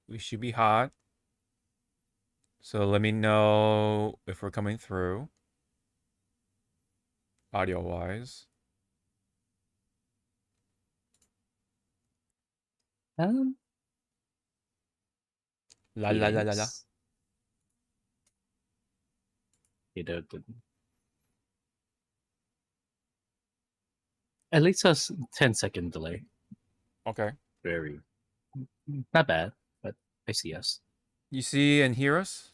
We should be hot. So let me know if we're coming through audio wise. Um, La la la la la. yes. You know, at least a 10-second delay. Okay. Very not bad, but I see us. You see and hear us?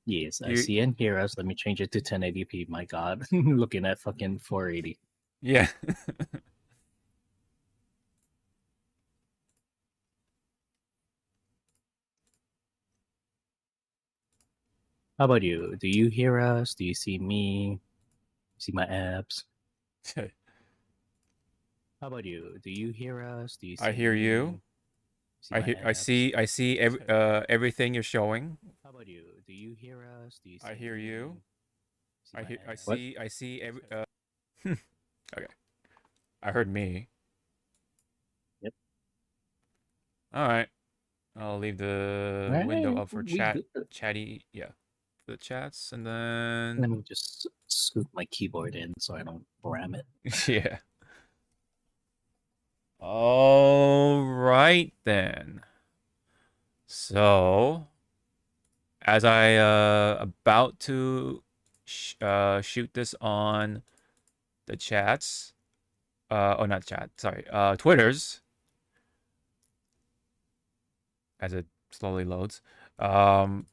Yes, I You see and hear us. Let me change it to 1080p. My God, looking at fucking 480. yeah. How about you? Do you hear us? Do you see me? See my abs? How about you? Do you hear us? Do you see I hear me? you. See my abs? I see everything you're showing. How about you? Do you hear us? Do you I see hear me? you. See my abs? What? I see every Okay. I heard me. Yep. All right. I'll leave the window Right, up for we good. chatty, yeah, the chats, and then Let me just scoot my keyboard in so I don't ram it. yeah. All right then. So, as I about to shoot this on the chats, oh not chat, sorry, Twitters, as it slowly loads. Welcome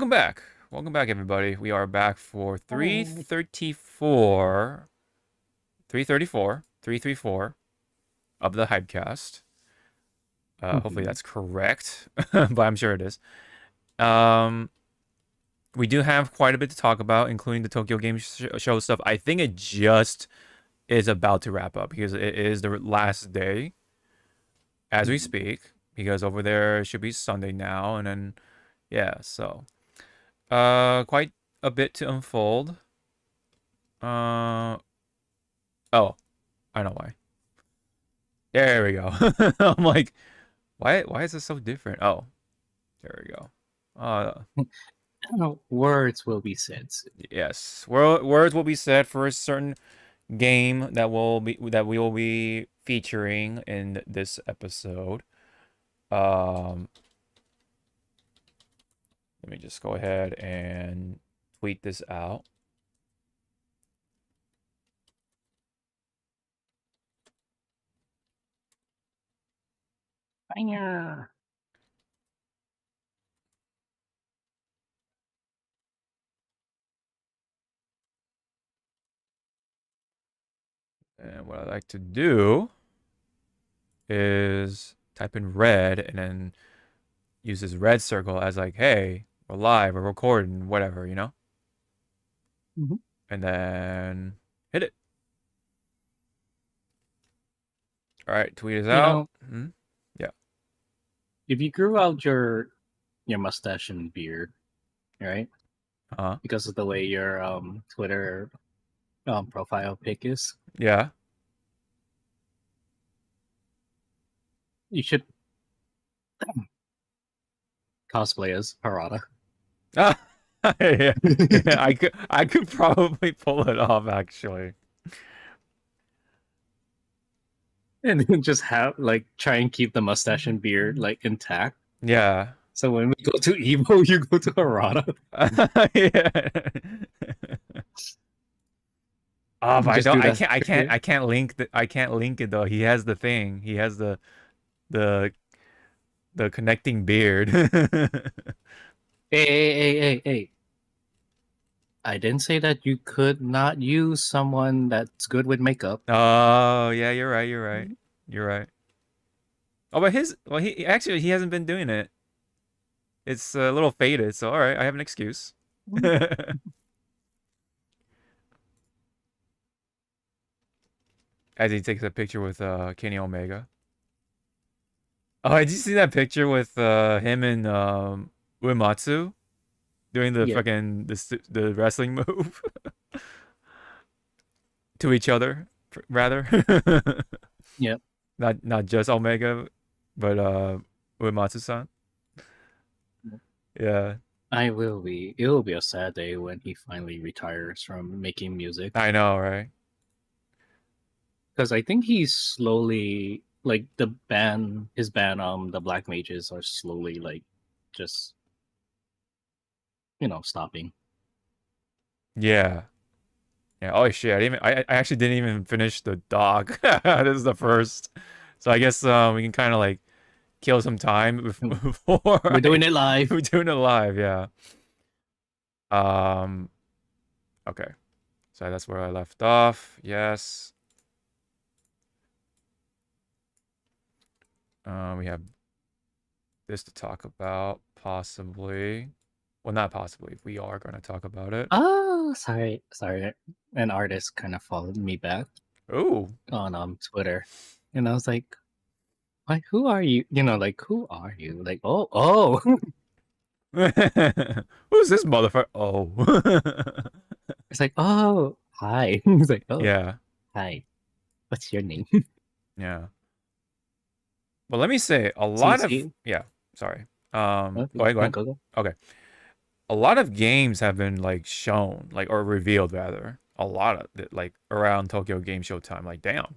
back. Welcome back, everybody. We are back for 334, 334 of the Hypecast. Hopefully that's correct, but I'm sure it is. We do have quite a bit to talk about, including the Tokyo Game Show stuff. I think it just is about to wrap up because it is the last day as we speak. Because over there it should be Sunday now, and then yeah, so quite a bit to unfold. Oh, I know why. There we go. I'm like, why is this so different? Oh, there we go. Words will be said soon. Yes. Words will be said for a certain game that we will be featuring in this episode. Let me just go ahead and tweet this out. Fire. And what I like to do is type in red and then use this red circle as like, hey, we're live, we're recording, whatever, you know? Mm-hmm. And then hit it. All right, tweet is out. Yeah. If you grew out your mustache and beard, right? Because of the way your Twitter profile pic is. Yeah. You should cosplay as Harada. Yeah. I could probably pull it off actually. And then just have try and keep the mustache and beard intact. Yeah. So when we go to Evo, you go to Harada. Oh, but I can't link it though. He has the thing. He has the connecting beard. Hey. I didn't say that you could not use someone that's good with makeup. Oh, yeah, you're right. Oh, but he hasn't been doing it. It's a little faded, so all right, I have an excuse. As he takes a picture with Kenny Omega. Oh, did you see that picture with him and Uematsu doing the fucking the wrestling move to each other, rather? Yep. Not just Omega, but with Matsu-san. Yeah, I will be. It will be a sad day when he finally retires from making music. I know, right? Because I think he's slowly like his band, the Black Mages are slowly like just stopping. Yeah. Yeah. Oh shit! I actually didn't even finish the doc. This is the first, so I guess we can kind of like kill some time before We're doing it live. we're doing it live. Yeah. Um. Okay. So that's where I left off. Yes. We have this to talk about, possibly. Well, not possibly. We are going to talk about it. Oh, sorry. An artist kind of followed me back Oh. on Twitter, and I was like, who are you? Like who are you? Like, oh. Who's this motherfucker? Oh. It's like, oh, hi. He's like, oh, Yeah. hi. What's your name? Yeah. Well, let me say a see, lot of see. yeah. Sorry. Go Okay, ahead. Go no, ahead. go. Okay. A lot of games have been like shown, like or revealed rather. A lot of it, like around Tokyo Game Show time. Like, damn.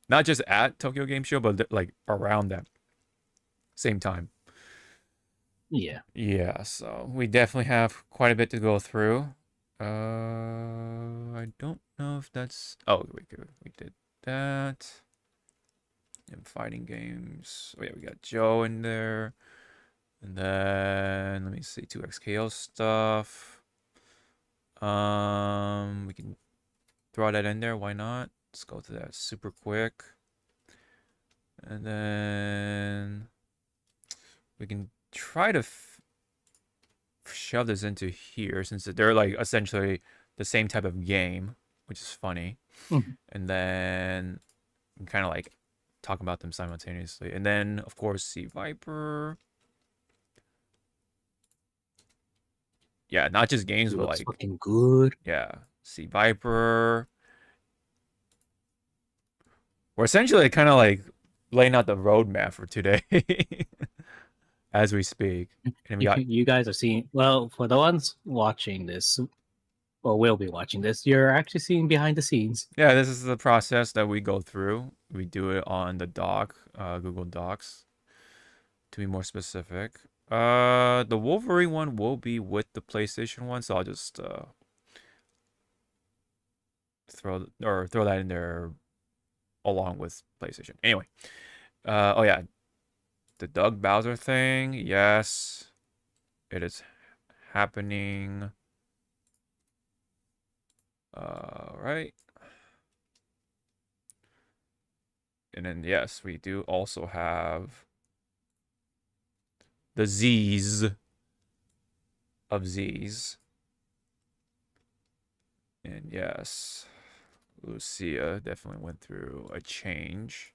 Not just at Tokyo Game Show, but like around that same time. Yeah. Yeah, so we definitely have quite a bit to go through. I don't know if that's. Oh, we did that. And fighting games. Oh yeah, we got Joe in there, and then let me see 2XKO stuff. We can throw that in there. Why not? Let's go to that super quick, and then we can try to shove this into here since they're like essentially the same type of game, which is funny. Mhm. And then kind of like talk about them simultaneously. And then of course Sea Viper. Yeah, not just games, It but looks like fucking good. yeah, Sea Viper. We're essentially kind of like laying out the roadmap for today as we speak. And then we got You guys are seeing. Well, for the ones watching this, or will be watching this, you're actually seeing behind the scenes. yeah, this is the process that we go through. We do it on the doc, Google Docs, to be more specific. The Wolverine one will be with the PlayStation one, so I'll just throw that in there along with PlayStation. Anyway, oh yeah, the Doug Bowser thing. Yes, it is happening. Right. And then yes, we do also have the Z's of Z's. And yes, Lucia definitely went through a change.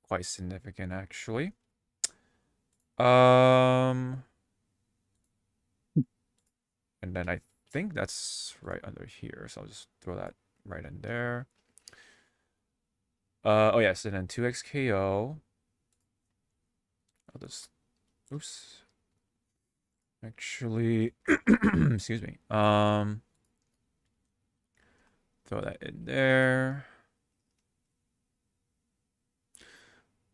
Quite significant actually. And then I think that's right under here, so I'll just throw that right in there. Oh yes, and then 2XKO. I'll just oops. Actually, excuse me. Throw that in there.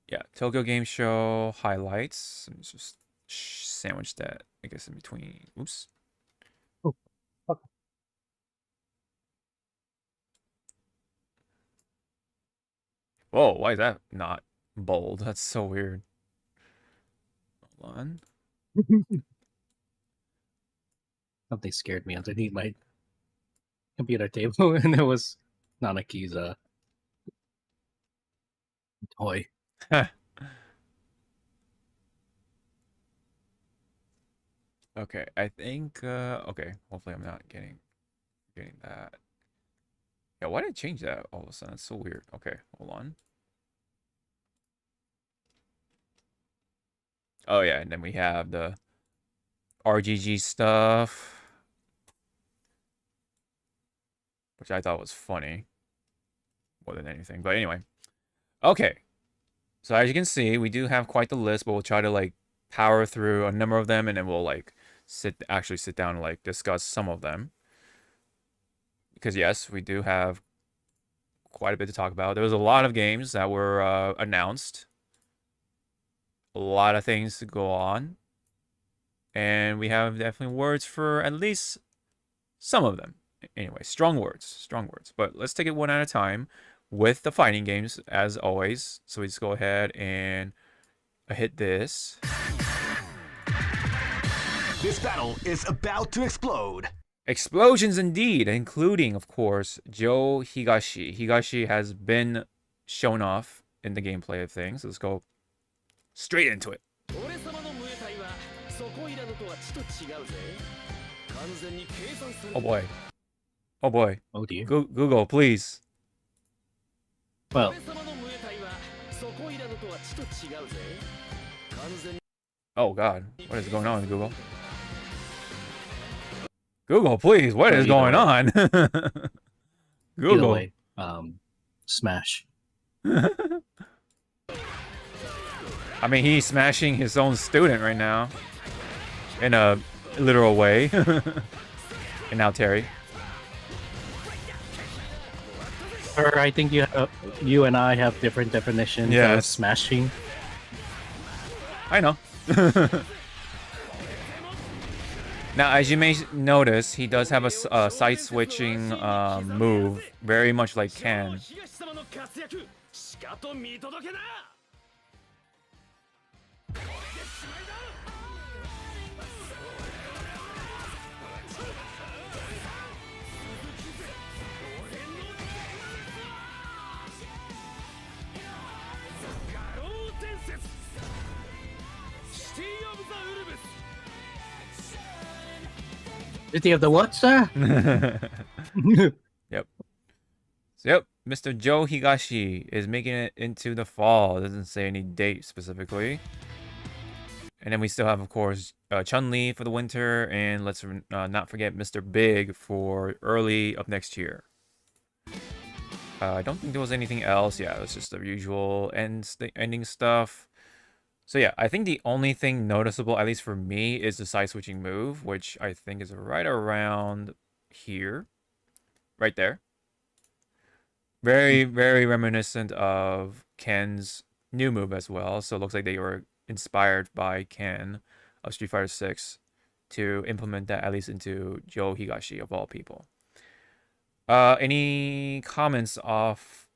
Yeah, Tokyo Game Show highlights. Let me just sandwich that, I guess, in between. Oops. Oh, fuck. Whoa, why is that not bold? That's so weird. Hold on. Something scared me underneath my computer table, and it was Nanaki's toy. Okay, I think okay, hopefully I'm not getting that. Yeah, why did it change that all of a sudden? That's so weird. Okay, hold on. Oh yeah, and then we have the RGG stuff, which I thought was funny more than anything. But anyway, okay. So as you can see, we do have quite the list, but we'll try to like power through a number of them, and then we'll like actually sit down and like discuss some of them. Because yes, we do have quite a bit to talk about. There was a lot of games that were announced, a lot of things to go on, and we have definitely words for at least some of them. Anyway, strong words, strong words. But let's take it one at a time with the fighting games as always. So we just go ahead and hit this. This battle is about to explode. Explosions indeed, including, of course, Joe Higashi. Higashi has been shown off in the gameplay of things. Let's go straight into it. Oh boy. Oh boy. Oh dear. Google, please. Well, oh god. What is going on, Google? Google, please. What is going on? Google. way, smash. I mean, he's smashing his own student right now. In a literal way. And now Terry. Or I think you and I have different definitions of smashing. I know. Now, as you may notice, he does have a side switching move, very much like Ken. City of the what, sir? Yep. So, yep, Mr. Joe Higashi is making it into the fall. It doesn't say any date specifically. And then we still have, of course, Chun-Li for the winter, and let's not forget Mr. Big for early of next year. I don't think there was anything else. Yeah, it was just the usual ending stuff. So yeah, I think the only thing noticeable, at least for me, is the side switching move, which I think is right around here. Right there. Very, very reminiscent of Ken's new move as well. So it looks like they were inspired by Ken of Street Fighter 6 to implement that at least into Joe Higashi of all people. Any comments off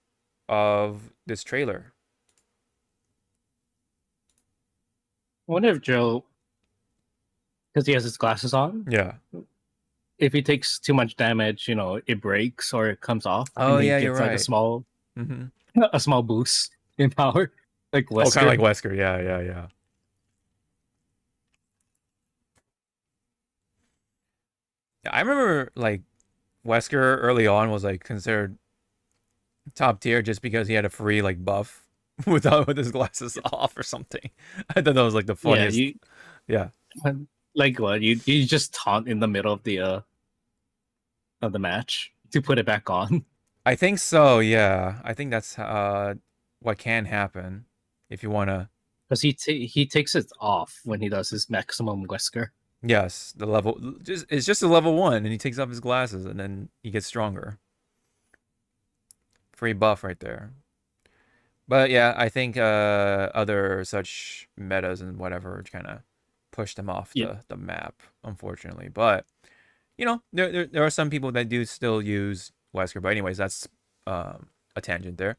of this trailer? I wonder if Joe, because he has his glasses on, Yeah. if he takes too much damage, it breaks or it comes off. Oh and yeah, gets you're right. Like Mm-hmm. a small boost in power, like Wesker. Oh, kind of like Wesker. Yeah. I remember like Wesker early on was like considered top tier just because he had a free like buff with his glasses off or something. I thought that was like the funniest. Yeah. Like what? You just taunt in the middle of the match to put it back on. I think so. Yeah, I think that's what can happen if you wanna. Because he takes it off when he does his maximum Wesker. Yes, the level it's just a level 1, and he takes off his glasses, and then he gets stronger. Free buff right there. But yeah, I think other such metas and whatever kind of pushed them off the map, unfortunately. But there are some people that do still use Wesker. But anyways, that's a tangent there.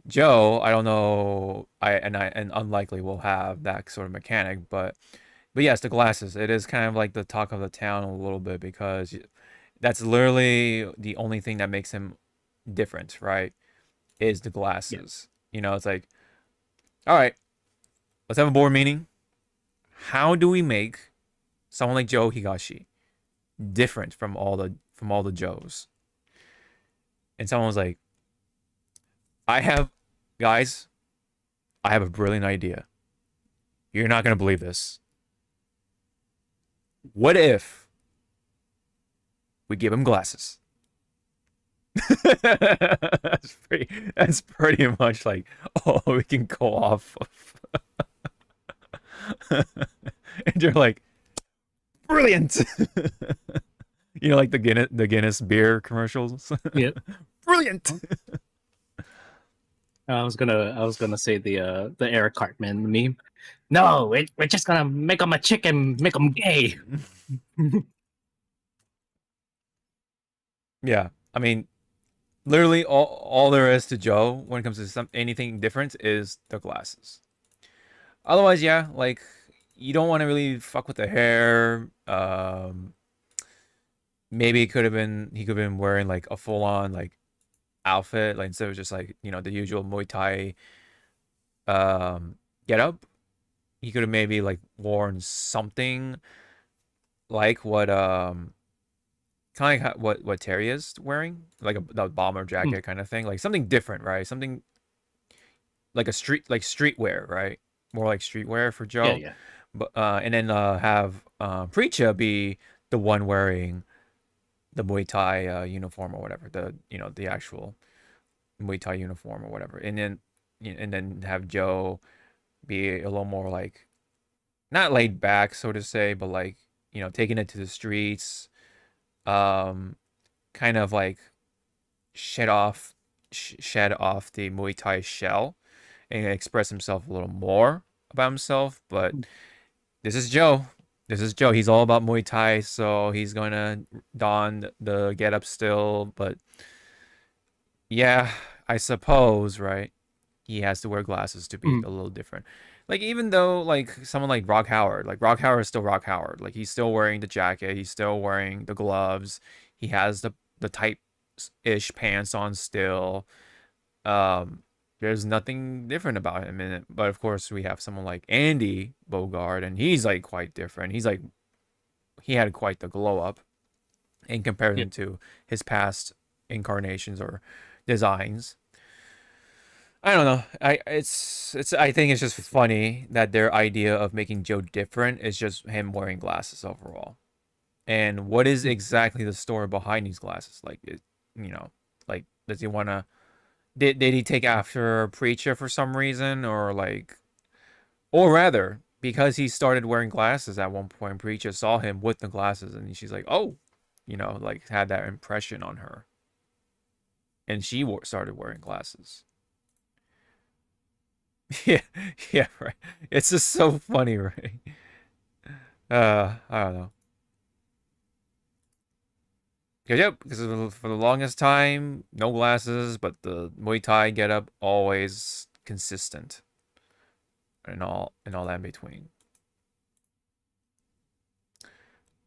Joe, I don't know, and unlikely will have that sort of mechanic, but yes, the glasses. It is kind of like the talk of the town a little bit because that's literally the only thing that makes him different, right? Is the glasses. Yeah. It's like, all right, let's have a board meeting. How do we make someone like Joe Higashi different from all the Joes? And someone was like, I have a brilliant idea. You're not going to believe this. What if we give him glasses? That's pretty much like, oh, we can go off of. And you're like, brilliant. You know, like the Guinness beer commercials. Yep. Brilliant. I was gonna say the Eric Cartman meme. No, we're just gonna make him a chicken, make him gay. Yeah, I mean, literally all there is to Joe when it comes to anything different is the glasses. Otherwise, yeah, like you don't want to really fuck with the hair. Maybe he could have been wearing like a full on like outfit, like instead of just like, you know, the usual Muay Thai get up. He could have maybe like worn something like what kind of like what Terry is wearing, like the bomber jacket kind of thing, like something different, right? Something like a streetwear, right? More like streetwear for Joe. Yeah. But and then have Preacher be the one wearing the Muay Thai uniform or whatever, the actual Muay Thai uniform or whatever, and then have Joe be a little more like not laid back, so to say, but like, you know, taking it to the streets, kind of like shed off the Muay Thai shell and express himself a little more about himself. But this is Joe. He's all about Muay Thai, so he's gonna don the getup still. But yeah, I suppose, right? He has to wear glasses to be a little different. Like, even though like someone like Rock Howard is still Rock Howard. Like, he's still wearing the jacket, he's still wearing the gloves, he has the tight-ish pants on still. There's nothing different about him in it. But of course, we have someone like Andy Bogard, and he's like quite different. He had quite the glow up in comparison to his past incarnations or designs. I don't know. I think it's just funny that their idea of making Joe different is just him wearing glasses overall. And what is exactly the story behind these glasses? Like, like, does he want to? Did he take after Preacher for some reason, or like, or rather, because he started wearing glasses at one point, Preacher saw him with the glasses, and she's like, oh, like had that impression on her, and she started wearing glasses. Yeah, yeah, right. It's just so funny, right? I don't know. Yep, because for the longest time, no glasses, but the Muay Thai getup always consistent, and all that in between.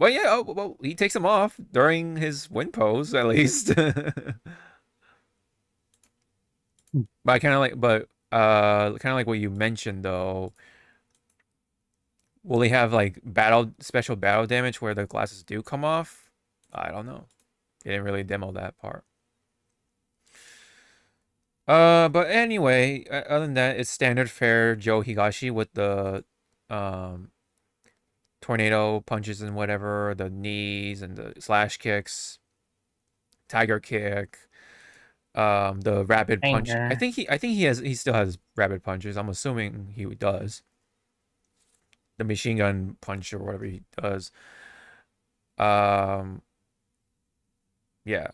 Well, yeah, well, he takes them off during his win pose, at least. But kind of like what you mentioned though. Will he have like special battle damage where the glasses do come off? I don't know. They didn't really demo that part. But anyway, other than that, it's standard fare Joe Higashi with the tornado punches and whatever, the knees and the slash kicks, tiger kick, the rapid punch. I think he still has rapid punches. I'm assuming he does. The machine gun punch or whatever he does. Yeah.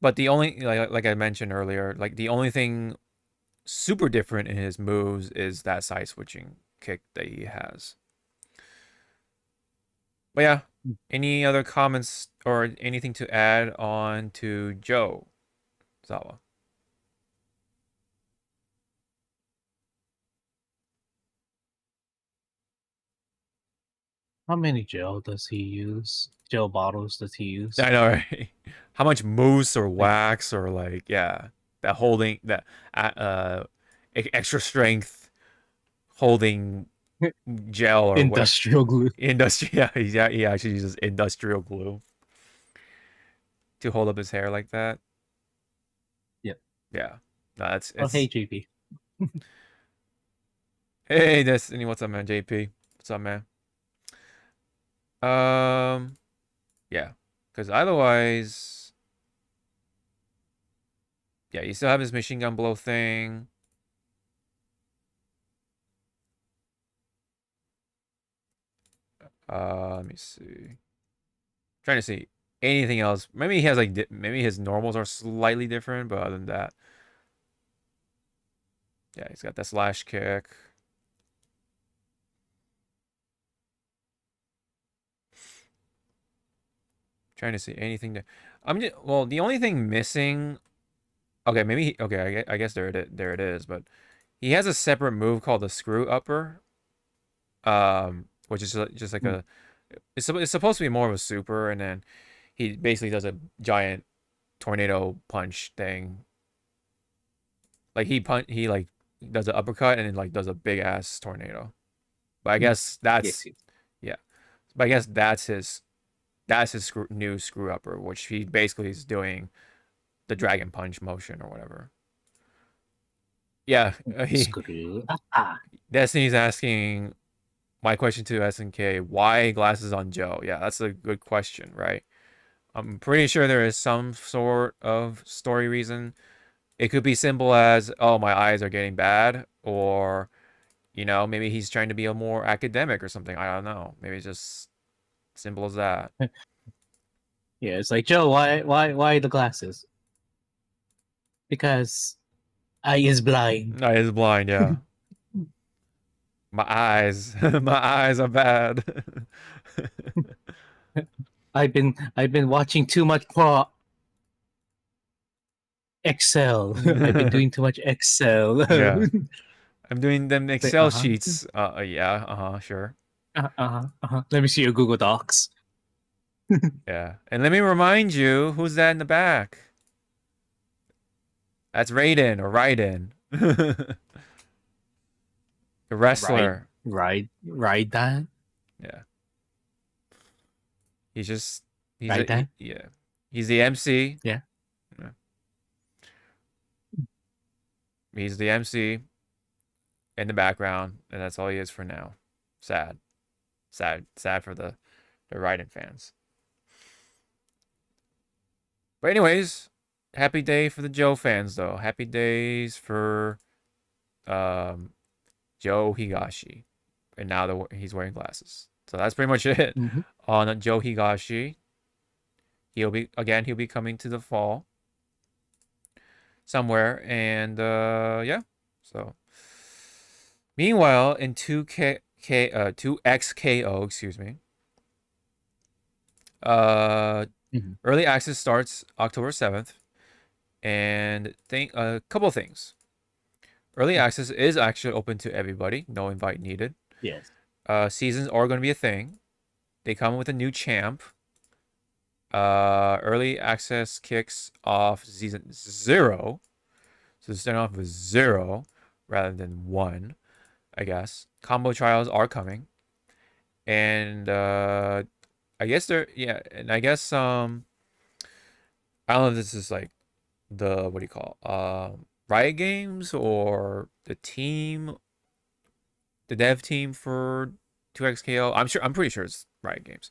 But the only, like I mentioned earlier, like the only thing super different in his moves is that side switching kick that he has. But yeah, any other comments or anything to add on to Joe, Zawa? How many gel does he use? Gel bottles does he use? I know, right? How much mousse or wax or like, yeah, that holding that extra strength holding gel or industrial glue. Yeah, he actually uses industrial glue to hold up his hair like that. Yep. Yeah. No, it's oh, hey JP. Hey Destiny, what's up, man? JP, what's up, man? Yeah, because otherwise, Yeah, you still have his machine gun blow thing. Let me see. Trying to see anything else. Maybe he has like maybe his normals are slightly different, but other than that, yeah, he's got that slash kick. Trying to see anything that well, the only thing missing. Okay, maybe okay. I guess there it is. But he has a separate move called the screw upper. Which is just like a. It's supposed to be more of a super, and then he basically does a giant tornado punch thing. Like he like does an uppercut and then like does a big ass tornado. But I guess that's yeah. But I guess that's his new screw upper, which he basically is doing the dragon punch motion or whatever. Yeah, Destiny's asking my question to SNK: why glasses on Joe? Yeah, that's a good question, right? I'm pretty sure there is some sort of story reason. It could be simple as, oh, my eyes are getting bad, or maybe he's trying to be a more academic or something. I don't know. Maybe it's just simple as that. Yeah, it's like, Joe, why the glasses? Because I is blind. I is blind, yeah. My eyes, my eyes are bad. I've been watching too much Excel. I've been doing too much Excel. Yeah, I'm doing them Excel sheets. Yeah, sure. Let me see your Google Docs. Yeah, and let me remind you, who's that in the back? That's Raiden or Raiden. The wrestler. Ride that? Yeah. He's that? yeah. He's the MC. Yeah. He's the MC in the background, and that's all he is for now. Sad for the Raiden fans. But anyways, happy day for the Joe fans, though. Happy days for Joe Higashi, and now he's wearing glasses. So that's pretty much it on Joe Higashi. He'll be coming to the fall somewhere, and yeah. So meanwhile, in 2XKO, excuse me. Early access starts October 7th, and a couple of things. Early access is actually open to everybody, no invite needed. Yes. Seasons are going to be a thing. They come with a new champ. Early access kicks off season 0, so starting off with 0 rather than 1, I guess. Combo trials are coming, and I guess and I guess I don't know if this is like the what do you call Riot Games or the dev team for 2XKO. I'm pretty sure it's Riot Games.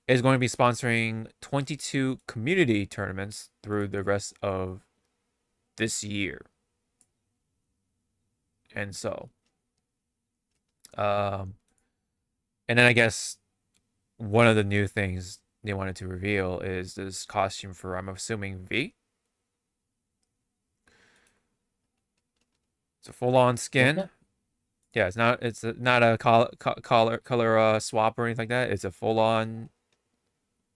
Is going to be sponsoring 22 community tournaments through the rest of this year. And so and then I guess one of the new things they wanted to reveal is this costume for, I'm assuming, V. It's a full-on skin. Yeah, it's not a color swap or anything like that. It's a full-on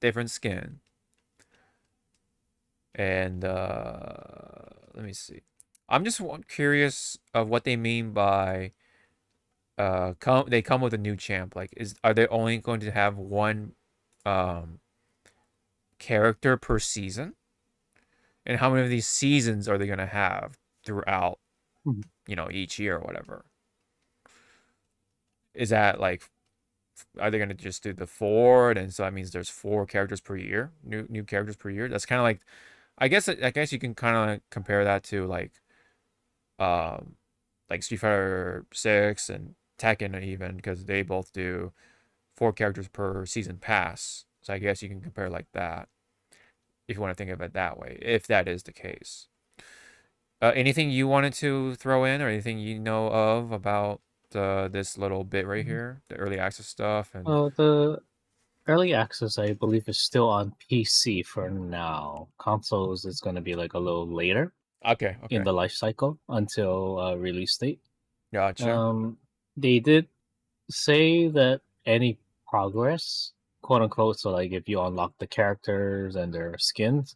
different skin. And let me see. I'm just curious of what they mean by they come with a new champ. Like, are they only going to have one character per season? And how many of these seasons are they going to have throughout each year or whatever? Is that like, are they going to just do the 4, and so that means there's 4 characters per year, new characters per year? That's kind of like, I guess you can kind of compare that to like Street Fighter 6 and Tekken even, because they both do 4 characters per season pass. So I guess you can compare like that if you want to think of it that way, if that is the case. Anything you wanted to throw in, or anything you know of about this little bit right here, the early access stuff? And The early access, I believe, is still on PC for now. Consoles is going to be like a little later okay, in the life cycle until release date. gotcha. They did say that any progress, quote unquote, so like if you unlock the characters and their skins,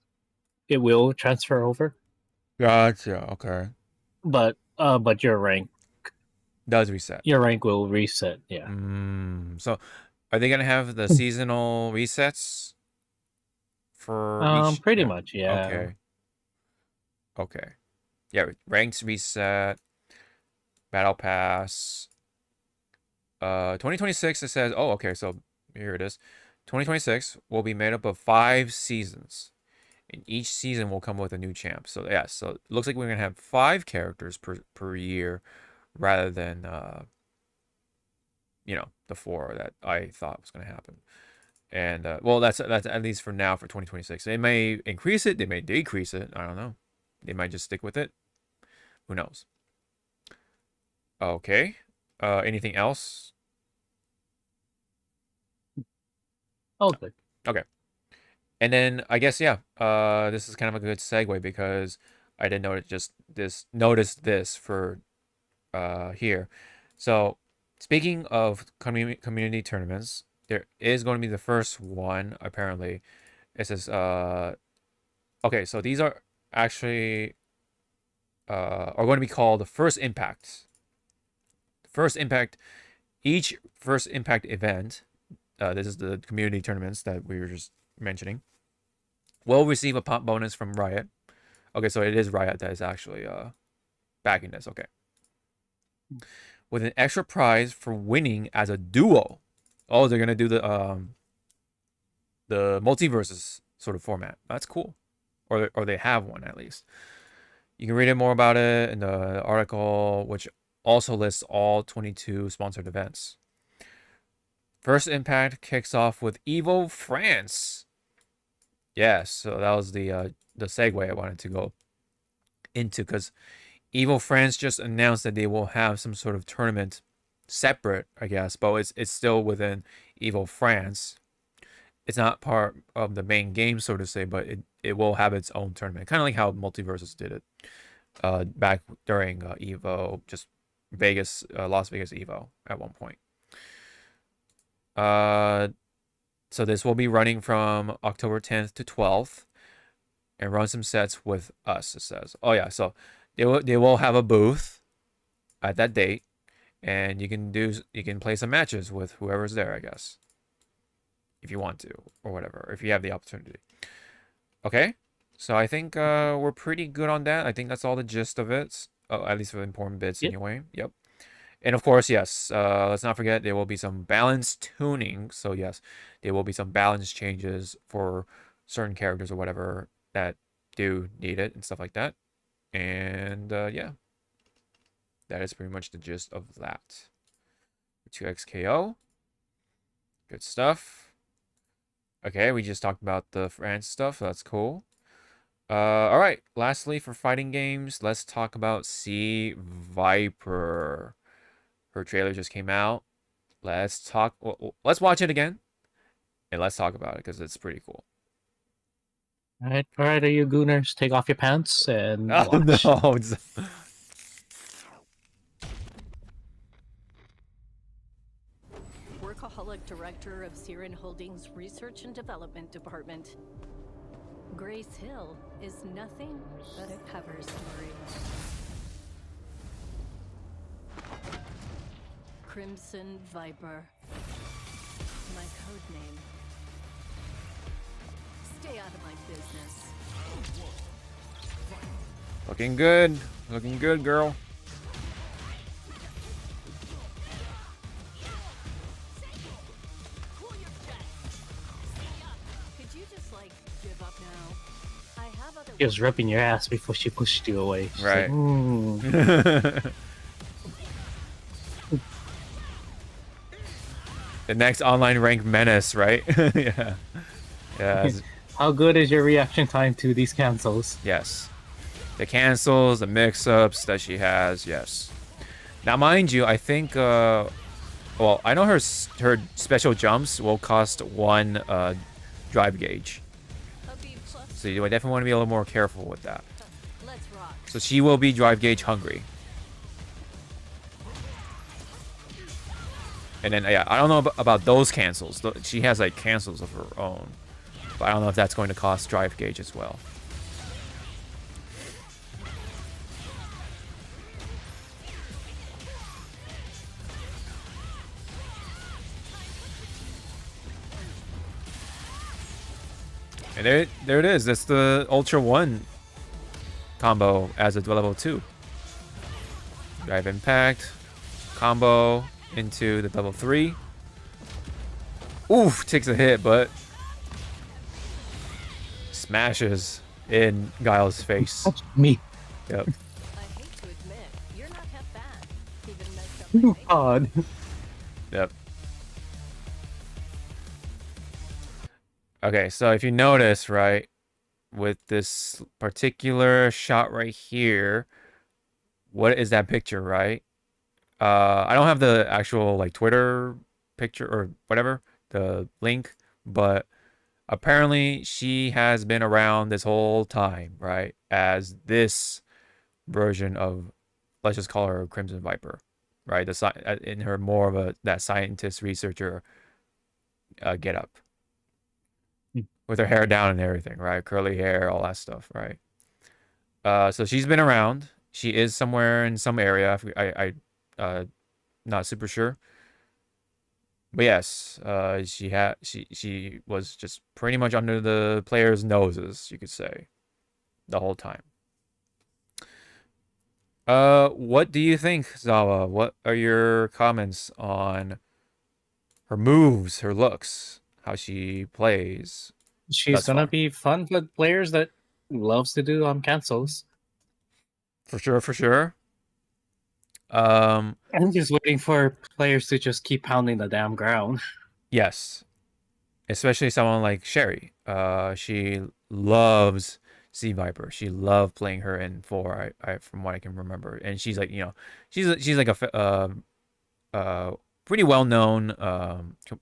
it will transfer over. Gotcha. Okay. But your rank Does reset. Your rank will reset. Yeah. So, are they gonna have the seasonal resets for each? Pretty much. Yeah. Okay. Okay. Yeah. Ranks reset. Battle Pass. 2026. It says. Oh, okay. So here it is. 2026 will be made up of 5 seasons, and each season will come with a new champ. So yeah. So it looks like we're gonna have 5 characters per year, rather than the 4 that I thought was gonna happen. And well, that's at least for now for 2026. They may increase it, they may decrease it. I don't know. They might just stick with it. Who knows? Okay. Anything else? Okay. Okay. And then I guess this is kind of a good segue because I didn't notice this for here. So speaking of community tournaments, there is going to be the first one apparently. It says okay, so these are actually are going to be called the First Impact. First Impact, each First Impact event, this is the community tournaments that we were just mentioning, will receive a pop bonus from Riot. Okay, so it is Riot that is actually backing this. Okay. With an extra prize for winning as a duo. Oh, they're gonna do the multiverses sort of format. That's cool. Or they have one at least. You can read it more about it in the article, which also lists all 22 sponsored events. First Impact kicks off with Evo France. Yes, so that was the segue I wanted to go into, because Evo France just announced that they will have some sort of tournament separate, I guess, but it's still within Evo France. It's not part of the main game, so to say, but it will have its own tournament, kind of like how Multiverses did it back during Evo, just Vegas, Las Vegas Evo at one point. So this will be running from October 10th to 12th, and run some sets with us, it says. Oh yeah, so they will have a booth at that date, and you can play some matches with whoever's there, I guess, if you want to, or whatever, if you have the opportunity. Okay, so I think we're pretty good on that. I think that's all the gist of it, at least for the important bits. Yep. Anyway. Yep. And of course, yes, let's not forget there will be some balance tuning. So yes, there will be some balance changes for certain characters or whatever that do need it and stuff like that. And yeah, that is pretty much the gist of that. 2XKO. Good stuff. Okay, we just talked about the France stuff. That's cool. All right, lastly, for fighting games, let's talk about Sea Viper. Her trailer just came out. Let's watch it again, and let's talk about it because it's pretty cool. All right, you gooners, take off your pants and watch. No. Workaholic Director of Siren Holdings Research and Development Department. Grace Hill is nothing but a cover story. Crimson Viper. My code name. Stay out of my business. Looking good. Looking good, girl. Could you just give up now? I have other. She was ripping your ass before she pushed you away. She's right. Like, The next online rank menace, right? Yeah. Yeah. How good is your reaction time to these cancels? Yes. The cancels, the mix-ups that she has, yes. Now, mind you, I think, well, I know her special jumps will cost 1 drive gauge. So you definitely want to be a little more careful with that. So she will be drive gauge hungry. And then, yeah, I don't know about those cancels. She has, like, cancels of her own. But I don't know if that's going to cost drive gauge as well. And there it is. That's the Ultra 1 combo as a level 2. Drive Impact. Combo into the level 3. Oof, takes a hit, but smashes in Guile's face. That's me. Yep. I hate to admit, you're not half bad. Even messed up my face. God. Yep. Okay, so if you notice, right, with this particular shot right here, what is that picture, right? I don't have the actual, like, Twitter picture or whatever, the link, but apparently she has been around this whole time, right, as this version of, let's just call her Crimson Viper, right? In her more of that scientist researcher get up. With her hair down and everything, right? Curly hair, all that stuff, right? So she's been around. She is somewhere in some area. I not super sure. But yes, she was just pretty much under the players' noses, you could say, the whole time. What do you think, Zawa? What are your comments on her moves, her looks, how she plays? She's gonna be fun for players that loves to do cancels. For sure, for sure. I'm just waiting for players to just keep pounding the damn ground. Yes. Especially someone like Sherry. She loves Sea Viper. She loved playing her in 4, from what I can remember. And she's like, she's like a pretty well-known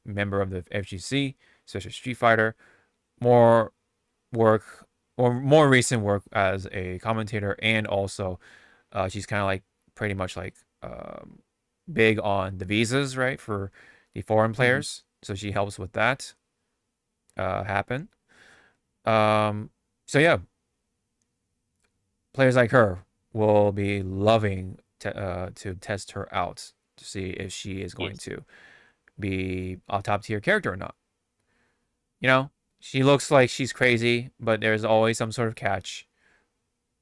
member of the FGC, especially Street Fighter. More work, or more recent work as a commentator, and also she's kind of like pretty much like big on the visas, right, for the foreign players. So she helps with that happen. So yeah, players like her will be loving to test her out to see if she is going to be a top tier character or not. She looks like she's crazy, but there's always some sort of catch,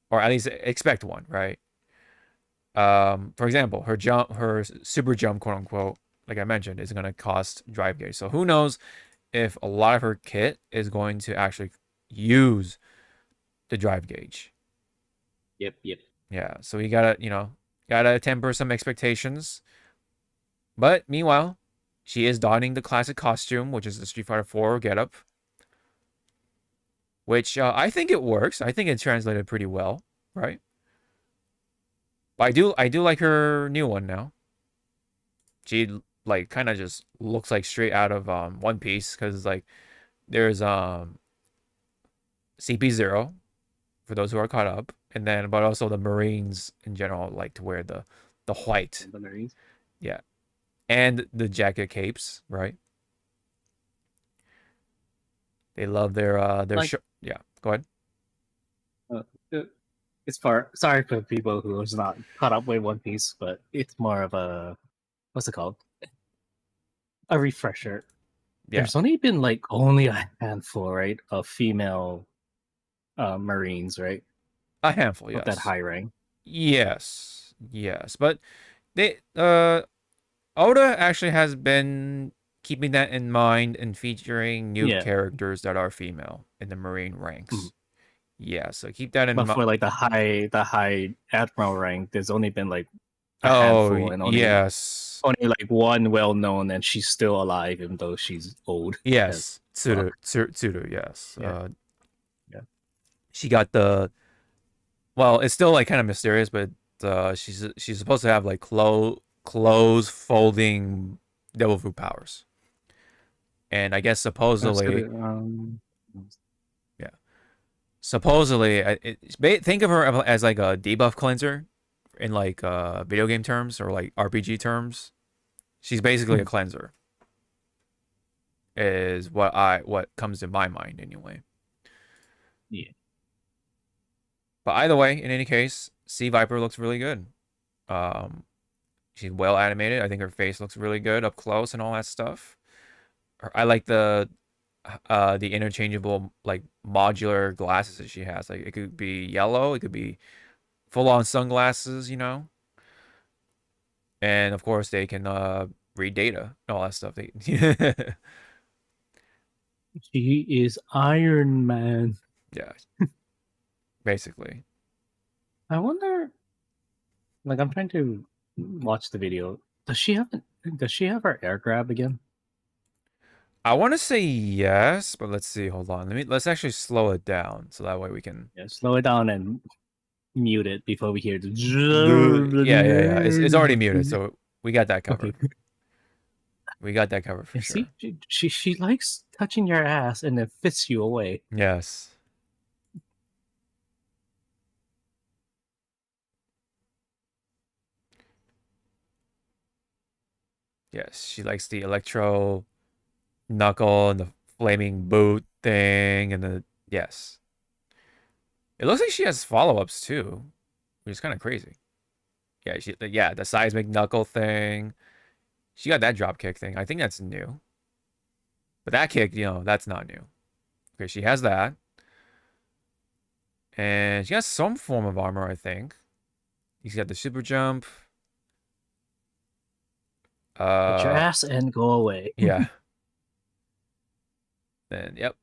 or at least expect one, right? For example, her super jump, quote unquote, like I mentioned, is going to cost drive gauge. So who knows if a lot of her kit is going to actually use the drive gauge. Yep. Yeah, so we gotta temper some expectations. But meanwhile, she is donning the classic costume, which is the Street Fighter 4 getup. Which I think it works. I think it translated pretty well, right? But I do like her new one now. She like kind of just looks like straight out of One Piece, because like there's CP0 for those who are caught up, and then but also the Marines in general like to wear the white. The Marines. Yeah, and the jacket capes, right? They love their yeah. Go ahead. It's sorry for people who is not caught up with One Piece, but it's more of a what's it called? A refresher. Yeah. There's only been like only a handful, right, of female Marines, right? A handful, yes. Of that high rank. Yes. But they Oda actually has been keeping that in mind and featuring new characters that are female in the Marine ranks. Yeah, so keep that in mind. But for like the high admiral rank, there's only been like a handful, and only like one well known, and she's still alive even though she's old. Yes, Tsuru, yes. Yeah. She got the Well, it's still like kind of mysterious, but she's supposed to have like clothes folding devil fruit powers, and I guess That's supposedly, good. yeah, supposedly, think of her as like a debuff cleanser in like video game terms or like RPG terms. She's basically a cleanser, is what comes to my mind anyway. Yeah. But either way, in any case, Sea Viper looks really good. Um, she's well animated. I think her face looks really good up close and all that stuff. I like the interchangeable like modular glasses that she has. Like it could be yellow, it could be full on sunglasses, you know. And of course they can read data and all that stuff. They She is Iron Man. yeah, basically. I wonder. Like, I'm trying to watch the video. Does she have her air grab again? I want to say yes, but let's see. Hold on. Let's actually slow it down so that way we can. Yeah, slow it down and mute it before we hear the. Yeah. It's already muted, so we got that covered. Okay. We got that covered for sure. See, she likes touching your ass and it fits you away. Yes. Yes, she likes the electro knuckle and the flaming boot thing and the yes. It looks like she has follow-ups too, which is kind of crazy. Yeah, the seismic knuckle thing. She got that drop kick thing. I think that's new. But that kick, that's not new. Okay, she has that. And she has some form of armor, I think. She's got the super jump. Put your ass and go away. Yeah. Then, yep.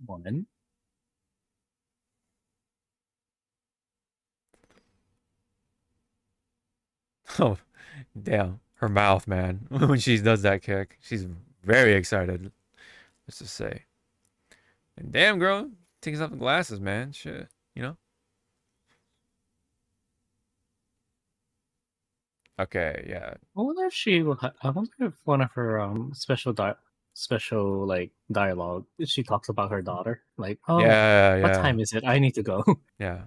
One. Oh, damn. Her mouth, man. When she does that kick, she's very excited. Let's just say. And damn, girl, takes off the glasses, man. Shit, you know? Okay, yeah. I wonder if she will. I wonder if one of her special like dialogue, she talks about her daughter. Like, oh, Yeah. what time is it? I need to go. Yeah.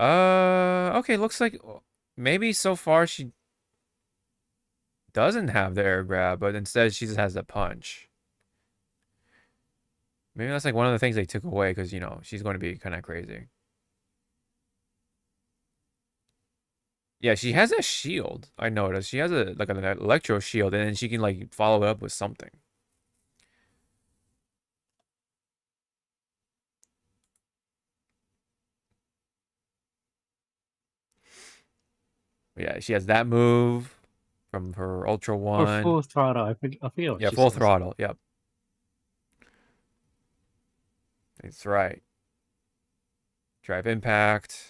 Okay, looks like maybe so far she doesn't have the air grab, but instead she just has the punch. Maybe that's like one of the things they took away because, she's going to be kind of crazy. Yeah, she has a shield. I noticed. She has an electro shield, and then she can like follow it up with something. Yeah, she has that move from her Ultra Or One. full throttle. I feel. Yeah, full throttle. Yep. That's right. Drive impact.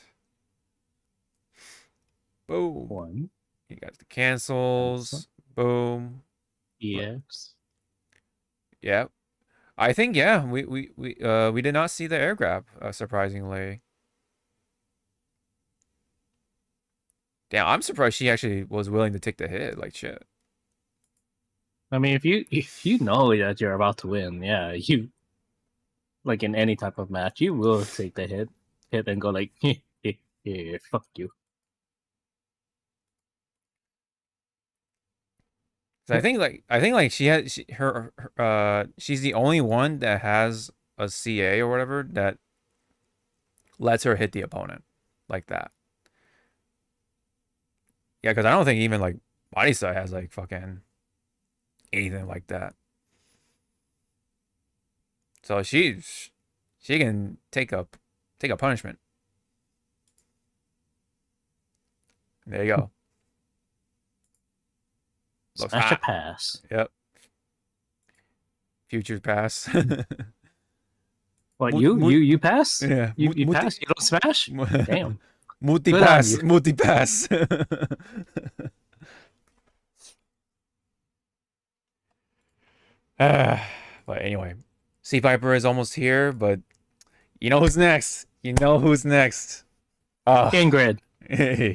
Boom. One. You got the cancels. Boom. EX. Yep. I think we did not see the air grab, surprisingly. Damn, I'm surprised she actually was willing to take the hit. Like shit. I mean, if you know that you're about to win, yeah, you like in any type of match, you will take the hit and go like, fuck you. So I think like she's the only one that has a CA or whatever that lets her hit the opponent like that. Yeah, because I don't think even like Marisa has like fucking anything like that. So she can take a punishment. There you go. Smash a pass. Yep. Futures pass. What you pass? Yeah. You pass? You don't smash? Damn. Multi Good on pass. you. Multi pass. But anyway, Sea Viper is almost here, but You know who's next? You know who's next? Oh, Ingrid.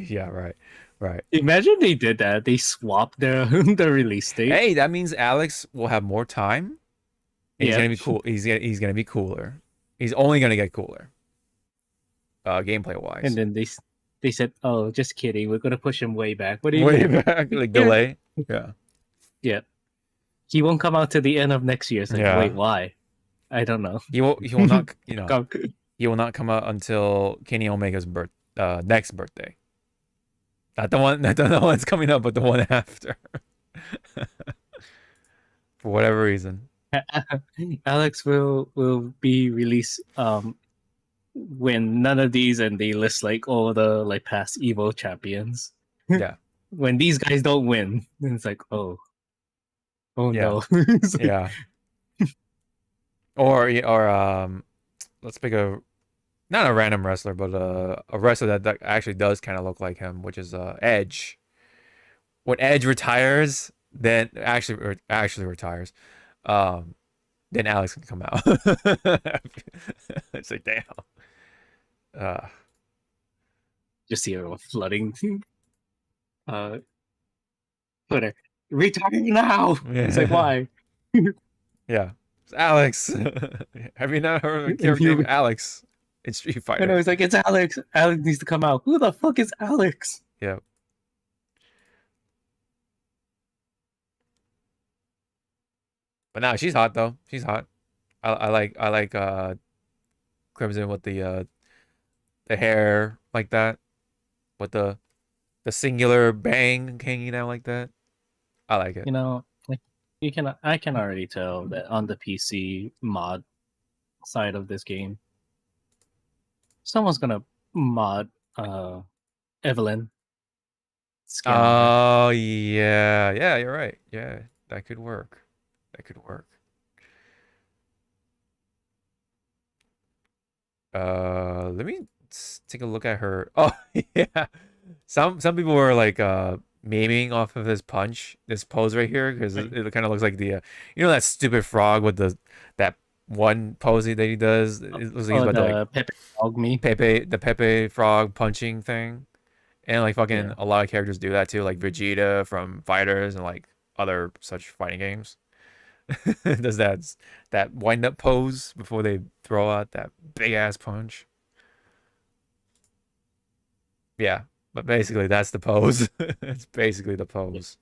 yeah, right, right. Imagine they did that. They swapped the the release date. Hey, that means Alex will have more time. And he's Yeah. gonna be cool. He's gonna be cooler. He's only gonna get cooler. Gameplay wise. And then they said, "Oh, just kidding. We're gonna push him way back." What do you Way mean? back, like delay. Yeah. Yeah. He won't come out to the end of next year. It's like, Yeah. wait, why? I don't know. He will not. You know. Come- He will not come out until Kenny Omega's next birthday. Not the one. Not the one that's coming up, but the one after. For whatever reason. Alex will be released when none of these, and they list like all the like past Evo champions. Yeah. When these guys don't win, then it's like, oh Yeah. no. It's like, Yeah. Or let's pick a not a random wrestler, but a wrestler that actually does kind of look like him, which is Edge. When Edge retires, then actually retires, then Alex can come out. It's like damn. just see everyone flooding. Twitter, retire now. It's like, why? Yeah, it's Alex. Have you not heard of a character named Alex in Street I Fighter? know, it's like, it's Alex. Alex needs to come out. Who the fuck is Alex? Yeah. But now she's hot though. She's hot. I like Crimson with the hair like that, with the singular bang hanging out like that. I like it. You know, like I can already tell that on the PC mod side of this game, someone's gonna mod Evelyn skin on her. Oh yeah, yeah, you're right. Yeah, that could work. That could work. Let me take a look at her. Oh yeah, some people were like memeing off of this punch, this pose right here, because it kind of looks like the you know that stupid frog with that one pose that he does. It looks like he's about to like Pepe Frog me. the Pepe frog punching thing, and like fucking Yeah. a lot of characters do that too, like Vegeta from Fighters and like other such fighting games. Does that wind up pose before they throw out that big ass punch. Yeah, but basically that's the pose. It's basically the pose.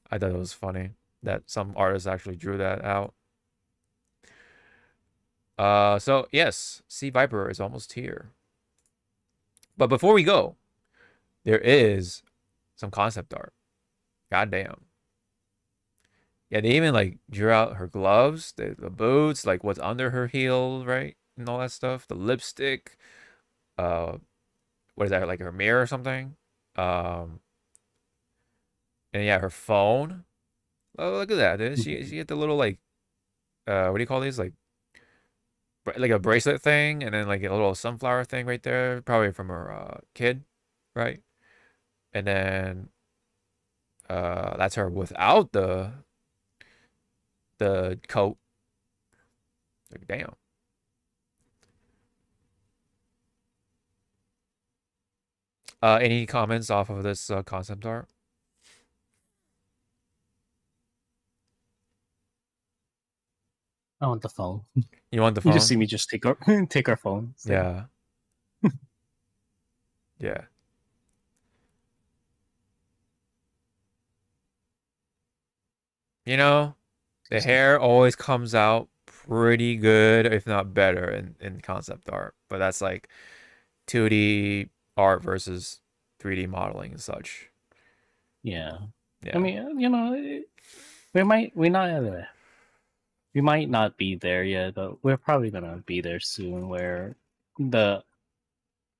I thought it was funny that some artists actually drew that out. So yes, Sea Viper is almost here. But before we go, there is some concept art. Goddamn. Yeah, they even like drew out her gloves, the boots, like what's under her heel, right? And all that stuff. The lipstick. What is that, like her mirror or something? And yeah, her phone. Oh, look at that, dude. She had the little like what do you call these? Like a bracelet thing, and then like a little sunflower thing right there, probably from her kid, right? And then that's her without the coat. Like, damn. Any comments off of this concept art? I want the phone. You want the You phone? just see me just take our phone. It's like, Yeah. Yeah. You know, the hair always comes out pretty good, if not better, in concept art. But that's like 2D art versus 3D modeling and such. yeah. Yeah. I mean, you know, we might not be there yet, but we're probably gonna be there soon. Where the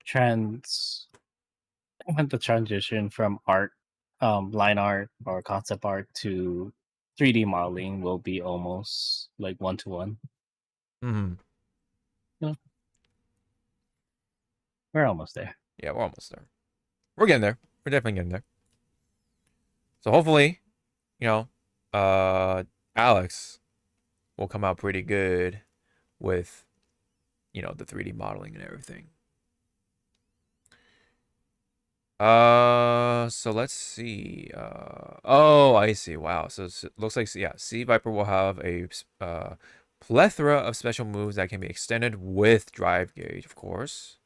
transition from line art or concept art to 3D modeling will be almost like 1-to-1. hmm We're almost there. Yeah, we're almost there. We're getting there. We're definitely getting there. So hopefully, you know, Alex will come out pretty good with you know, the 3D modeling and everything. So let's see. Oh, I see. Wow. So it looks like, yeah, Sea Viper will have a plethora of special moves that can be extended with drive gauge, of course.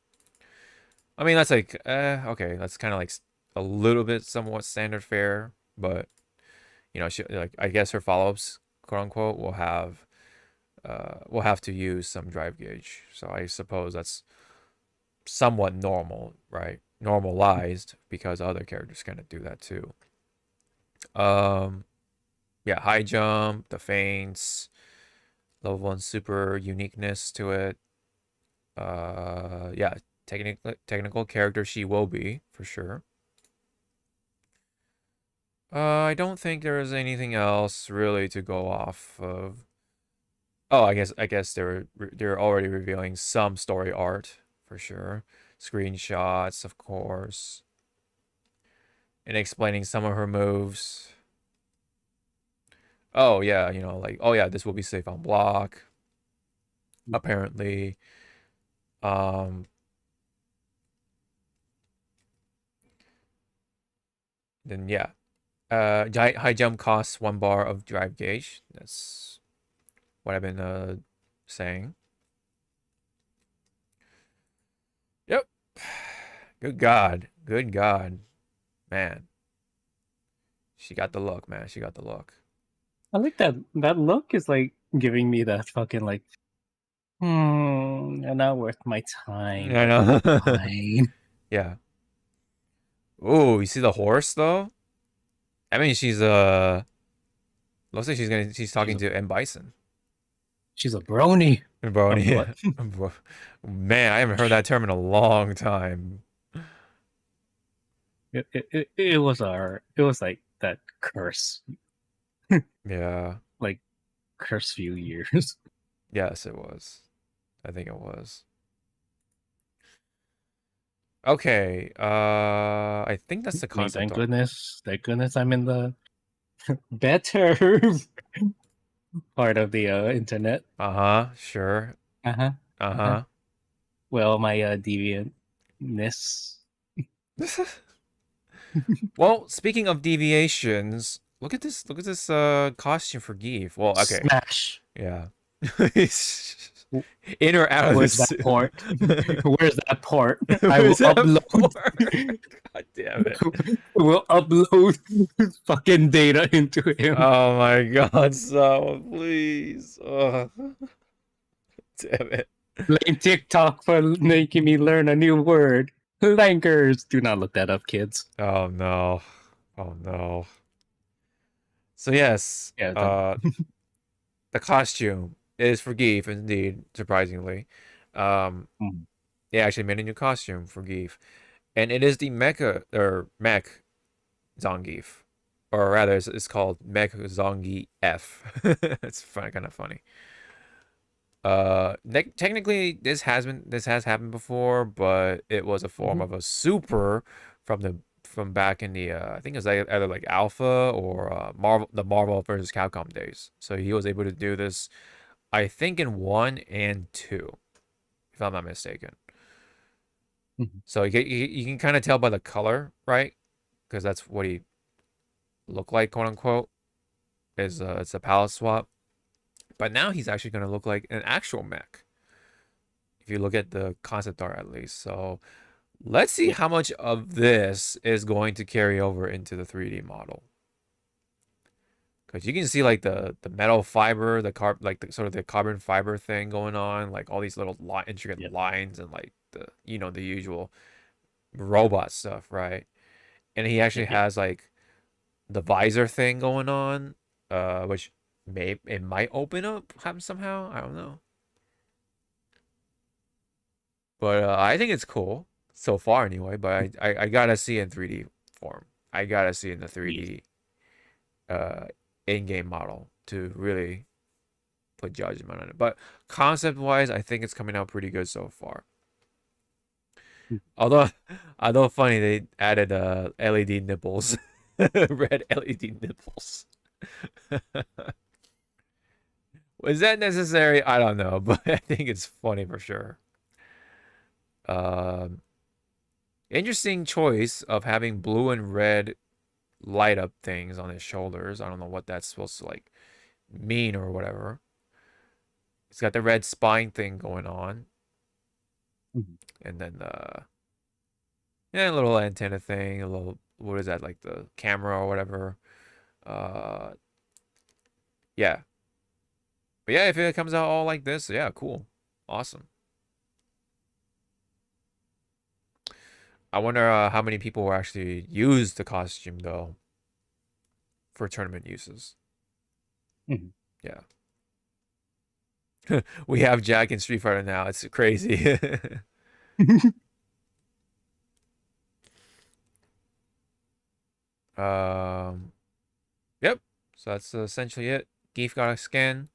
I mean, that's like, okay, that's kind of like a little bit somewhat standard fare, but you know, she, like, I guess her follow-ups, quote unquote, will have to use some drive gauge. So I suppose that's somewhat normal, right? Normalized, because other characters kind of do that too. Yeah, high jump, the feints, level 1 super uniqueness to it. Yeah, technical character she will be for sure. I don't think there is anything else really to go off of. Oh, I guess they're already revealing some story art for sure. Screenshots, of course. And explaining some of her moves. Oh yeah, you know, like, oh yeah, this will be safe on block. Apparently. Then yeah. High jump costs 1 bar of drive gauge. That's what I've been saying. Yep. Good God. Good God. Man. She got the look, man. She got the look. I like that. That look is like giving me that fucking like, not worth my time. I But know. fine. Yeah. Oh, you see the horse though? I mean, she's looks like she's talking to M Bison. She's a brony. Brony. Man, I haven't heard that term in a long time. It was like that curse. Yeah. Like curse few years. Yes, it was. I think it was. Okay. I think that's the I mean, concept. thank goodness I'm in the better part of the internet. Sure. Uh-huh. Well, my deviantness. Well, speaking of deviations, look at this costume for Geef. Well, okay. Smash. Yeah. In or out of Where's this that port? Where's that port? I will Where's that upload. port? God damn it. We'll upload fucking data into him. Oh my god, so please. Oh. Damn it. Blame TikTok for making me learn a new word. Lankers. Do not look that up, kids. Oh no. Oh no. So yes, Yeah, the costume is for Geef, indeed, surprisingly. They actually made a new costume for Geef. And it is the Mech Zangief. Or rather, it's called Mech Zangi F. It's kind of funny. Technically, this has happened before, but it was a form of a super from back in the I think it was either like Alpha or the Marvel versus Capcom days. So he was able to do this, I think, in 1 and 2, if I'm not mistaken. So you can kind of tell by the color, right? Because that's what he looked like, quote unquote. It's a palette swap. But now he's actually going to look like an actual mech, if you look at the concept art at least. So let's see how much of this is going to carry over into the 3D model. Because you can see like the metal fiber, like the sort of the carbon fiber thing going on, like all these little intricate lines and like the usual robot stuff, right? And he actually has like the visor thing going on, which it might open up somehow. I don't know. But I think it's cool so far anyway. But I gotta see it in 3D form. I gotta see it in the 3D in-game model to really put judgment on it. But concept-wise, I think it's coming out pretty good so far. Although funny, they added LED nipples, red LED nipples. Was that necessary? I don't know, but I think it's funny for sure. Interesting choice of having blue and red light up things on his shoulders. I don't know what that's supposed to like mean or whatever. He's got the red spine thing going on. And then yeah, a little antenna thing, a little, what is that, like the camera or whatever. Yeah. But yeah, if it comes out all like this, yeah, cool. Awesome. I wonder how many people will actually use the costume though for tournament uses. Yeah. We have Jack in Street Fighter now. It's crazy. Yep. So that's essentially it. Geef got a skin.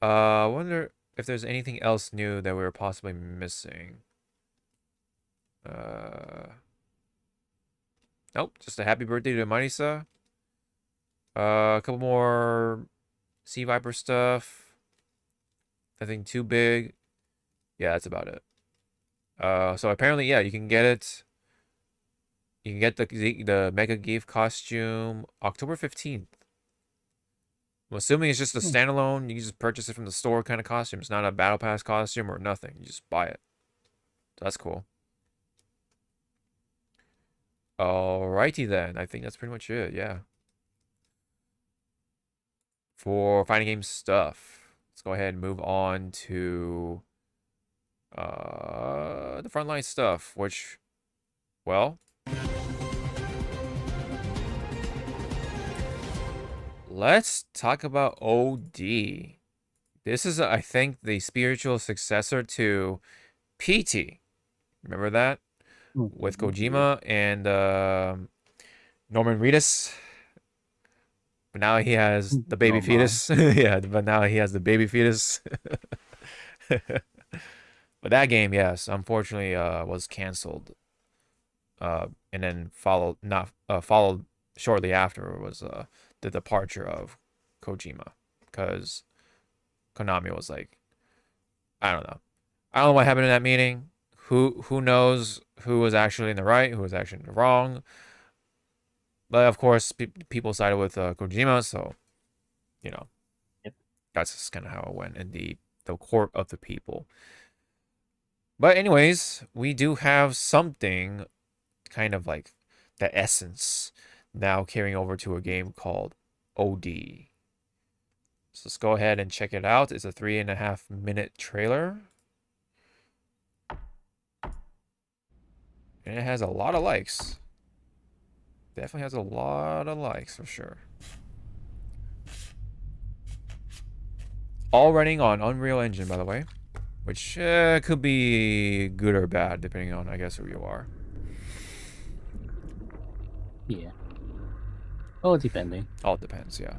I wonder if there's anything else new that we were possibly missing. Nope. Just a happy birthday to Marisa. A couple more Sea Viper stuff. Nothing too big. Yeah, that's about it. So apparently, yeah, you can get it. You can get the Mega Geef costume October 15th. I'm assuming it's just a standalone. You can just purchase it from the store kind of costume. It's not a Battle Pass costume or nothing. You just buy it. So that's cool. Alrighty then. I think that's pretty much it. Yeah. For fighting game stuff, let's go ahead and move on to the frontline stuff, which, well, let's talk about OD. This is, I think, the spiritual successor to PT. Remember that? With Kojima and Norman Reedus. But now he has the baby fetus. Yeah, but now he has the baby fetus. But that game, yes, unfortunately, was canceled. And then followed shortly after was the departure of Kojima, because Konami was like, I don't know what happened in that meeting. Who knows who was actually in the right, who was actually in the wrong. But of course, people sided with Kojima, so you know, that's just kind of how it went in the court of the people. But anyways, we do have something kind of like the essence now carrying over to a game called OD. So let's go ahead and check it out. It's a 3.5-minute trailer. And it has a lot of likes. Definitely has a lot of likes for sure. All running on Unreal Engine, by the way. Which could be good or bad, depending on, I guess, who you are. Yeah. Oh, depending. All depends, yeah.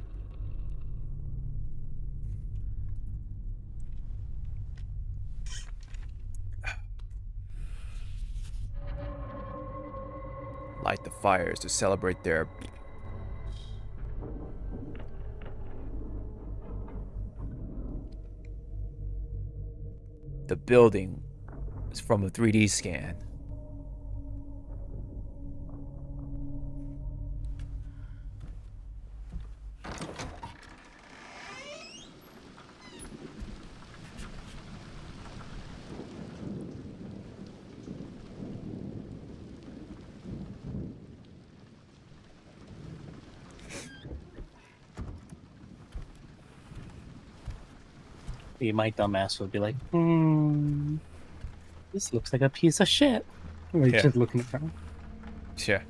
Light the fires to celebrate their... The building is from a 3D scan. My dumbass would be like, this looks like a piece of shit. We're just looking around. Yeah.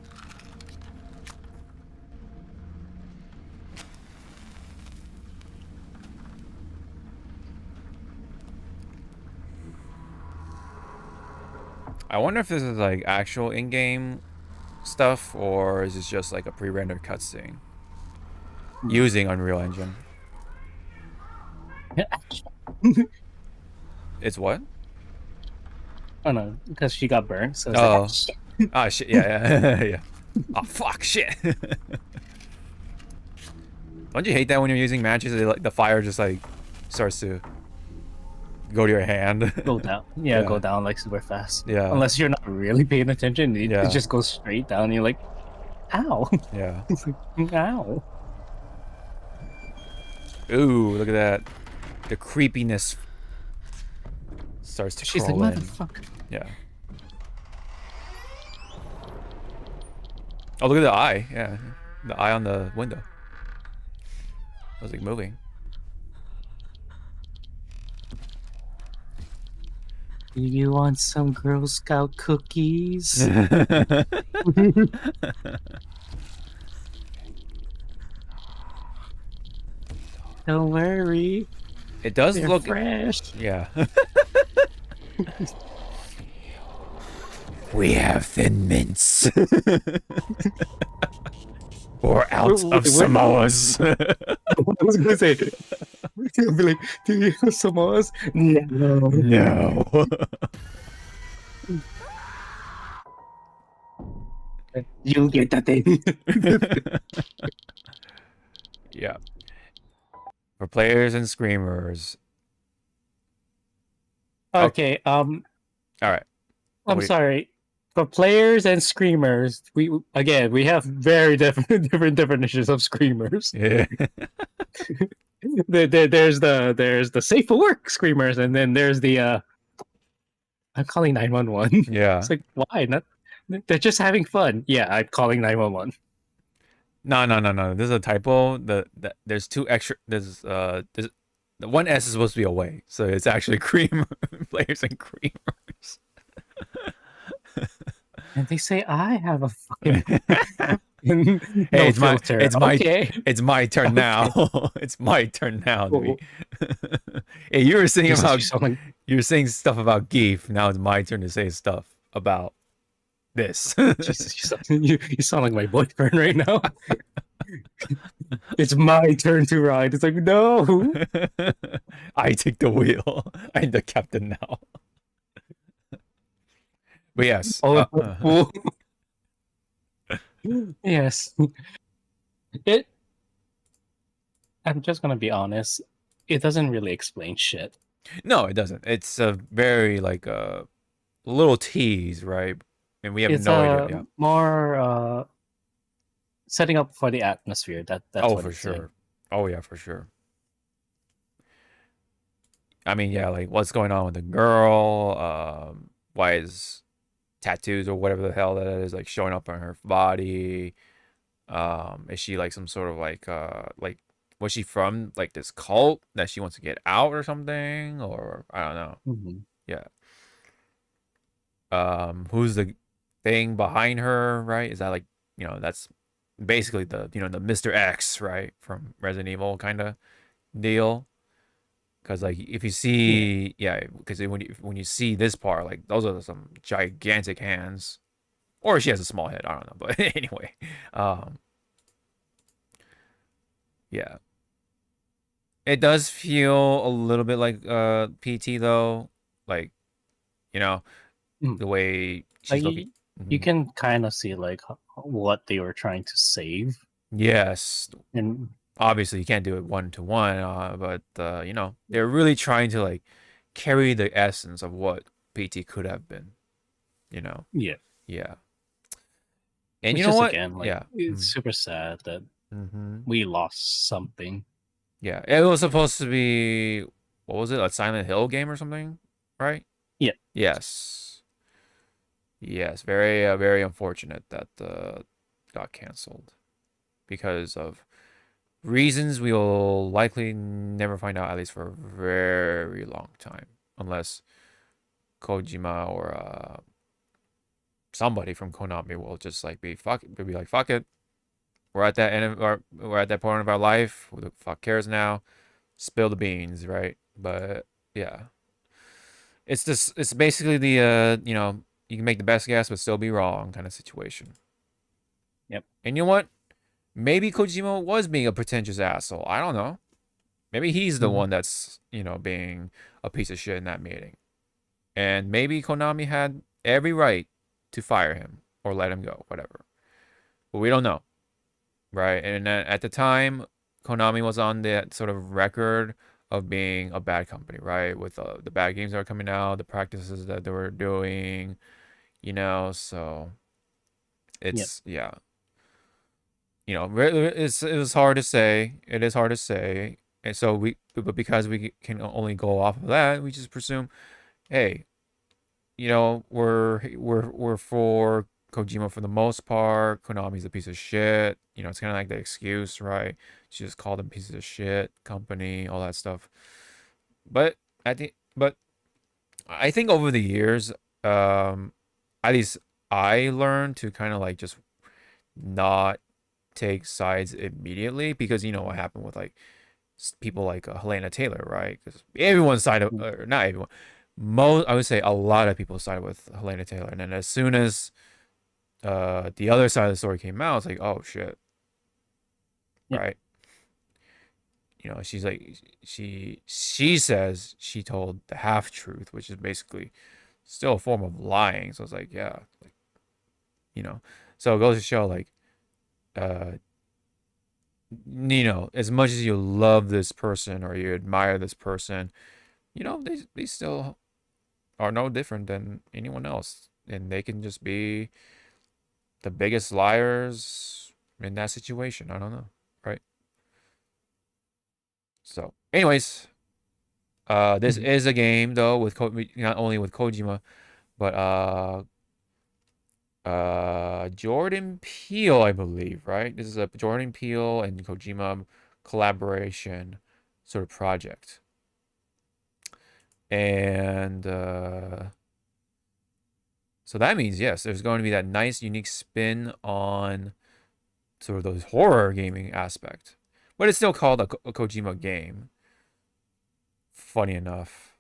I wonder if this is like actual in-game stuff, or is this just like a pre-rendered cutscene using Unreal Engine? It's what? Oh no, because she got burnt. So it's oh, like, shit. Oh shit! Yeah. Yeah. Oh fuck! Shit! Don't you hate that when you're using matches? The fire just like starts to go to your hand. Go down. Yeah, Yeah. go down like super fast. Yeah. Unless you're not really paying attention, it Yeah. just goes straight down. You're like, ow. Yeah. It's like, ow. Ooh, look at that. The creepiness starts to She's like, crawl in. motherfucker. Yeah. Oh, look at the eye. Yeah. The eye on the window. It was like moving. Do you want some Girl Scout cookies? Don't worry. It does They're look fresh. Yeah. We have Thin Mints. 4 ounce of Samoas. I was gonna say, I'll be like, do you have Samoas? No. No. You get that thing. Yeah. For players and screamers. Okay, All right. I'm Wait. sorry. For players and screamers, we have very different definitions of screamers. Yeah. There's the safe for work screamers, and then there's the I'm calling 911. Yeah. It's like, why not? They're just having fun. Yeah, I'm calling 911. No. This is a typo. There's two extra. There's the one S is supposed to be away, so it's actually cream players and creamers. And they say I have a fucking Hey, it's filter. it's my turn now. It's my turn now. Cool. Hey, you were saying Jesus, about you sound like, you were saying stuff about Geef. Now it's my turn to say stuff about this. Jesus, you sound like my boyfriend right now. It's my turn to ride. It's like, no. I take the wheel. I'm the captain now. But yes. Yes. I'm just gonna be honest. It doesn't really explain shit. No, it doesn't. It's a very like a little tease, right? And we have It's no idea. Yeah. more setting up for the atmosphere. That's Oh, what for it's doing. sure. Oh, yeah, for sure. I mean, yeah, like what's going on with the girl? Why is tattoos or whatever the hell that is like showing up on her body? Is she like some sort of like was she from like this cult that she wants to get out or something? Or I don't know. Mhm. Yeah. Who's the thing behind her, right? Is that like, that's basically the Mr. X, right, from Resident Evil kind of deal. Because like if you see, because when you see this part, like those are some gigantic hands, or she has a small head. I don't know, but anyway, yeah, it does feel a little bit like PT though, like the way she's Like, looking. you Mhm. can kind of see like what they were trying to save, Yes, and obviously you can't do it one to one, but they're really trying to like carry the essence of what PT could have been. yeah. Yeah. And It's you know just, what? again, like, Yeah. it's super sad that Mm-hmm. we lost something. Yeah. It was supposed to be, what was it? A Silent Hill game or something, right? Yeah. Yes. Yes. Very, very unfortunate that got canceled because of reasons we will likely never find out, at least for a very long time, unless Kojima or somebody from Konami will just like be fuck it. We're at that end of we're at that point of our life. Who the fuck cares now? Spill the beans, right? But yeah, it's basically the you can make the best guess but still be wrong kind of situation. Yep. And you know what? Maybe Kojima was being a pretentious asshole. I don't know. Maybe he's the one that's being a piece of shit in that meeting. And maybe Konami had every right to fire him or let him go, whatever. But we don't know, right? And at the time, Konami was on that sort of record of being a bad company, right? With the bad games that are coming out, the practices that they were doing, so Yep. it's yeah. It was hard to say. It is hard to say. And so but because we can only go off of that, we just presume, hey, we're for Kojima for the most part. Konami's a piece of shit. It's kind of like the excuse, right? You just call them pieces of shit company, all that stuff. But I think over the years, at least I learned to kind of like just not take sides immediately, because what happened with like people like Helena Taylor, right? Because everyone sided, or not everyone, I would say a lot of people sided with Helena Taylor, and then as soon as the other side of the story came out, it's like, oh shit, Yep. right? She's like, she says she told the half truth, which is basically still a form of lying. So it's like, yeah, like, so it goes to show, like, as much as you love this person or you admire this person, they still are no different than anyone else, and they can just be the biggest liars in that situation. I don't know, right? So, anyways, this is a game though with not only with Kojima, but Jordan Peele, I believe, right? This is a Jordan Peele and Kojima collaboration sort of project. And so that means, yes, there's going to be that nice, unique spin on sort of those horror gaming aspect. But it's still called a Kojima game. Funny enough.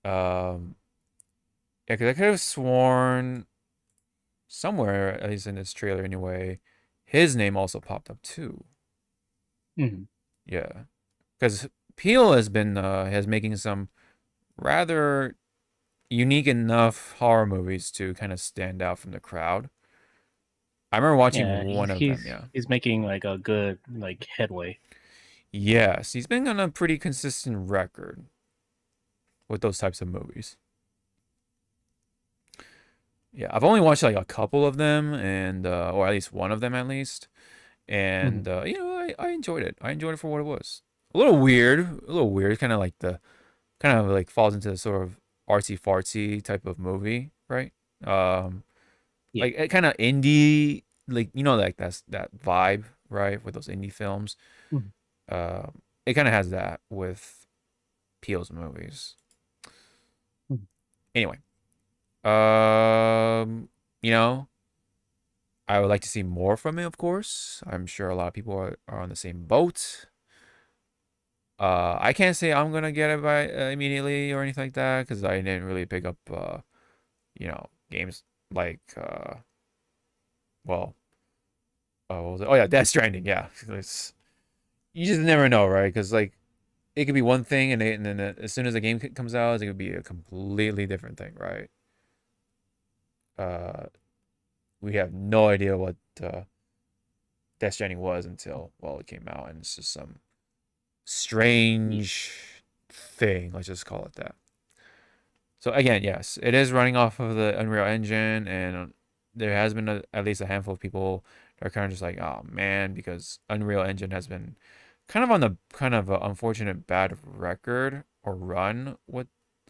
Yeah, because I could have sworn somewhere, at least in this trailer anyway, his name also popped up too. Yeah. Because Peele has making some rather unique enough horror movies to kind of stand out from the crowd. I remember watching one of them. Yeah, he's making like a good like headway. Yes, he's been on a pretty consistent record with those types of movies. Yeah, I've only watched like a couple of them, and or at least one of them at least, and I enjoyed it. I enjoyed it for what it was. A little weird, kind of like falls into the sort of artsy fartsy type of movie, right? Yeah. Like kind of indie, like like that vibe, right? With those indie films. It kind of has that with Peele's movies. Anyway, I would like to see more from it, of course. I'm sure a lot of people are on the same boat. I can't say I'm gonna get it by immediately or anything like that, because I didn't really pick up games like well, what was it? Oh yeah, Death Stranding. Yeah, you just never know, right? Because like it could be one thing, and then as soon as the game comes out, it could be a completely different thing, right? We have no idea what Death Stranding was until it came out, and it's just some strange thing. Let's just call it that. So again, yes, it is running off of the Unreal Engine, and there has been at least a handful of people that are kind of just like, oh man, because Unreal Engine has been kind of on the kind of unfortunate bad record or run with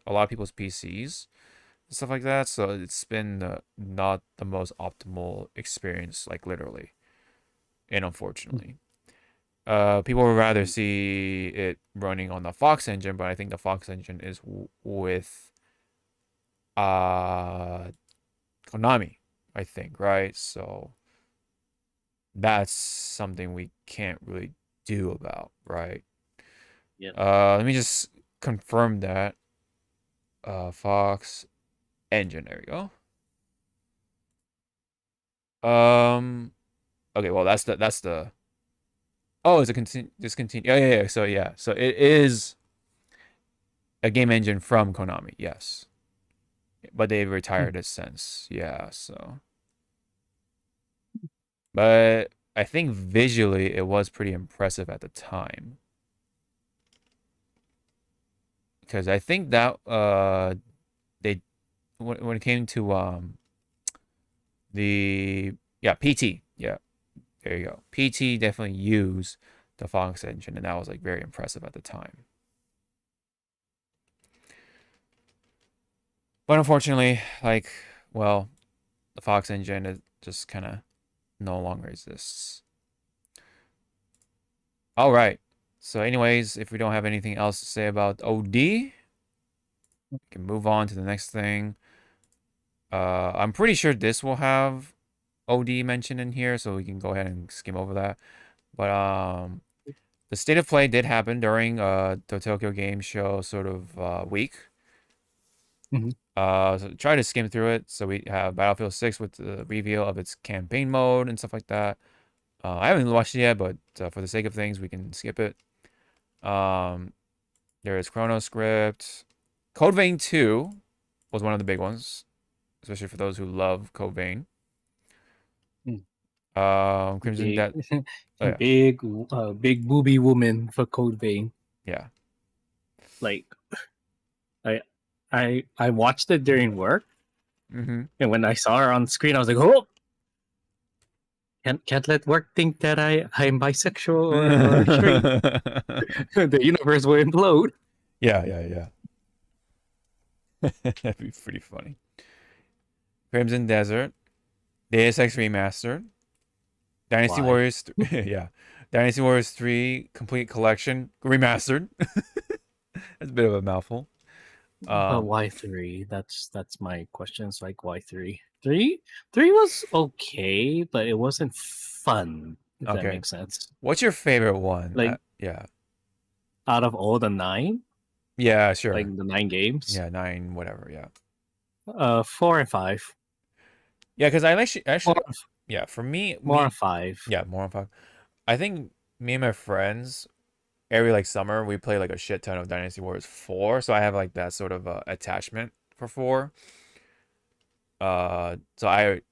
a lot of people's PCs and stuff like that. So it's been not the most optimal experience, like literally, and unfortunately. People would rather see it running on the Fox engine, but I think the Fox engine is with Konami, I think, right? So that's something we can't really do about, right? Yeah. Let me just confirm that. Fox engine, there we go. Okay, well that's the oh, it's a discontinue. Yeah. So it is a game engine from Konami, yes. But they've retired it since. Yeah, so. But I think visually it was pretty impressive at the time. because I think that they when it came to the PT, yeah, there you go. PT definitely used the Fox engine, and that was like very impressive at the time. But unfortunately, like, well, the Fox engine is just kind of no longer exists. All right. So anyways, if we don't have anything else to say about OD, we can move on to the next thing. I'm pretty sure this will have OD mentioned in here, so we can go ahead and skim over that. But the state of play did happen during the Tokyo Game Show sort of week. Mm-hmm. So try to skim through it. So we have Battlefield 6 with the reveal of its campaign mode and stuff like that. I haven't watched it yet, but for the sake of things, we can skip it. There is ChronoScript. Code Vein 2 was one of the big ones, especially for those who love Code Vein. Crimson Death. Oh, yeah. Big booby woman for Code Vein. Yeah. Like, I watched it during work, and when I saw her on screen, I was like, oh. Can't let work think that I'm bisexual or straight. The universe will implode. Yeah. That'd be pretty funny. Crimson Desert, Deus Ex Remastered, Dynasty Warriors, Dynasty Warriors 3 Complete Collection Remastered. That's a bit of a mouthful. Why 3? That's my question. It's like, why 3? 3 was okay, but it wasn't fun, if that makes sense. What's your favorite one? Like, out of all the 9? Yeah, sure. Like the 9 games? Yeah, 9, whatever, yeah. 4 and 5. Yeah, because I actually yeah, for me... More on 5. Yeah, more on 5. I think me and my friends, every like summer, we play like a shit ton of Dynasty Warriors 4, so I have like that sort of attachment for 4. So I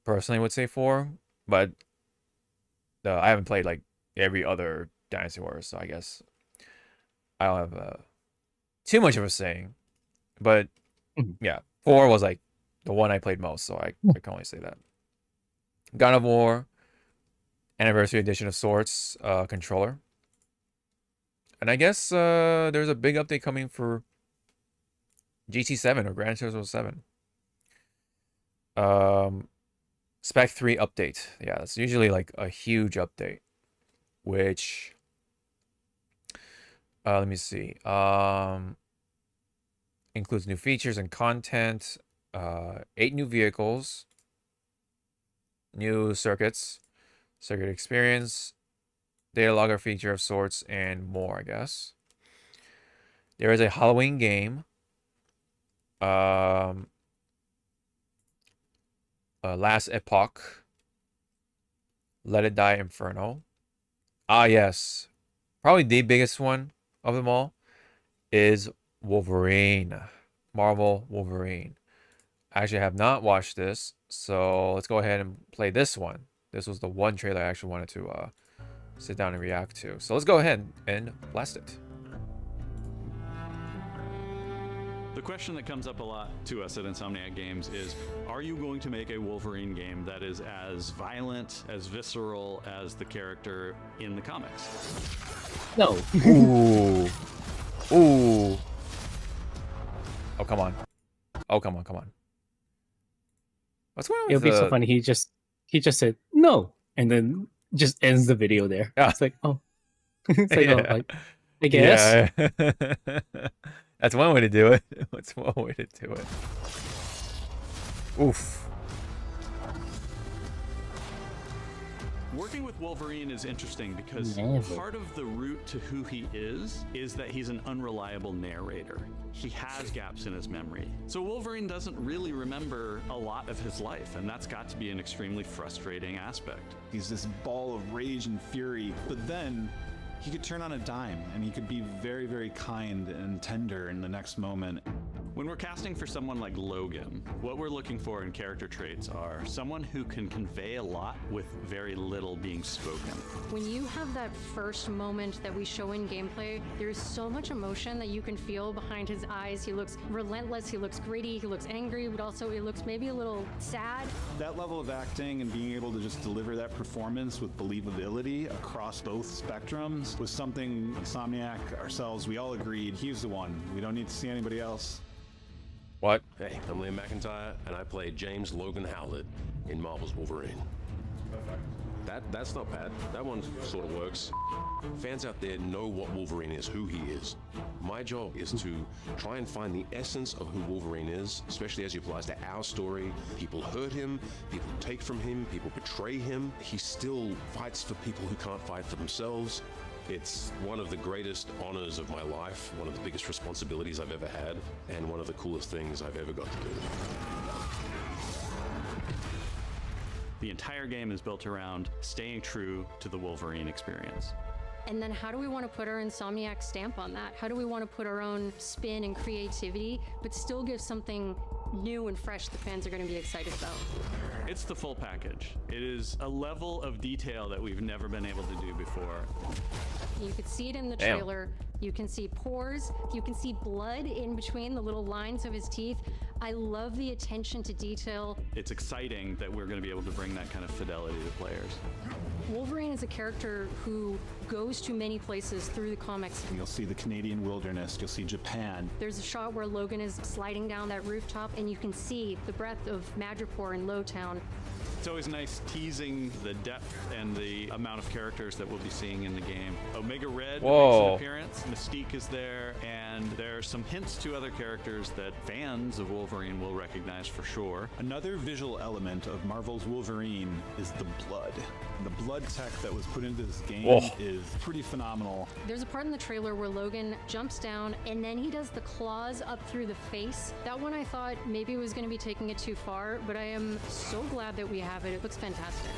personally would say 4, but I haven't played like every other Dynasty Warriors, so I guess I don't have too much of a saying. But yeah, 4 was like the one I played most, so I can only say that. God of War, Anniversary Edition of Sorts, controller. And I guess there's a big update coming for GT7 or Gran Turismo 7. Spec 3 update. Yeah, it's usually like a huge update, which let me see. Includes new features and content, 8 new vehicles, new circuit experience, data logger feature of sorts, and more, I guess. There is a Halloween game. Last Epoch, Let It Die Inferno. Ah, yes. Probably the biggest one of them all is Wolverine. Marvel Wolverine. I actually have not watched this, so let's go ahead and play this one. This was the one trailer I actually wanted to sit down and react to. So let's go ahead and blast it. The question that comes up a lot to us at Insomniac Games is, are you going to make a Wolverine game that is as violent, as visceral as the character in the comics? No. Ooh. Ooh. Oh, come on. Oh, come on. What's going on with It'll be so funny. He just said no, and then just ends the video there. Yeah. It's like, oh. It's like, oh, like, I guess. Yeah. That's one way to do it. That's one way to do it. Oof. Working with Wolverine is interesting because part of the route to who he is that he's an unreliable narrator. He has gaps in his memory. So Wolverine doesn't really remember a lot of his life, and that's got to be an extremely frustrating aspect. He's this ball of rage and fury, but then he could turn on a dime and he could be very, very kind and tender in the next moment. When we're casting for someone like Logan, what we're looking for in character traits are someone who can convey a lot with very little being spoken. When you have that first moment that we show in gameplay, there's so much emotion that you can feel behind his eyes. He looks relentless, he looks gritty, he looks angry, but also he looks maybe a little sad. That level of acting and being able to just deliver that performance with believability across both spectrums was something Insomniac, ourselves, we all agreed he's the one. We don't need to see anybody else. What? Hey, I'm Liam McIntyre, and I play James Logan Howlett in Marvel's Wolverine. That's not bad. That one sort of works. Fans out there know what Wolverine is, who he is. My job is to try and find the essence of who Wolverine is, especially as he applies to our story. People hurt him, people take from him, people betray him. He still fights for people who can't fight for themselves. It's one of the greatest honors of my life, one of the biggest responsibilities I've ever had, and one of the coolest things I've ever got to do. The entire game is built around staying true to the Wolverine experience. And then how do we want to put our Insomniac stamp on that? How do we want to put our own spin and creativity, but still give something new and fresh the fans are going to be excited about? It's the full package. It is a level of detail that we've never been able to do before. You could see it in the Damn. trailer. You can see pores. You can see blood in between the little lines of his teeth. I love the attention to detail. It's exciting that we're going to be able to bring that kind of fidelity to players. Wolverine is a character who goes to many places through the comics. You'll see the Canadian wilderness, you'll see Japan. There's a shot where Logan is sliding down that rooftop and you can see the breadth of Madripoor in Lowtown. It's always nice teasing the depth and the amount of characters that we'll be seeing in the game. Omega Red makes Whoa. an appearance, Mystique is there, and there are some hints to other characters that fans of Wolverine will recognize for sure. Another visual element of Marvel's Wolverine is the blood. The blood tech that was put into this game Whoa. is pretty phenomenal. There's a part in the trailer where Logan jumps down and then he does the claws up through the face. That one I thought maybe was going to be taking it too far, but I am so glad that we have it. It looks fantastic.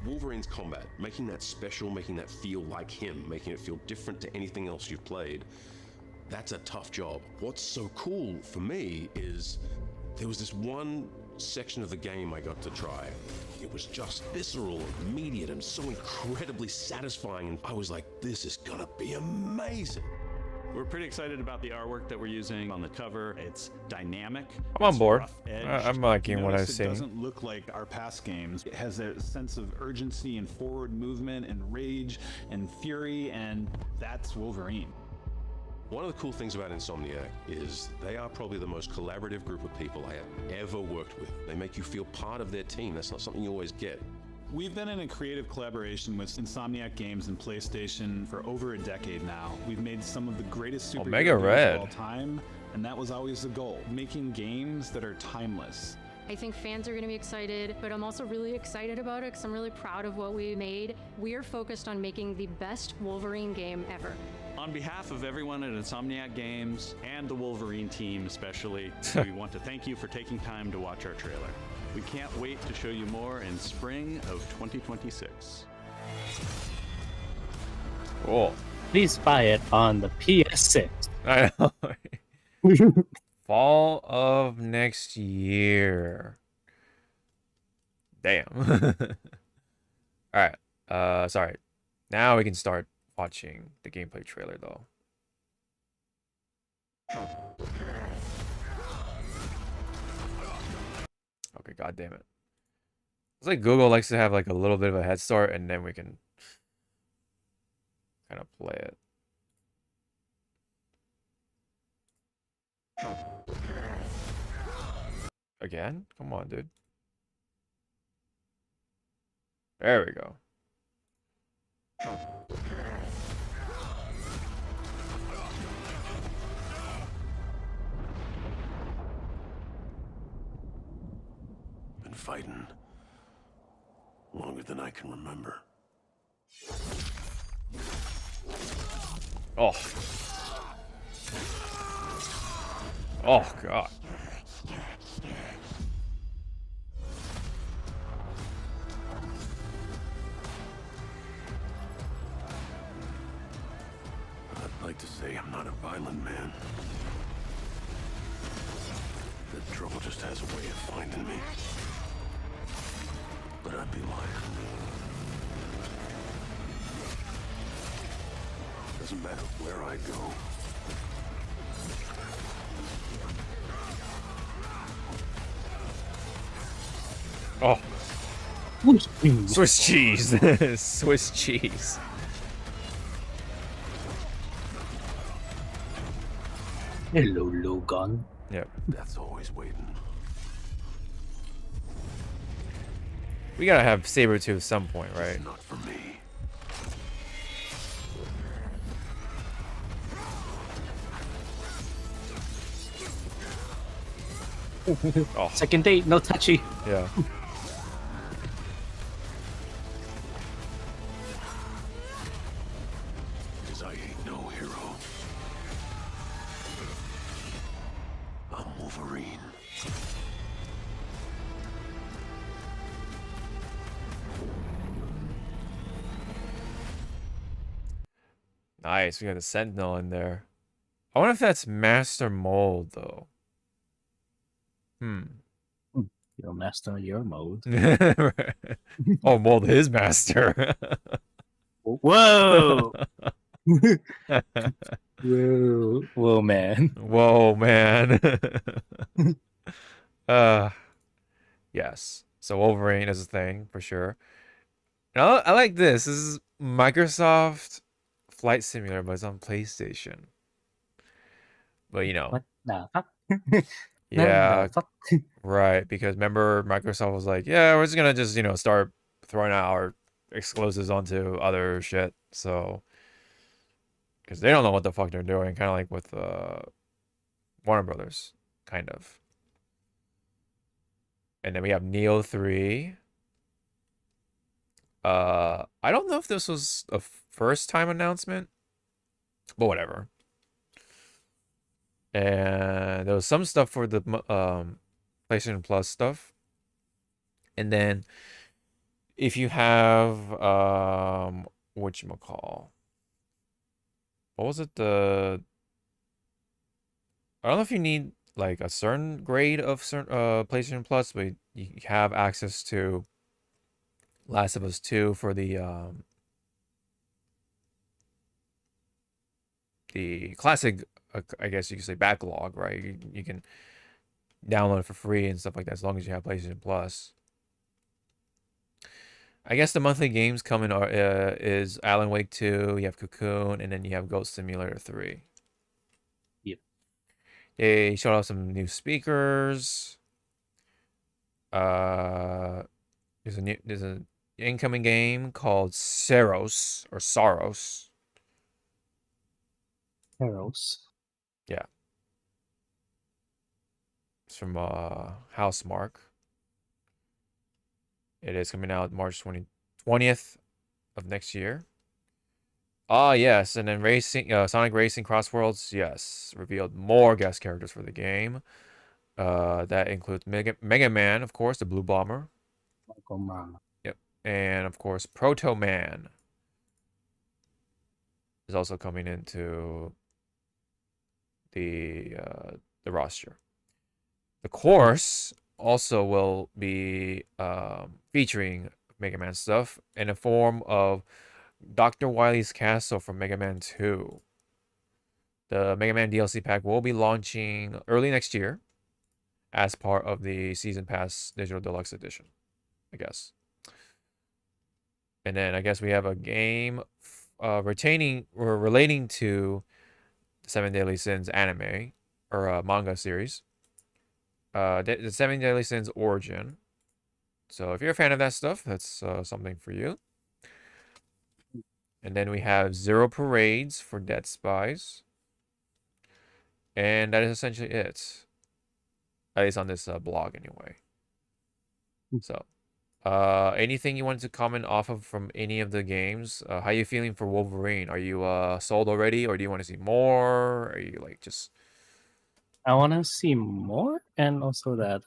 Wolverine's combat, making that special, making that feel like him, making it feel different to anything else you've played, that's a tough job. What's so cool for me is there was this one section of the game I got to try. It was just visceral, immediate, and so incredibly satisfying, and I was like, this is gonna be amazing. We're pretty excited about the artwork that we're using on the cover. It's dynamic. I'm on it's board. rough-edged. I'm liking what I Notice see. It doesn't look like our past games. It has a sense of urgency and forward movement and rage and fury, and that's Wolverine. One of the cool things about Insomniac is they are probably the most collaborative group of people I have ever worked with. They make you feel part of their team. That's not something you always get. We've been in a creative collaboration with Insomniac Games and PlayStation for over a decade now. We've made some of the greatest superhero Omega games Red. of all time, and that was always the goal, making games that are timeless. I think fans are going to be excited, but I'm also really excited about it because I'm really proud of what we made. We are focused on making the best Wolverine game ever. On behalf of everyone at Insomniac Games and the Wolverine team especially, we want to thank you for taking time to watch our trailer. We can't wait to show you more in spring of 2026. Cool. Please buy it on the PS6. I know. Fall of next year. Damn. All right. Sorry. Now we can start watching the gameplay trailer though. Okay, god damn it. It's like Google likes to have like a little bit of a head start and then we can kind of play it. Again? Come on, dude. There we go. Been fighting longer than I can remember. Oh. Oh, God. I'd like to say I'm not a violent man. just has a way of finding me. But I'd be lying. Doesn't matter where I go. Oh, Swiss cheese. Swiss cheese. Hello, Logan. Yep. That's always waiting. We gotta have Sabretooth at some point, right? Not for me. Oh. Second date, no touchy. Yeah. Because I ain't no hero. I'm Wolverine. Nice. We got the Sentinel in there. I wonder if that's Master Mold, though. Your master, your mode. Oh, Mold his master. Whoa! Whoa, man. Whoa, man. Yes. So Wolverine is a thing for sure. And I like this. This is Microsoft Flight Simulator, but it's on PlayStation. But you know, What the fuck? yeah, What the fuck? right. Because remember, Microsoft was like, "Yeah, we're just gonna just start throwing out our exclusives onto other shit." So, because they don't know what the fuck they're doing, kind of like with Warner Brothers, kind of. And then we have Neo 3. I don't know if this was a first time announcement, but whatever. And there was some stuff for the PlayStation Plus stuff. And then if you have whatchamacall, what was it? I don't know if you need like a certain grade of certain PlayStation Plus, but you have access to Last of Us 2 for the classic, I guess you could say backlog, right? You can download it for free and stuff like that as long as you have PlayStation Plus. I guess the monthly games coming is Alan Wake 2, you have Cocoon, and then you have Ghost Simulator 3. Yep. They showed off some new speakers. There's an incoming game called Saros or Saros. Heroes. Yeah. It's from Housemark. It is coming out March 20th of next year. Ah, yes. And then Sonic Racing Cross Worlds, yes. Revealed more guest characters for the game. That includes Mega Man, of course, the Blue Bomber. Yep. And, of course, Proto Man is also coming into the roster. The course also will be featuring Mega Man stuff in the form of Dr. Wily's Castle from Mega Man 2. The Mega Man DLC pack will be launching early next year as part of the Season Pass Digital Deluxe Edition, I guess. And then I guess we have a game relating to the Seven Deadly Sins anime or manga series. The Seven Deadly Sins Origin. So if you're a fan of that stuff, that's something for you. And then we have Zero Parades for Dead Spies. And that is essentially it. At least on this blog anyway. So, anything you wanted to comment off of from any of the games? How are you feeling for Wolverine? Are you sold already, or do you want to see more? Are you like just... I want to see more, and also that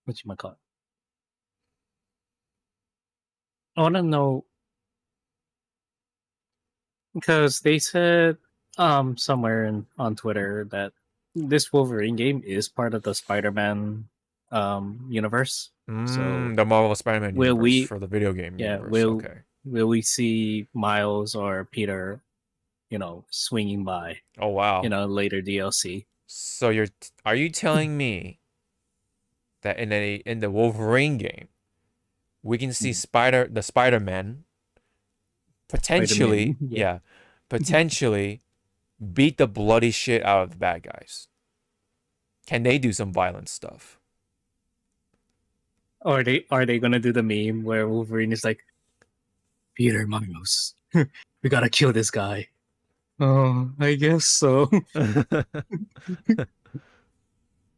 whatchamacallit? I want to know because they said somewhere on Twitter that this Wolverine game is part of the Spider-Man universe. So The Marvel Spider-Man will universe we? for the video game Yeah, universe. Okay. will we see Miles or Peter, swinging by, Oh wow. later DLC? So are you telling me that in the Wolverine game we can see the Spider-Man potentially, Spider-Man, yeah. potentially beat the bloody shit out of the bad guys? Can they do some violent stuff? Or are they gonna do the meme where Wolverine is like, Peter Miles, we gotta kill this guy? Oh, I guess so.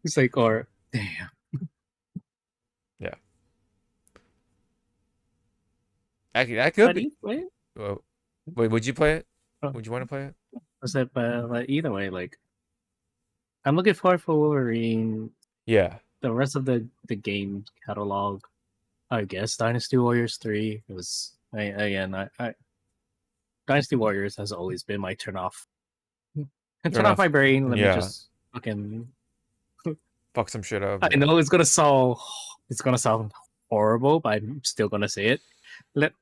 It's like, or damn. Yeah. Actually, that could But be. wait, Wait, would you play it? oh, Would you want to play it? was that? But either way, like, I'm looking forward for Wolverine. Yeah. The rest of the game catalog, I guess Dynasty Warriors 3 was I Dynasty Warriors has always been my turn off. And turn off my brain. Let me Yeah. just fucking. Fuck some shit up. I know it's gonna sound horrible, but I'm still gonna say it. Let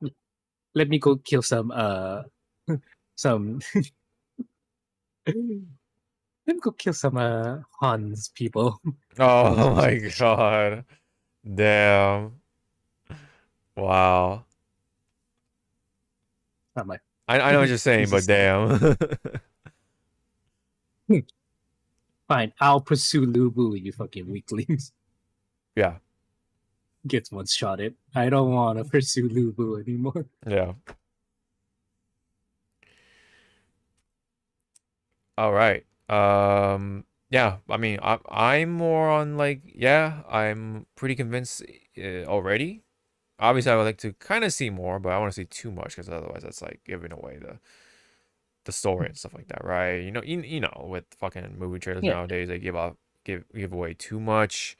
let me go kill some some let me go kill some Hans people. Oh my god. Damn. Wow. Not my I know what you're saying, but damn. fine. I'll pursue Lubu, you fucking weaklings. Yeah. Gets one shot it. I don't want to pursue Lubu anymore. Yeah. All right. Yeah, I mean, I'm more on like, yeah, I'm pretty convinced already. Obviously, I would like to kind of see more, but I want to see too much because otherwise that's like giving away the story and stuff like that, right? You know, with fucking movie trailers nowadays, they give away too much.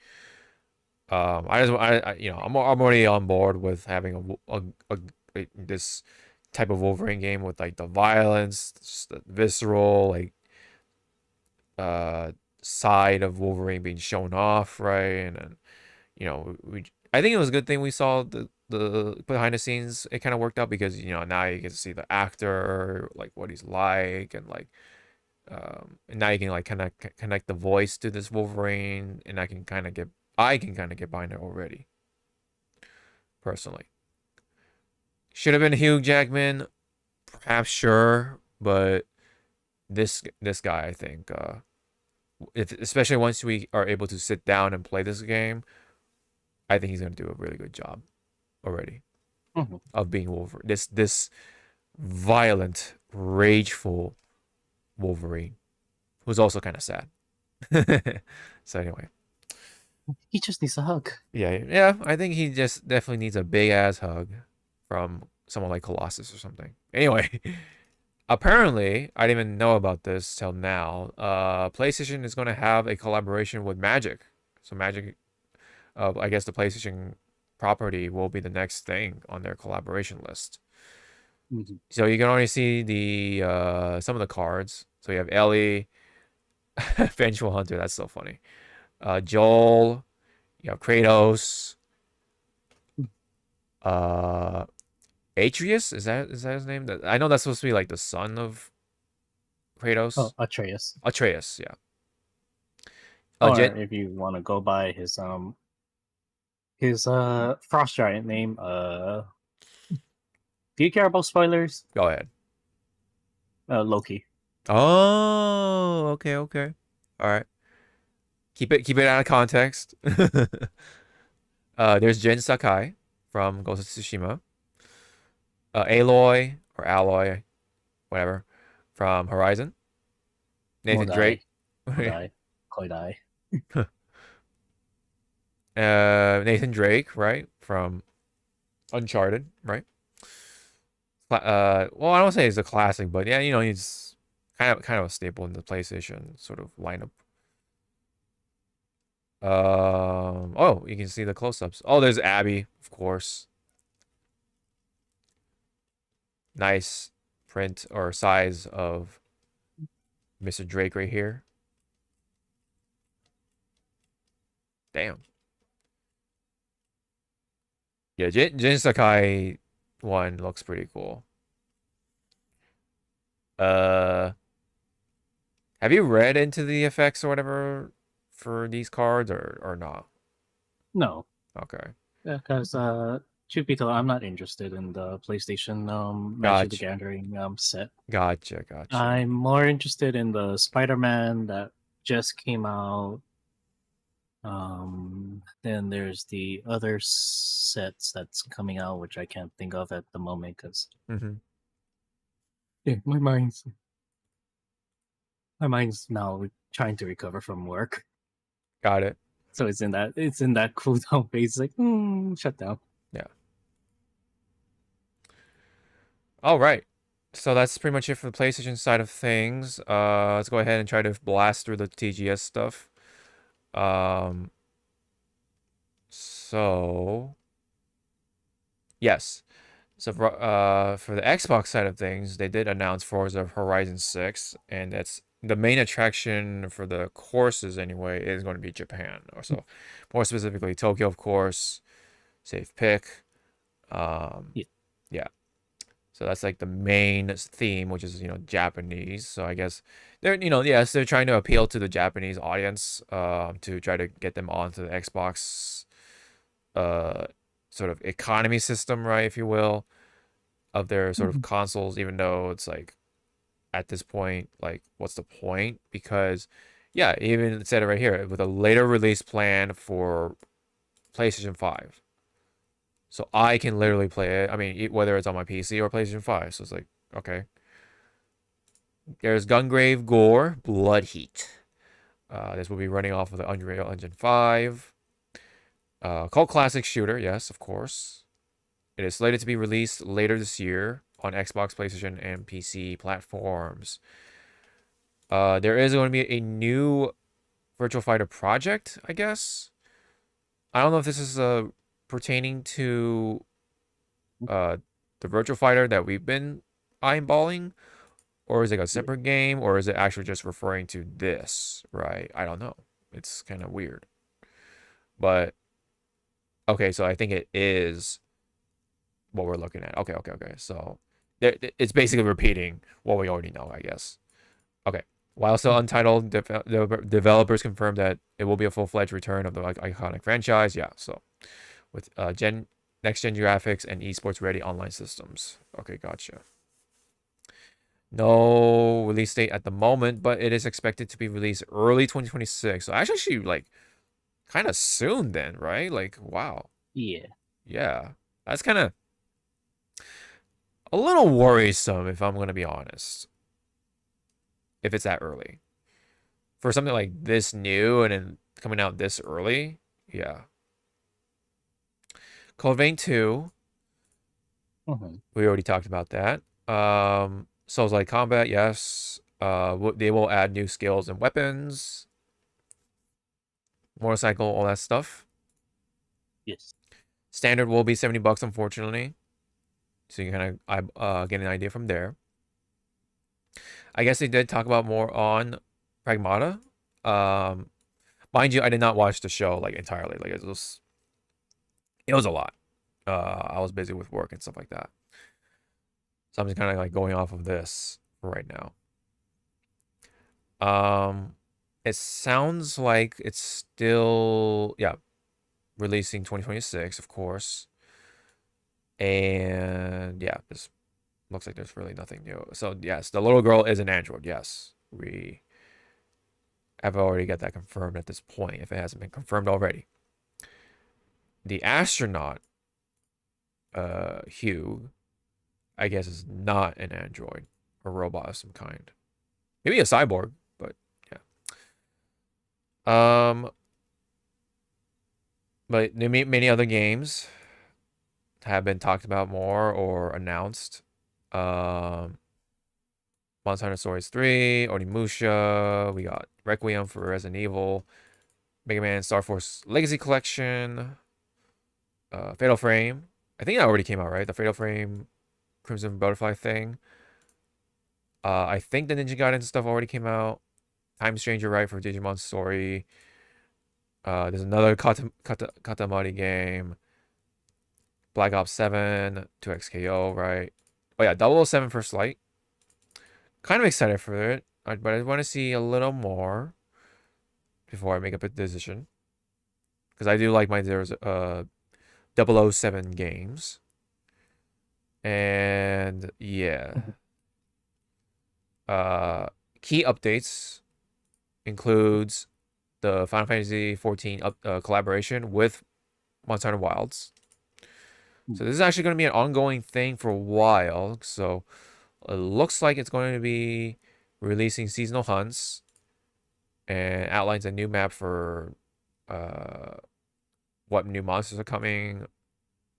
I'm already on board with having this type of Wolverine game with like the violence, just the visceral, like side of Wolverine being shown off, right? And then I think it was a good thing we saw the behind the scenes. It kind of worked out because now you get to see the actor, like what he's like, and like and now you can like connect the voice to this Wolverine, and I can kind of get behind it already, personally. Should have been Hugh Jackman, perhaps, sure, but this guy, I think, especially once we are able to sit down and play this game, I think he's gonna do a really good job already of being Wolverine. This violent, rageful Wolverine, who's also kind of sad. So anyway, He just needs a hug. yeah. I think he just definitely needs a big ass hug from someone like Colossus or something. Anyway. Apparently, I didn't even know about this till now. PlayStation is going to have a collaboration with Magic. So Magic, I guess the PlayStation property will be the next thing on their collaboration list. So you can only see the some of the cards. So you have Ellie, Vengeful Hunter. That's so funny. Joel, you have Kratos. Atreus, is that his name? I know that's supposed to be like the son of Kratos. Oh, Atreus. Atreus, yeah. Or if you want to go by his frost giant name, do you care about spoilers? Go ahead. Loki. Oh, okay. All right. Keep it out of context. There's Jin Sakai from Ghost of Tsushima. Aloy or Alloy, whatever, from Horizon. Nathan Drake. Kodai. Nathan Drake, right, from Uncharted, right? Well, I don't say he's a classic, but yeah, he's kind of a staple in the PlayStation sort of lineup. Oh, you can see the close-ups. Oh, there's Abby, of course. Nice print or size of Mr. Drake right here. Damn. Yeah, Jin Sakai one looks pretty cool. Have you read into the effects or whatever for these cards or not? No. Okay. Yeah, because truth be told, I'm not interested in the PlayStation Magic the Gotcha. Gathering set. Gotcha. I'm more interested in the Spider-Man that just came out. Then there's the other sets that's coming out, which I can't think of at the moment because yeah, my mind's now trying to recover from work. Got it. So it's in that cool down phase, like shut down. Yeah. All right. So that's pretty much it for the PlayStation side of things. Let's go ahead and try to blast through the TGS stuff. So yes. So for the Xbox side of things, they did announce Forza Horizon 6, and that's the main attraction for the courses anyway is going to be Japan. Or so more specifically Tokyo, of course. Safe pick. Yeah. So that's like the main theme, which is, Japanese. So I guess they're, yes, they're trying to appeal to the Japanese audience, to try to get them onto the Xbox, sort of economy system, right, if you will, of their sort of consoles, even though it's like, at this point, like, what's the point? Because, yeah, even it said it right here, with a later release plan for PlayStation 5. So I can literally play it. I mean, whether it's on my PC or PlayStation 5. So it's like, okay. There's Gungrave Gore, Blood Heat. This will be running off of the Unreal Engine 5. Cult classic shooter, yes, of course. It is slated to be released later this year on Xbox, PlayStation, and PC platforms. There is going to be a new Virtual Fighter project, I guess. I don't know if this is pertaining to the Virtual Fighter that we've been eyeballing, or is it a separate game, or is it actually just referring to this, right? I don't know. It's kind of weird. But, okay, so I think it is what we're looking at. Okay. So, it's basically repeating what we already know, I guess. Okay. While still untitled, developers confirmed that it will be a full-fledged return of the iconic franchise. Yeah, so with next-gen graphics and esports ready online systems. Okay, gotcha. No release date at the moment, but it is expected to be released early 2026. So actually like kind of soon then, right? Like, wow. Yeah. That's kind of a little worrisome, if I'm going to be honest. If it's that early. For something like this new and then coming out this early, yeah. Code Vein 2. We already talked about that. Souls-like combat, yes. They will add new skills and weapons. Motorcycle, all that stuff. Yes. Standard will be $70, unfortunately. So you can kind of get an idea from there. I guess they did talk about more on Pragmata. Mind you, I did not watch the show like entirely. Like it was a lot. I was busy with work and stuff like that. So I'm just kind of like going off of this for right now. It sounds like it's still, yeah, releasing 2026, of course. And yeah, this looks like there's really nothing new. So yes, the little girl is an android. Yes, we have already got that confirmed at this point, if it hasn't been confirmed already. The astronaut, Hugh, I guess is not an android, a robot of some kind. Maybe a cyborg, but yeah. But many other games have been talked about more or announced. Monster Hunter Stories 3, Onimusha, we got Requiem for Resident Evil, Mega Man Star Force Legacy Collection, Fatal Frame. I think that already came out, right? The Fatal Frame Crimson Butterfly thing. I think the Ninja Gaiden stuff already came out. Time Stranger, right, for Digimon Story. There's another Katamari game. Black Ops 7, 2XKO, right? Oh yeah, 007 First Light. Kind of excited for it, but I want to see a little more before I make up a decision. Because I do like my 007 games. And yeah. Key updates includes the Final Fantasy 14 collaboration with Monster Hunter Wilds. So this is actually going to be an ongoing thing for a while. So it looks like it's going to be releasing seasonal hunts and outlines a new map for what new monsters are coming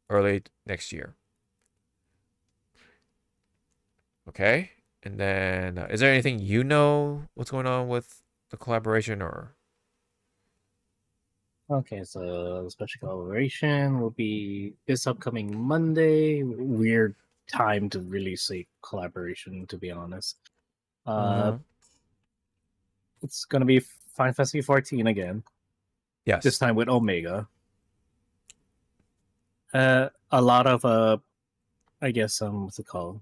early next year. Okay. And then is there anything you know what's going on with the collaboration or? Okay, so the special collaboration will be this upcoming Monday. Weird time to release a collaboration, to be honest. It's gonna be Final Fantasy 14 again. Yes. This time with Omega. A lot of I guess what's it called?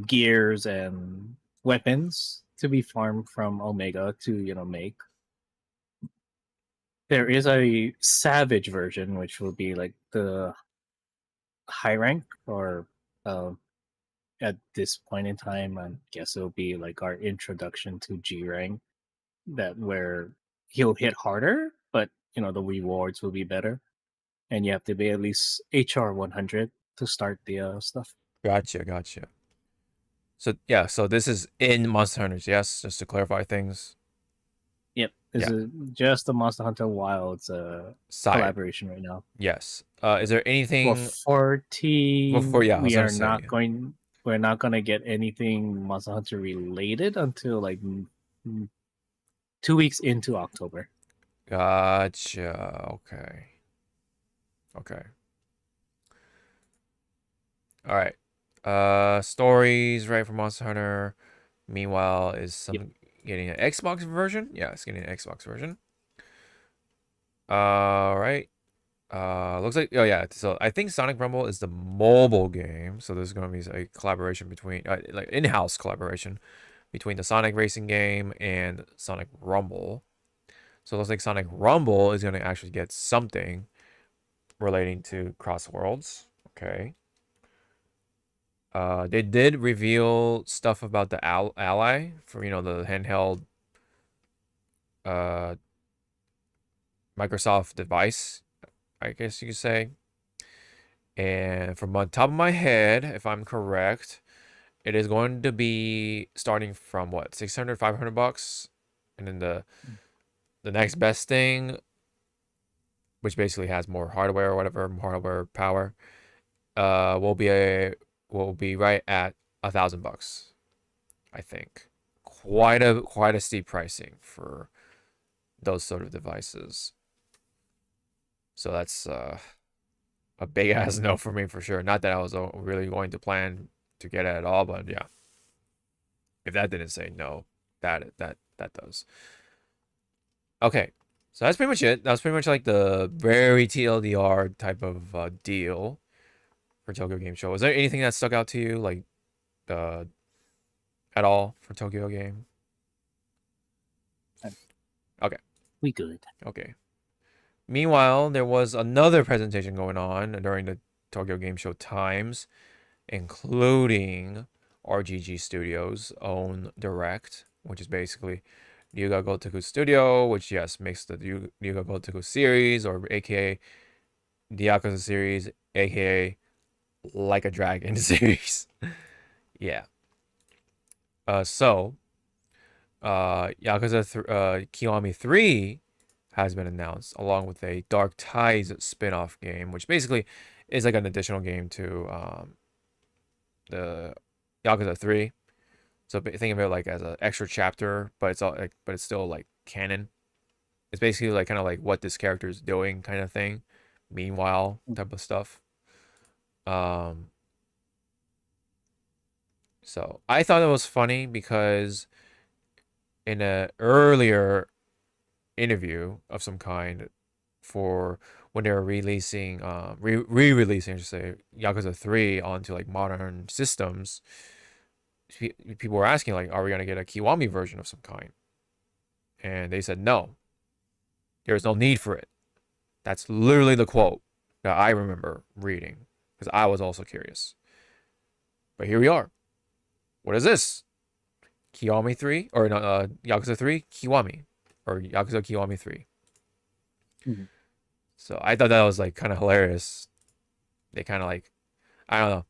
Gears and weapons to be farmed from Omega to make. There is a Savage version, which will be like the high rank, or at this point in time, I guess it'll be like our introduction to G rank, that where he'll hit harder, but the rewards will be better, and you have to be at least HR 100 to start the stuff. Gotcha. So yeah, so this is in Monster Hunters, yes, just to clarify things. Yep, this is just the Monster Hunter Wilds collaboration right now. Yes. Is there anything for 14? We're not gonna get anything Monster Hunter related until like 2 weeks into October. Gotcha. Okay. All right. Stories, right, for Monster Hunter. Meanwhile, is getting an Xbox version? Yeah, it's getting an Xbox version. Right. Looks like, oh yeah, so I think Sonic Rumble is the mobile game, so there's going to be a collaboration between like in-house collaboration between the Sonic racing game and Sonic Rumble. So it looks like Sonic Rumble is going to actually get something relating to Cross Worlds. Okay. They did reveal stuff about the Ally for the handheld Microsoft device, I guess you could say. And from on top of my head, if I'm correct, it is going to be starting from what, 600, 500 bucks, and then the next best thing, which basically has more hardware or whatever, more hardware power, will be right at $1,000, I think. Quite a steep pricing for those sort of devices. So that's a big ass no for me for sure. Not that I was really going to plan to get it at all, but yeah. If that didn't say no, that does. Okay, so that's pretty much it. That was pretty much like the very TLDR type of deal for Tokyo Game Show. Is there anything that stuck out to you, like, at all for Tokyo Game? Okay. We good. Okay. Meanwhile, there was another presentation going on during the Tokyo Game Show times, including RGG Studios' own Direct, which is basically Ryuga Gotoku Studio, which, yes, makes the Ryuga Gotoku series, or aka the Yakuza series, aka Like a Dragon series. Yeah. So, Yakuza Kiwami 3 has been announced, along with a Dark Tides spin-off game, which basically is like an additional game to the Yakuza 3. So think of it like as an extra chapter, but it's still like canon. It's basically like kind of like what this character is doing, kind of thing. Meanwhile, type of stuff. So I thought it was funny because in a earlier interview of some kind for when they were releasing, re-releasing, I should say, Yakuza 3 onto like modern systems. People were asking like, are we gonna get a Kiwami version of some kind? And they said no. There's no need for it. That's literally the quote that I remember reading because I was also curious. But here we are. What is this? Kiwami 3 or no, Yakuza 3 Kiwami or Yakuza Kiwami 3. Mm-hmm. So I thought that was like kind of hilarious. They kind of like, I don't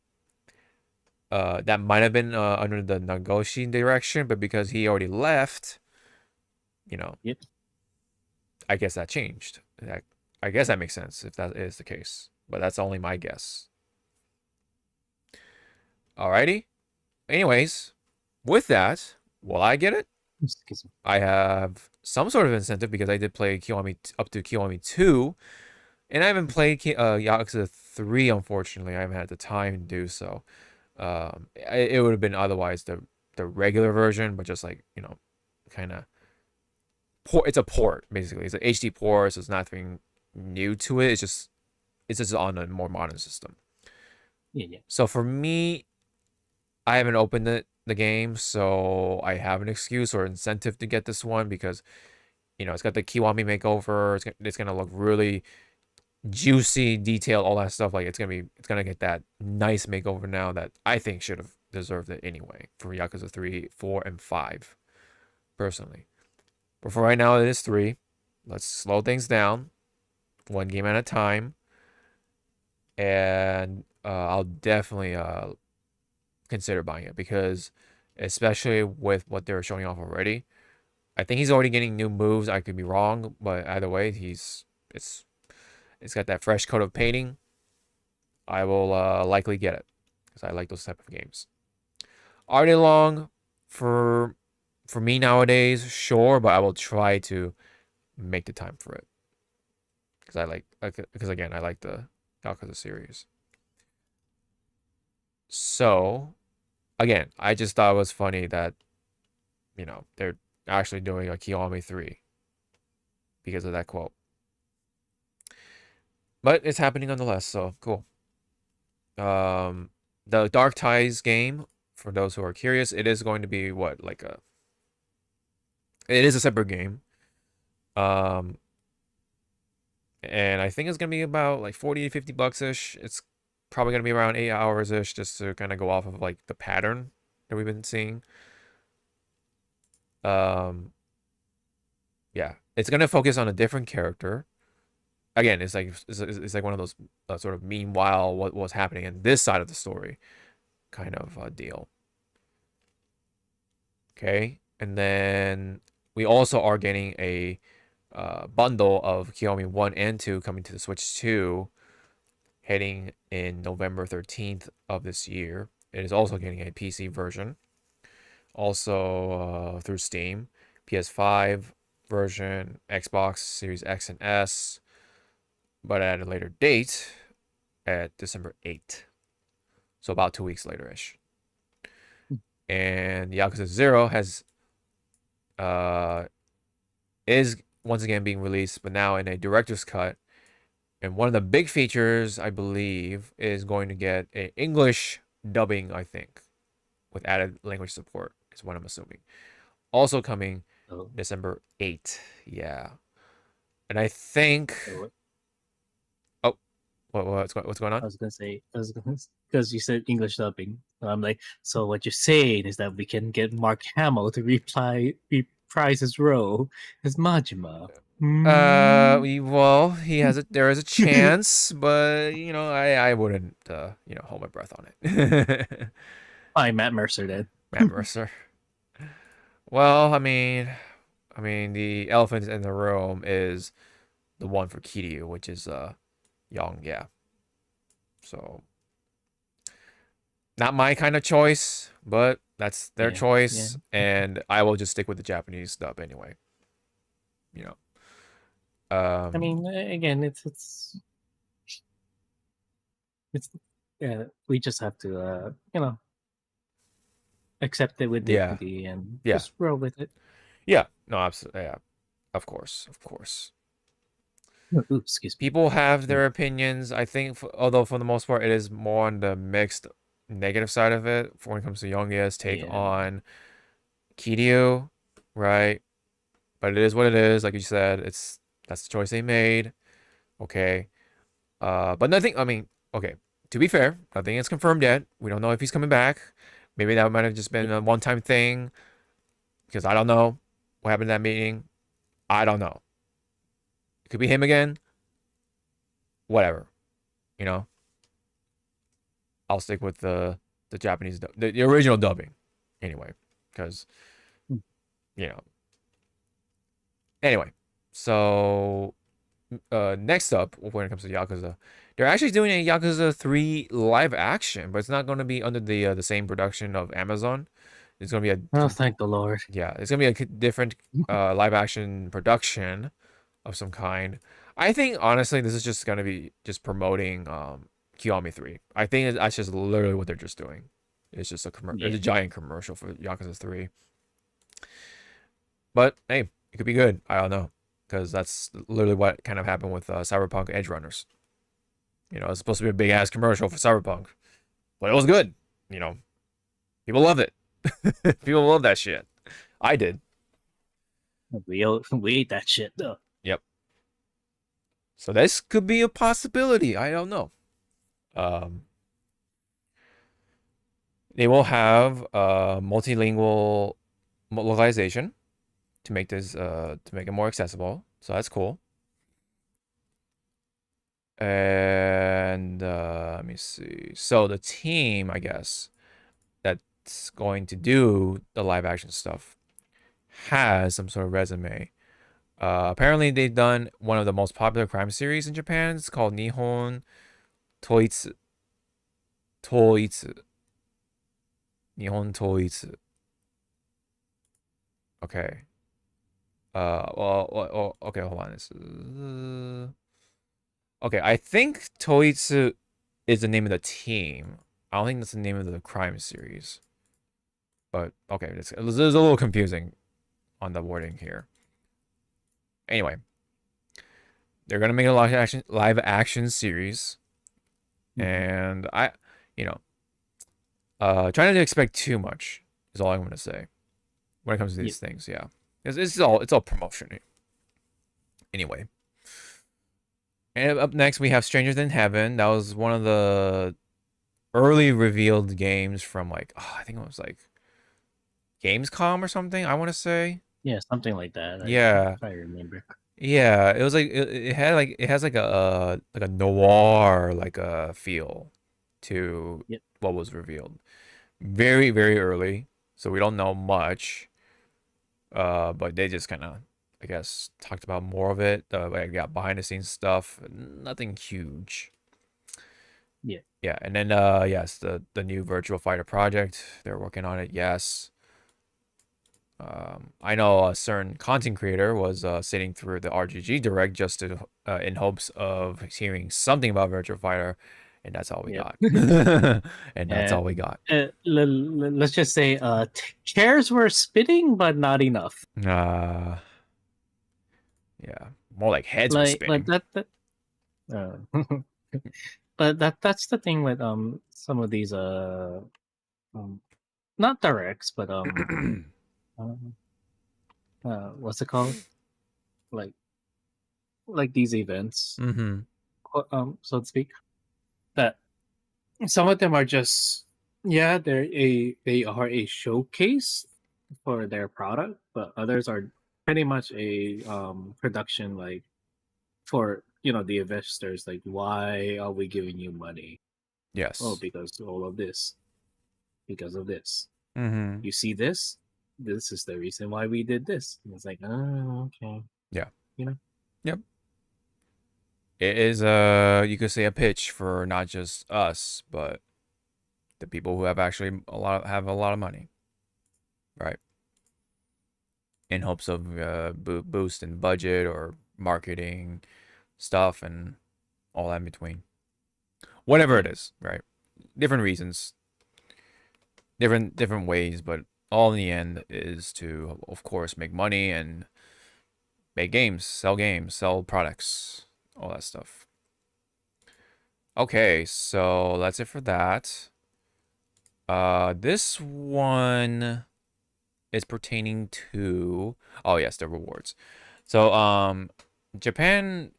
know. That might have been under the Nagoshi direction, but because he already left, you know, Yep. I guess that changed. I guess that makes sense if that is the case, but that's only my guess. Alrighty. Anyways, with that, will I get it? Excuse me. I have some sort of incentive because I did play Kiwami up to Kiwami 2, and I haven't played Yakuza 3, unfortunately. I haven't had the time to do so. It would have been otherwise the regular version, but just like, you know, kind of it's a port, basically. It's an HD port, so it's nothing new to it. It's just on a more modern system. Yeah. So for me, I haven't opened the game, so I have an excuse or incentive to get this one because, you know, it's got the Kiwami makeover. It's gonna look really juicy, detailed, all that stuff. Like it's gonna get that nice makeover now that I think should have deserved it anyway for Yakuza 3, 4, and 5, personally. But for right now, it is 3. Let's slow things down, one game at a time, and I'll definitely consider buying it because, especially with what they're showing off already, I think he's already getting new moves. I could be wrong, but either way, it's got that fresh coat of painting. I will likely get it because I like those type of games. Are they long for me nowadays? Sure, but I will try to make the time for it because again, I like the Yakuza series. So, again, I just thought it was funny that, you know, they're actually doing a Kiwami 3 because of that quote. But it's happening nonetheless, so cool. The Dark Ties game, for those who are curious, it is going to be what, like it is a separate game. And I think it's gonna be about like 40 to 50 bucks ish. It's probably gonna be around 8 hours ish, just to kind of go off of like the pattern that we've been seeing. Yeah, it's gonna focus on a different character. Again, it's like one of those sort of meanwhile what was happening in this side of the story kind of deal. Okay, and then we also are getting a bundle of Kiwami 1 and 2 coming to the Switch 2 heading in November 13th of this year. It is also getting a PC version, also through Steam, PS5 version, Xbox Series X and S, but at a later date at December 8th. So about 2 weeks later-ish. And Yakuza 0 is once again being released, but now in a director's cut. And one of the big features, I believe, is going to get an English dubbing, I think, with added language support, is what I'm assuming. Also coming December 8th. Yeah. And I think... What's going on? I was gonna say, because you said English dubbing. I'm like, so what you're saying is that we can get Mark Hamill to reprise his role as Majima. Well, there is a chance, but you know, I wouldn't hold my breath on it. I'm Matt Mercer then. Matt Mercer. Well, I mean, the elephant in the room is the one for Kiryu, which is Young, yeah. So not my kind of choice, but that's their choice, and I will just stick with the Japanese dub anyway. You know. I mean, again, it's we just have to accept it with dignity and just roll with it. Yeah, no, absolutely, yeah. Of course, of course. Ooh, excuse me. People have their opinions. I think, although for the most part, it is more on the mixed negative side of it for when it comes to Youngia's take on Kiryu, right? But it is what it is. Like you said, that's the choice they made. Okay. But nothing. I mean, okay. To be fair, nothing is confirmed yet. We don't know if he's coming back. Maybe that might have just been a one-time thing. Because I don't know what happened in that meeting. I don't know. It could be him again. Whatever. You know? I'll stick with the Japanese, the original dubbing. Anyway. Because, you know. Anyway. So, next up, when it comes to Yakuza, they're actually doing a Yakuza 3 live action, but it's not going to be under the same production of Amazon. It's going to be Oh, thank the Lord. Yeah, it's going to be a different live action production of some kind. I think, honestly, this is just going to be just promoting Kiyomi 3. I think that's just literally what they're just doing. It's just it's a giant commercial for Yakuza 3. But, hey, it could be good. I don't know. Because that's literally what kind of happened with Cyberpunk Edge Runners. You know, it's supposed to be a big-ass commercial for Cyberpunk. But it was good. You know, people loved it. People love that shit. I did. We ate that shit, though. Yep. So this could be a possibility. I don't know. They will have multilingual localization to make this to make it more accessible. So that's cool. And let me see. So the team, I guess, that's going to do the live action stuff has some sort of resume. Apparently they've done one of the most popular crime series in Japan. It's called Nihon Toitsu. Nihon Toitsu. Okay. Well, okay, hold on. This is... Okay, I think Toitsu is the name of the team. I don't think that's the name of the crime series. But, okay, it's a little confusing on the wording here. Anyway. They're going to make a live action series. And you know, try not to expect too much is all I'm going to say when it comes to these things. Yeah. It's all promotion. Anyway. And up next, we have Stranger Than Heaven. That was one of the early revealed games from, like, I think it was, like, Gamescom or something, I want to say. Yeah, something like that. Yeah. If I remember. Yeah, it was like, it has, like, a noir, like, a feel to what was revealed. Very, very early, so we don't know much. But they just kind of, I guess, talked about more of it. Like, got behind the scenes stuff. Nothing huge. Yeah. Yeah, and then yes, the new Virtual Fighter project. They're working on it. Yes. I know a certain content creator was sitting through the RGG Direct just to in hopes of hearing something about Virtual Fighter, and that's all we got. And that's all we got. Let's just say chairs were spinning, but not enough. Yeah, more like heads were spinning. But that's the thing with some of these not directs, but what's it called? Like these events, so to speak. That some of them are just they are a showcase for their product, but others are pretty much a production, like, for the investors. Like, why are we giving you money? Yes. Oh, because all of this, because of this. Mm-hmm. You see this is the reason why we did this. And it's like, oh, okay. Yeah. Yep. It is you could say a pitch for not just us, but the people who have actually have a lot of money, right? In hopes of boosting budget or marketing stuff and all that in between. Whatever it is, right? Different reasons, different ways, but all in the end is to, of course, make money and make games, sell products, all that stuff. Okay, so that's it for that. This one is pertaining to, oh yes, the rewards. So Japan,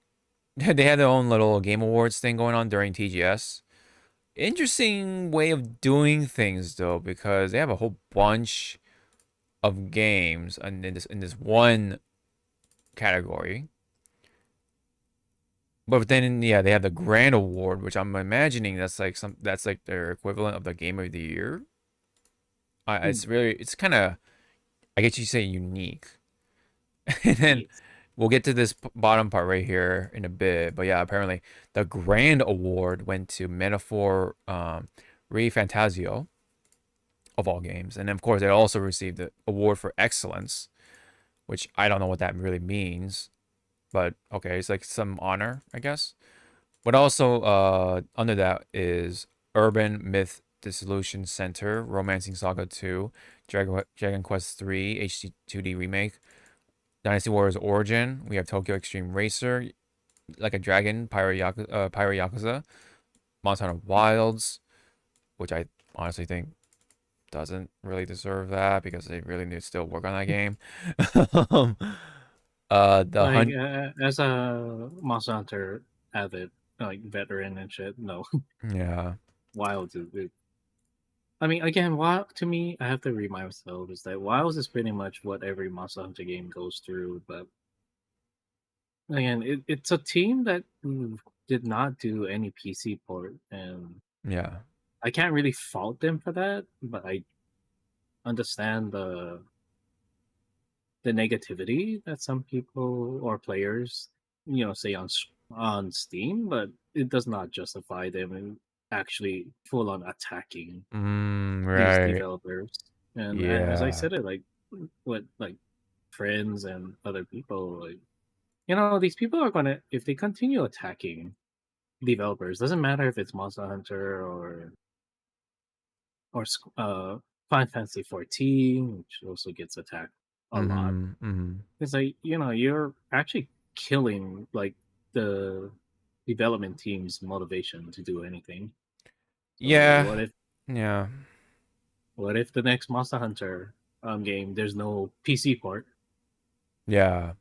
they had their own little game awards thing going on during TGS. Interesting way of doing things though, because they have a whole bunch of games in this one category. But then yeah, they have the Grand Award, which I'm imagining that's like their equivalent of the Game of the Year. It's kind of, I guess you say, unique. And then we'll get to this bottom part right here in a bit. But yeah, apparently the Grand Award went to Metaphor Fantasio, of all games. And of course, they also received the Award for Excellence, which I don't know what that really means. But okay, it's like some honor, I guess. But also under that is Urban Myth Dissolution Center, Romancing Saga 2, Dragon Quest 3, HD 2D Remake, Dynasty Warriors Origin. We have Tokyo Extreme Racer, Like a Dragon, Pyro Yakuza, Monster Hunter Wilds, which I honestly think doesn't really deserve that because they really need to still work on that game. As a Monster Hunter avid veteran and shit, no. Yeah. Wilds is I mean, again, to me, I have to remind myself is that Wilds is pretty much what every Monster Hunter game goes through. But again, it's a team that did not do any PC port, and yeah, I can't really fault them for that. But I understand the negativity that some people or players, say on Steam, but it does not justify them in actually full on attacking right. these developers. And as I said it, with friends and other people, these people are gonna, if they continue attacking developers, doesn't matter if it's Monster Hunter or Final Fantasy 14, which also gets attacked a lot. It's like, you're actually killing the development team's motivation to do anything. So what if the next Monster Hunter game there's no PC port? Yeah.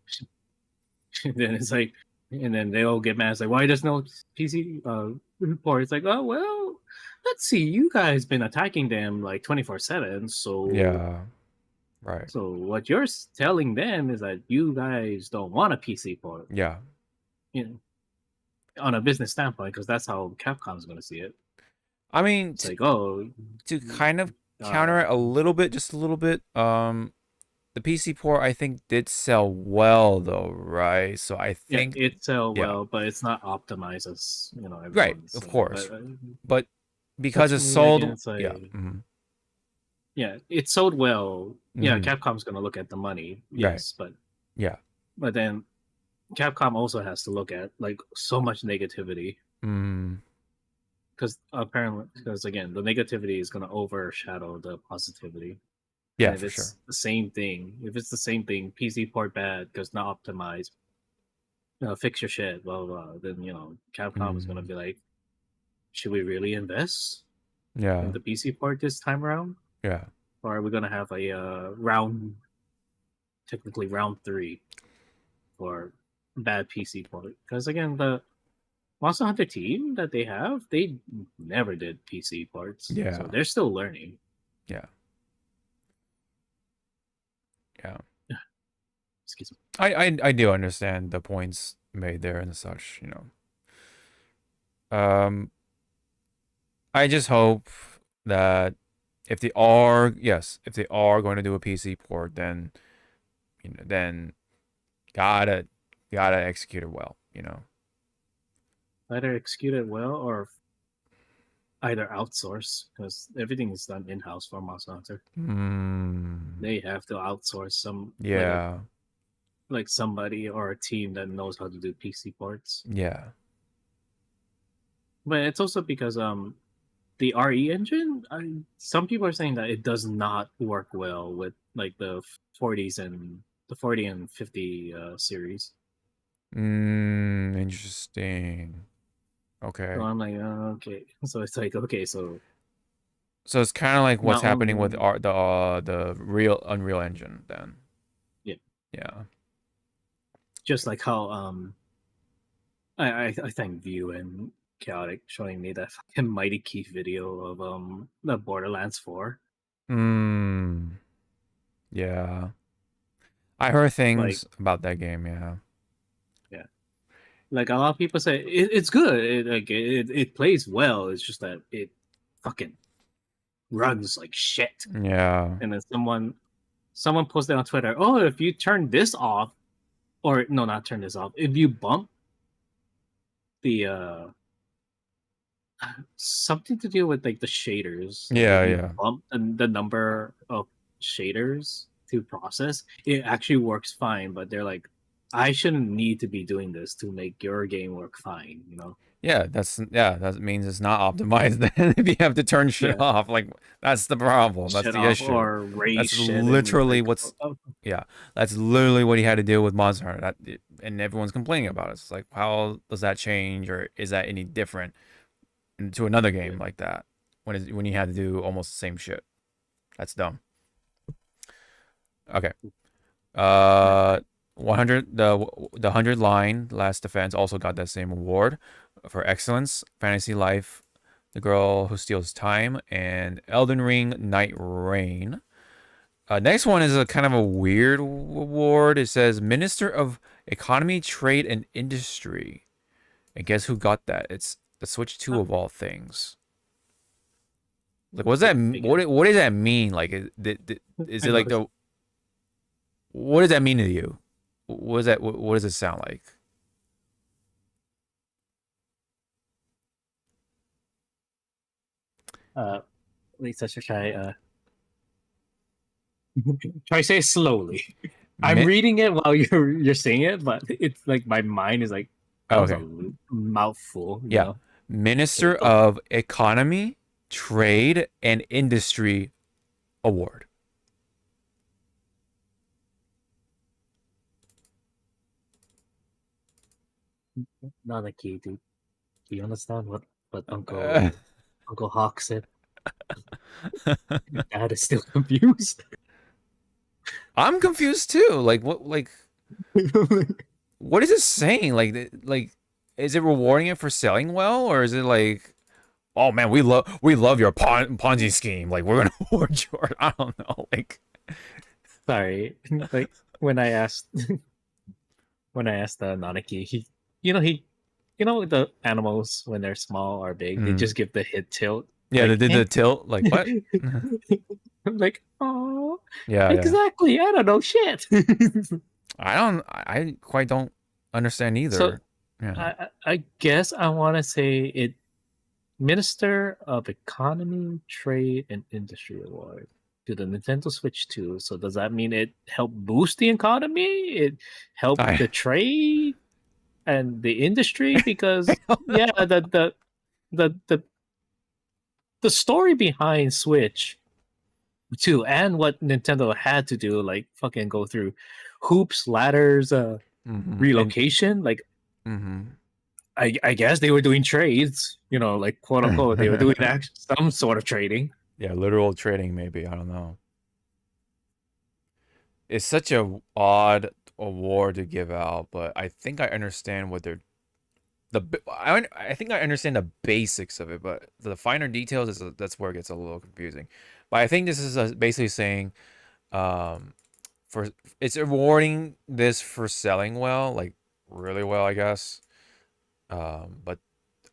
Then it's like, and then they all get mad. It's like, why there's no PC port? It's like, oh well, let's see. You guys been attacking them 24/7, so yeah, right. So what you're telling them is that you guys don't want a PC port. Yeah. On a business standpoint, because that's how Capcom's going to see it. I mean, it's to kind of counter it a little bit, just a little bit. The PC port I think did sell well though, right? So I think it sell well, but it's not optimized as right, of course. But because it's sold, it sold well. Yeah, Capcom's going to look at the money, yes, right. but then Capcom also has to look at so much negativity. Because again, the negativity is going to overshadow the positivity. Yeah, if it's the same thing, PC port bad because not optimized, fix your shit, blah blah blah. Then Capcom is going to be like, should we really invest? In the PC port this time around? Yeah. Or are we going to have a technically round 3 for bad PC port? Because again, the Monster Hunter team that they have, they never did PC ports. Yeah. So they're still learning. Yeah. Yeah. Excuse me. I do understand the points made there and such, I just hope that if they are going to do a PC port, then then gotta execute it well, Either execute it well or either outsource, because everything is done in-house for Monster Hunter. They have to outsource some like somebody or a team that knows how to do PC ports. Yeah. But it's also because the RE engine, some people are saying that it does not work well with the 40s and the 40 and 50 series. Interesting. Okay. So I'm like, okay. So it's like, okay, so it's kind of like what's not happening with only- the real Unreal Engine then. Yeah. Yeah. Just like how I thank View and Chaotic showing me that fucking Mighty Keith video of the Borderlands 4. Yeah. I heard things Like, about that game, yeah. yeah. Like a lot of people say it's good. It plays well. It's just that it fucking runs like shit. Yeah. And then someone posted on Twitter, oh, if you turn this off, or no, not turn this off. If you bump the something to do with like the shaders. Like Yeah, if you yeah. bump the number of shaders to process, it actually works fine. But they're like, I shouldn't need to be doing this to make your game work fine, you know? Yeah, that means it's not optimized then if you have to turn shit Yeah. off. Like that's the problem. That's Shut the off issue. or raise That's shit and, literally like, what's yeah. That's literally what he had to deal with Monster Hunter. And everyone's complaining about it. It's like, how does that change, or is that any different to another game like that when you had to do almost the same shit? That's dumb. Okay. 100 the 100 line Last Defense also got that same award for excellence. Fantasy Life, The Girl Who Steals Time, and Elden Ring Night Rain. Next one is a kind of a weird award. It says Minister of Economy, Trade, and Industry. And guess who got that? It's the Switch 2 of all things. Like, what does that mean? Like, is it like the... What does that mean to you? What does it sound like? Lisa should try try to say it slowly. I'm reading it while you're saying it, but it's like my mind is like that was a mouthful. You know? Minister of Economy, Trade, and Industry Award. Not a key, dude. Do you understand what Uncle Hawk said? Dad is still confused. I'm confused too. Like what? Like what is it saying? Like is it rewarding it for selling well, or is it like, oh man, we love your Ponzi scheme. Like we're gonna award you. I don't know. Like, sorry. Like when I asked Nanaki, you know the animals when they're small or big, they just give the head tilt. Yeah, like, they did the tilt. Like what? I'm like, oh, yeah, exactly. Yeah. I don't know shit. I quite don't understand either. So, yeah. I guess I want to say it. Minister of Economy, Trade, and Industry Award to the Nintendo Switch 2. So does that mean it helped boost the economy? It helped the trade and the industry? Because yeah, the story behind Switch 2 and what Nintendo had to do, like fucking go through hoops, ladders, relocation, like I guess they were doing trades, you know, like quote unquote, they were doing some sort of trading. Yeah, literal trading, maybe. I don't know. It's such a odd award to give out, but I think I understand what they're. I think I understand the basics of it, but the finer details that's where it gets a little confusing. But I think this is basically saying, it's rewarding this for selling well, like really well, I guess. But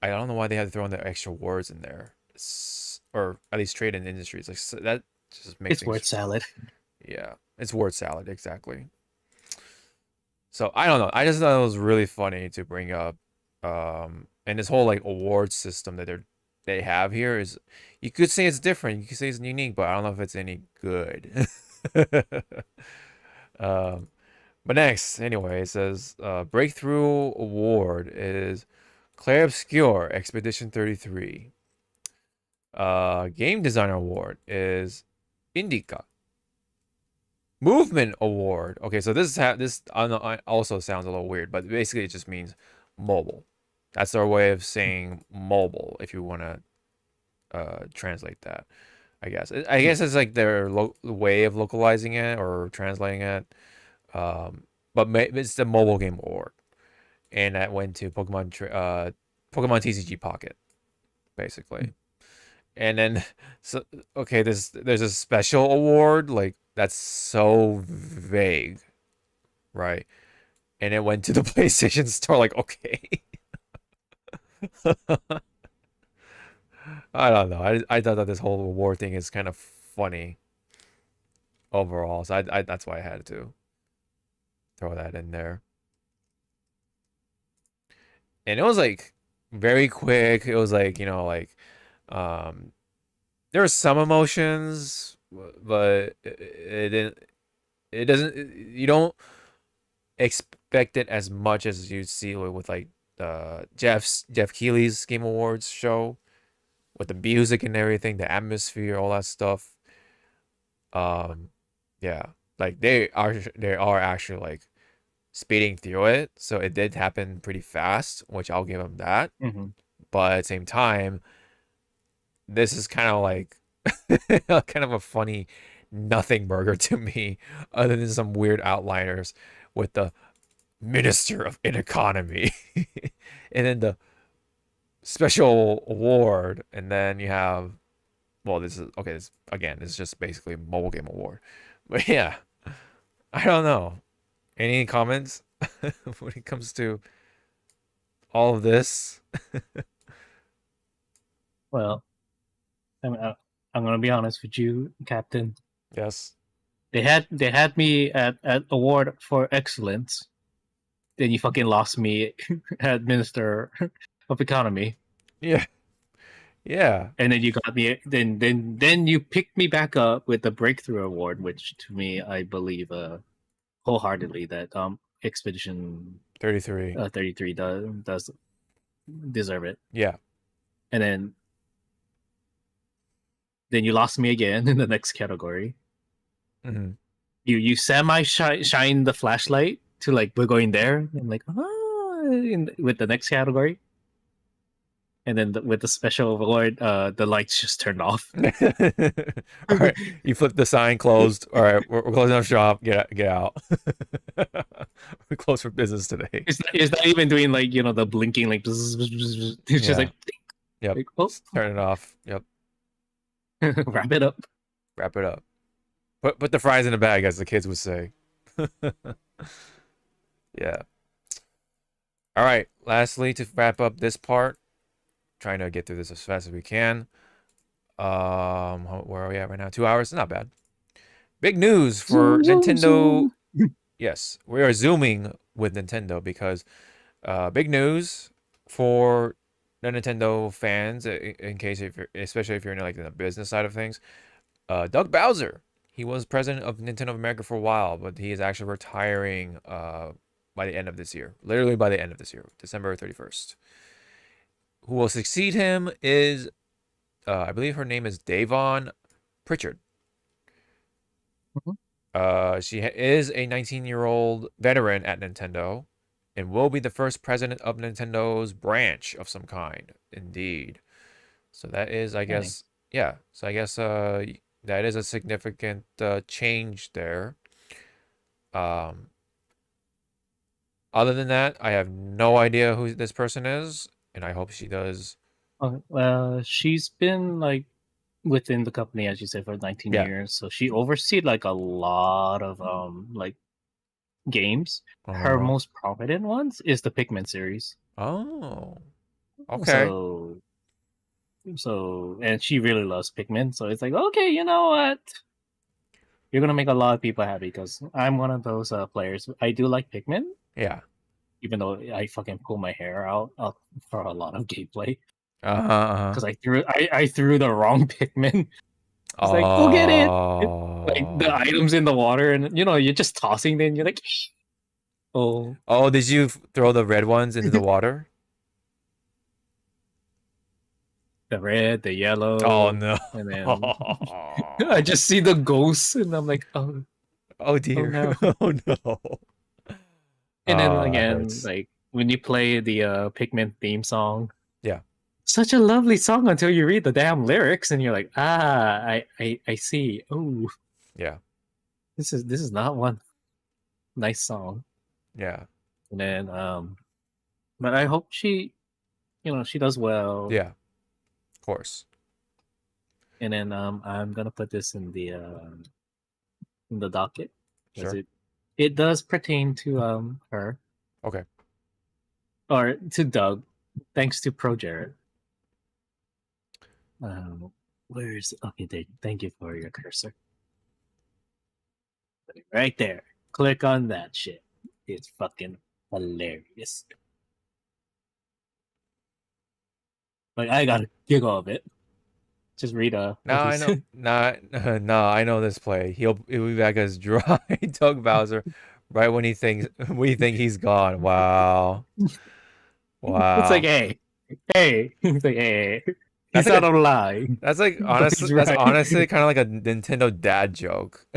I don't know why they had to throw in the extra words in there, or at least trade and industries. Like that just makes it's word salad. Yeah, it's word salad, exactly. So I don't know. I just thought it was really funny to bring up. And this whole like award system that they have here is, you could say it's different, you could say it's unique, but I don't know if it's any good. But next, anyway, it says Breakthrough Award is Clair Obscure Expedition 33. Game Designer Award is Indica. Movement award. Okay, so this also sounds a little weird, but basically it just means mobile. That's their way of saying mobile, if you want to translate that. I guess it's like their way of localizing it or translating it. But it's the mobile game award, and that went to Pokemon TCG Pocket, basically. And then okay, there's a special award like that's so vague, right? And it went to the PlayStation Store. Like, okay. I don't know. I thought that this whole award thing is kind of funny overall, so I that's why I had to throw that in there. And it was like very quick. It was like, like there were some emotions, but it didn't. It doesn't. You don't expect it as much as you see with like Jeff Keighley's Game Awards show, with the music and everything, the atmosphere, all that stuff. Yeah, like they are actually like speeding through it, so it did happen pretty fast, which I'll give them that. But at the same time, this is kind of like kind of a funny nothing burger to me, other than some weird outliners with the Minister of Economy and then the special award, and then you have, well, this is okay. This is just basically a mobile game award, but yeah, I don't know. Any comments when it comes to all of this? Well, I'm gonna be honest with you, Captain. Yes. They had me at award for excellence. Then you fucking lost me at Minister of Economy. Yeah. Yeah. And then you got me. Then you picked me back up with the Breakthrough Award, which to me I believe wholeheartedly that Expedition 33 33 does deserve it. Yeah. And then you lost me again in the next category. Mm-hmm. You semi shine the flashlight to like we're going there. I'm like with the next category, and then with the special award, the lights just turned off. All right, you flip the sign closed. All right, we're closing up shop. Get out. We're closed for business today. It's not even doing like the blinking like. It's just like. Yep. Like, oh. Turn it off. Yep. Wrap it up. Wrap it up. Put the fries in the bag, as the kids would say. Yeah. All right. Lastly, to wrap up this part, trying to get through this as fast as we can. Where are we at right now? 2 hours. Not bad. Big news for Nintendo. Yes, we are zooming with Nintendo because big news for the Nintendo fans, in case especially if you're in like in the business side of things. Doug Bowser. He was president of Nintendo of America for a while, but he is actually retiring by the end of this year. Literally by the end of this year, December 31st. Who will succeed him is, I believe her name is Davon Pritchard. She is a 19-year-old veteran at Nintendo and will be the first president of Nintendo's branch of some kind. Indeed. So that is, I guess, yeah. So I guess that is a significant change there. Other than that, I have no idea who this person is, and I hope she does. She's been like within the company, as you said, for 19 years. So she oversees like a lot of like games. Her most prominent ones is the Pikmin series. Oh, okay. So and she really loves Pikmin. So it's like, okay, you know what? You're gonna make a lot of people happy because I'm one of those players. I do like Pikmin. Yeah. Even though I fucking pull my hair out for a lot of gameplay. Because I threw the wrong Pikmin. It's like, go get it. Like the items in the water, and you're just tossing them. You're like, oh. Oh, did you throw the red ones into the water? The red, the yellow. Oh no! And then I just see the ghosts, and I'm like, oh. Oh dear. no. Oh no. And then That again, hurts. like when you play the Pikmin theme song, Yeah. such a lovely song until you read the damn lyrics and you're like, I see. Oh, Yeah. this is not one nice song. Yeah. And then but I hope she she does well. Yeah. Of course. And then I'm gonna put this in the docket because Sure. it does pertain to her Okay. or to Doug, thanks to Pro Jared. Where's okay? There, thank you for your cursor. Right there. Click on that shit. It's fucking hilarious. Like I got a giggle of it. Just read No, I know. No, I know this play. He'll be back as dry Doug Bowser, right when he thinks we think he's gone. Wow. Wow. It's like hey. It's like hey. That's He's like not lying. That's like But honestly, he's that's right. honestly kind of like a Nintendo dad joke.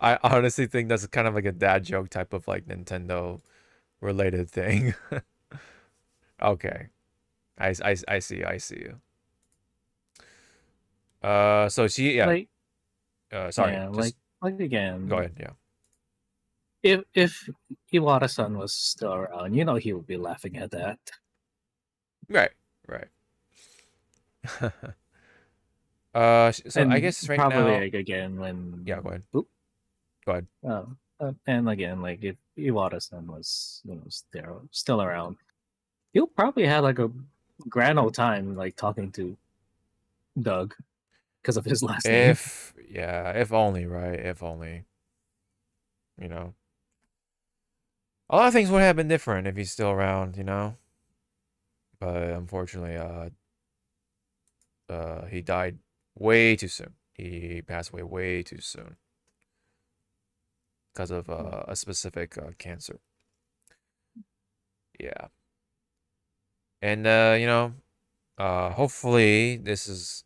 I honestly think that's kind of like a dad joke type of like Nintendo related thing. Okay. I see you. So she Like sorry, yeah, just like again. go ahead, yeah. If Iwata-san was still around, he would be laughing at that. Right. So And I guess right probably now, like again when yeah, go ahead. Oop. Go ahead. And again, like if Iwata-san was still around, he'll probably have like a grand old time like talking to Doug because of his last name. If only, right? If only. You know. A lot of things would have been different if he's still around, But unfortunately, he died way too soon. He passed away way too soon because of a specific cancer. Yeah. And hopefully this is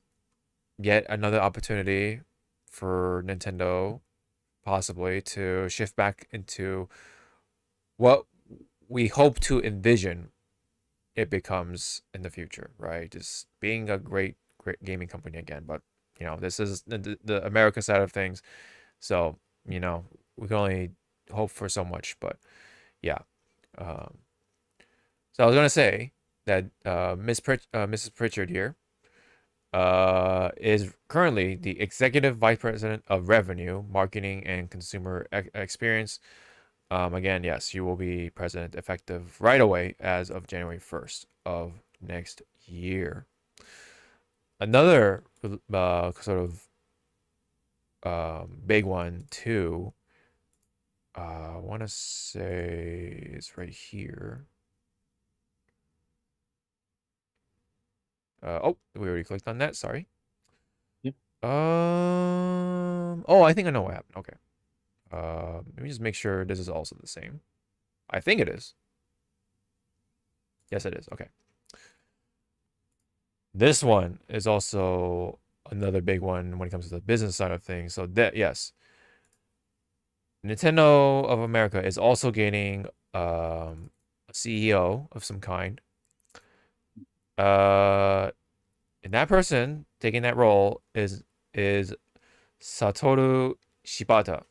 yet another opportunity for Nintendo possibly to shift back into what we hope to envision it becomes in the future, right? Just being a great gaming company again. But this is the America side of things, so we can only hope for so much. But yeah, so I was gonna say that Mrs. Pritchard here is currently the Executive Vice President of Revenue, Marketing, and Consumer Experience. Again, yes, you will be president effective right away as of January 1st of next year. Another sort of big one too. I want to say it's right here. Oh, we already clicked on that. Sorry. Yep. Oh, I think I know what happened. Okay. Let me just make sure this is also the same. I think it is. Yes, it is. Okay. This one is also another big one when it comes to the business side of things. So that, yes, Nintendo of America is also gaining a CEO of some kind. And that person taking that role is Satoru Shibata.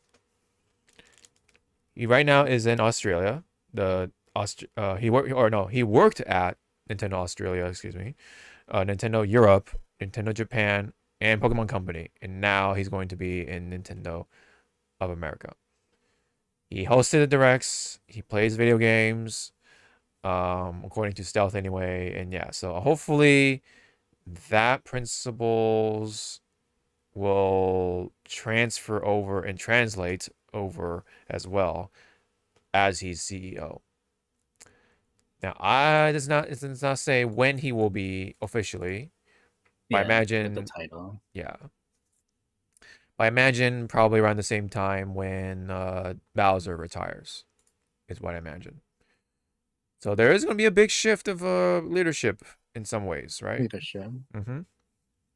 He right now is in Australia. He worked at Nintendo Australia, excuse me, Nintendo Europe, Nintendo Japan, and Pokemon Company, and now he's going to be in Nintendo of America. He hosted the directs. He plays video games, according to Stealth anyway, and yeah. So hopefully, that principles will transfer over and translate over as well as he's CEO. Now, it does not say when he will be officially. I imagine the title. Yeah. I imagine probably around the same time when Bowser retires, is what I imagine. So there is going to be a big shift of leadership in some ways, right? Leadership. Mm-hmm.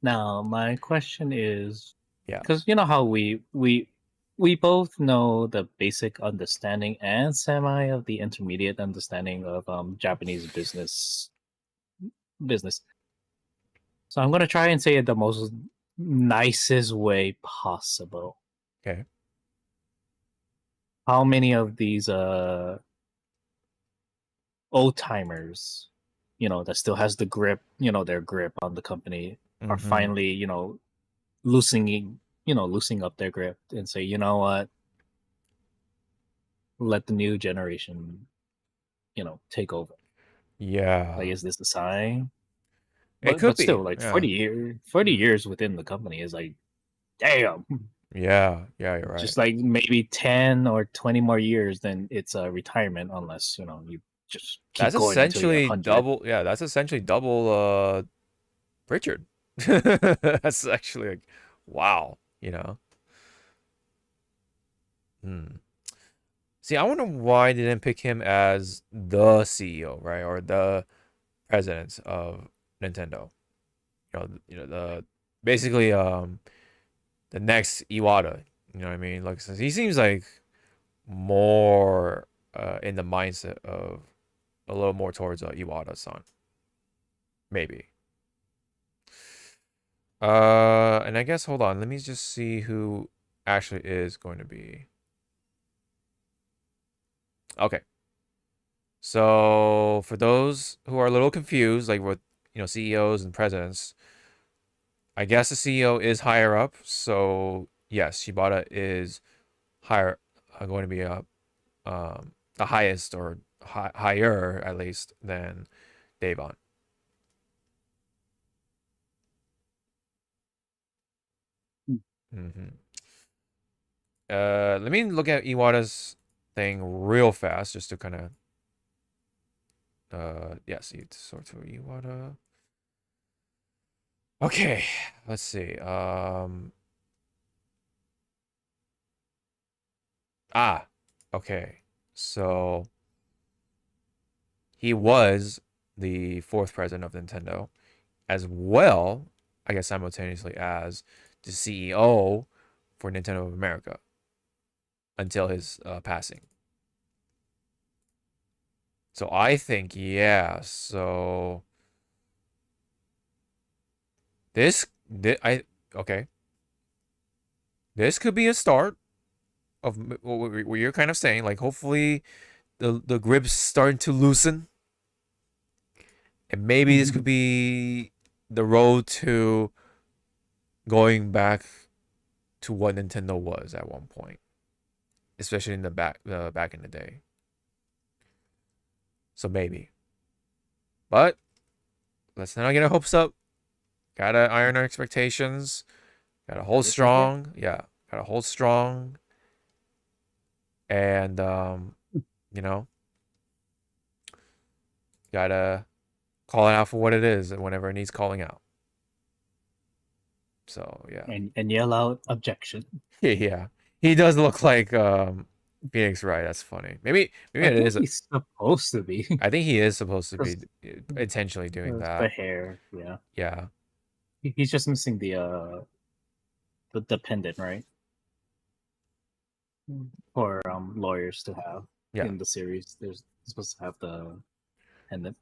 Now, my question is, Yeah. Because you know how we both know the basic understanding and semi of the intermediate understanding of Japanese business. So I'm gonna try and say it the most nicest way possible. Okay. How many of these old timers, that still has the grip, their grip on the company, are Mhm. finally, loosening up their grip and say, you know what, let the new generation, take over. Yeah. Like, is this a sign? It could But be. still, like Yeah. 40 years within the company is like, damn. Yeah. Yeah, you're right. Just like maybe 10 or 20 more years, then it's a retirement, unless you just keep That's going until you're essentially 100. double. Yeah, that's essentially double Richard. That's actually like, wow, Hmm. See, I wonder why they didn't pick him as the CEO, right? Or the president of Nintendo. The basically the next Iwata. You know what I mean? Like, since he seems like more in the mindset of a little more towards Iwata-san. Maybe. And I guess, hold on, let me just see who actually is going to be. Okay. So for those who are a little confused, like with CEOs and presidents, I guess the CEO is higher up. So yes, Shibata is higher, going to be the highest or higher at least than Devon. Mm-hmm. Let me look at Iwata's thing real fast just to kind of yeah, see, it's sort of Iwata. Okay, let's see. Okay. So he was the fourth president of Nintendo, as well, I guess simultaneously as the CEO for Nintendo of America until his passing. So I think, yeah, so okay. This could be a start of what you're kind of saying. Like, hopefully the grip's starting to loosen. And maybe this could be the road to going back to what Nintendo was at one point, especially in the back in the day. So maybe, but let's not get our hopes up. Gotta iron our expectations. Gotta hold strong. Yeah, gotta hold strong. And gotta call it out for what it is whenever it needs calling out. So yeah. And yell out objection. Yeah, he does look like Phoenix Wright. That's funny. Maybe it is. He's supposed to be. I think he is supposed to be intentionally doing that. The hair, yeah. Yeah. He's just missing the pendant, right? For lawyers to have in the series. They're supposed to have the pendant.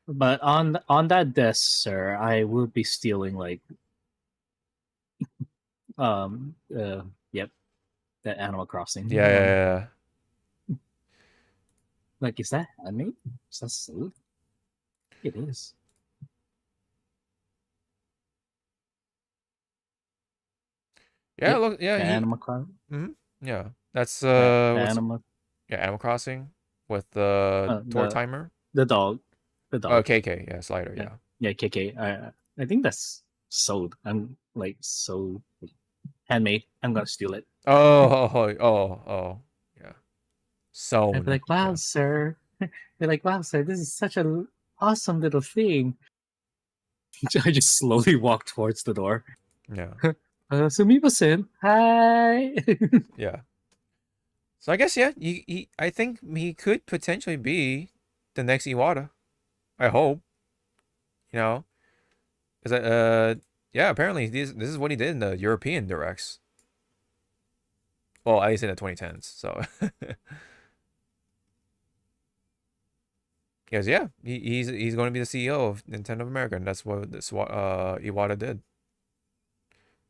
But on that desk, sir, I will be stealing like yep, that Animal Crossing. Yeah. Like, is that anime? Is that silly? It is. Yeah, yep, look, yeah, Animal Crossing. Yeah, that's Animal. Yeah, Animal Crossing with the tour timer. The dog. Oh, KK, yeah, Slider, yeah. Yeah, KK. I think that's sold. I'm like so handmade. I'm gonna steal it. Oh, yeah. So I'd be like, wow, sir. They're like, wow, sir, this is such an awesome little thing. I just slowly walk towards the door. Yeah. Sumimasen, hi. Yeah. So I guess, yeah, I think he could potentially be the next Iwata. I hope. Because Yeah, apparently this is what he did in the European directs. Well, at least in the 2010s. So, because yeah, he's going to be the CEO of Nintendo of America, and that's what Iwata did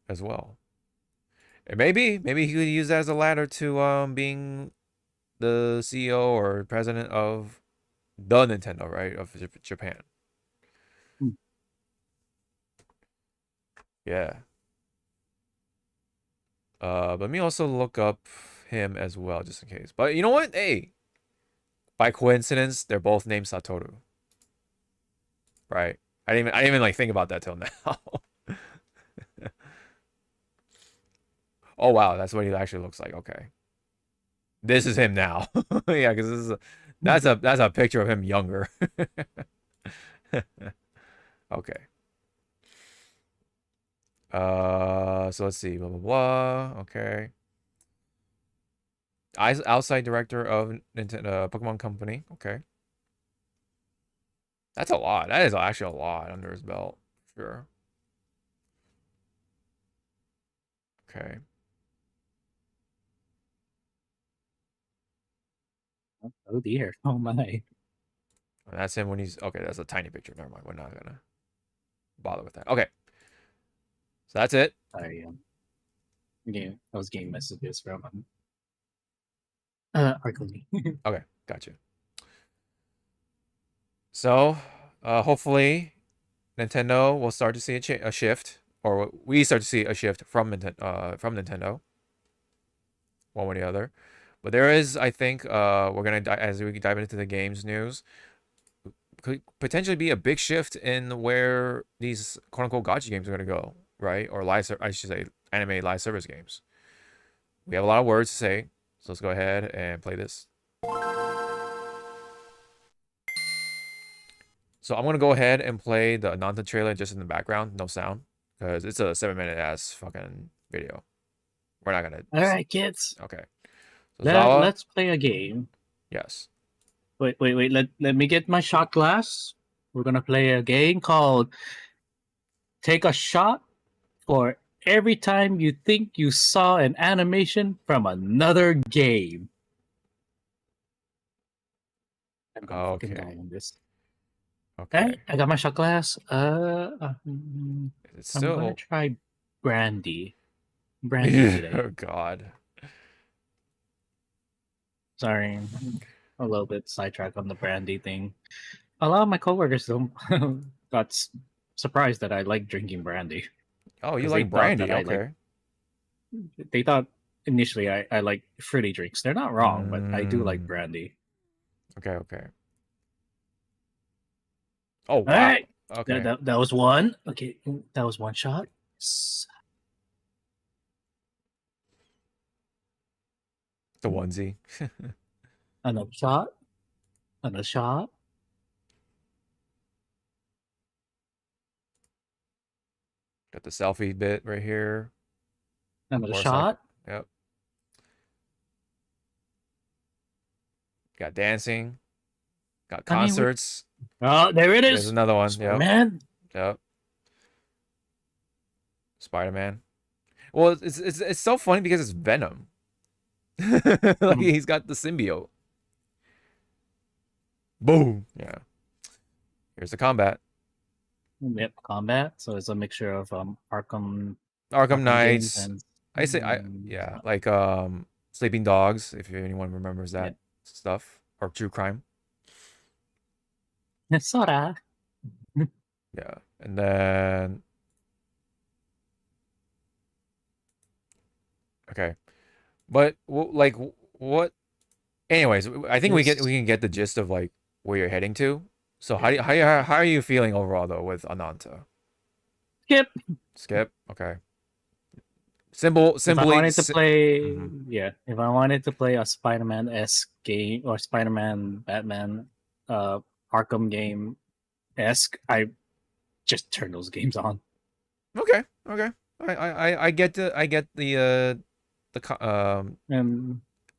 as well. And maybe he could use that as a ladder to being the CEO or president of the Nintendo, right, of Japan. Yeah. Let me also look up him as well, just in case. But you know what? Hey, by coincidence, they're both named Satoru. Right? I didn't even like think about that till now. Oh wow, that's what he actually looks like. Okay, this is him now. Yeah, because this is that's a picture of him younger. Okay. So let's see. Blah blah blah. Okay. Outside director of Nintendo Pokemon Company. Okay. That's a lot. That is actually a lot under his belt. Sure. Okay. Oh dear. Oh my. That's him when he's okay. That's a tiny picture. Never mind. We're not gonna bother with that. Okay. So that's it. Sorry. Those game messages from Arcony. Okay, gotcha. So, hopefully, Nintendo will start to see a shift, or we start to see a shift from Nintendo, one way or the other. But there is, I think, we're gonna as we dive into the games news, could potentially be a big shift in where these quote unquote gacha games are gonna go, right? Or I should say, anime live service games. We have a lot of words to say, so let's go ahead and play this. So I'm going to go ahead and play the Ananta trailer just in the background, no sound, because it's a 7-minute ass fucking video. We're not going to... All right, kids. Okay. So Let's play a game. Yes. Wait. Let me get my shot glass. We're going to play a game called Take a Shot for every time you think you saw an animation from another game. I'm gonna fucking die on this. Okay. I got my shot glass. It's I'm still... gonna try brandy. Brandy today. Oh God. Sorry, a little bit sidetracked on the brandy thing. A lot of my coworkers don't got surprised that I like drinking brandy. Oh, you like brandy? Okay. They thought initially I like fruity drinks. They're not wrong, but I do like brandy. Okay. Oh, wow. All right. Okay. That was one. Okay, that was one shot. The onesie. Another shot. Another shot. Got the selfie bit right here. Another shot. Yep. Got dancing. Got concerts. Oh, there it is. There's another one. Yep. Man. Yep. Spider-Man. Well, it's so funny because it's Venom. Like he's got the symbiote. Boom. Yeah. Here's the combat. Yep, combat. So it's a mixture of Arkham Knights. and, yeah, like Sleeping Dogs, if anyone remembers that stuff, or True Crime. Sora. Yeah, and then okay, but like what? Anyways, I think we can get the gist of like where you're heading to. So how are you feeling overall though with Ananta? Skip. Okay. Simply. If I wanted to play, if I wanted to play a Spider-Man-esque game or Spider-Man, Batman, Arkham game esque, I just turn those games on. Okay. I get the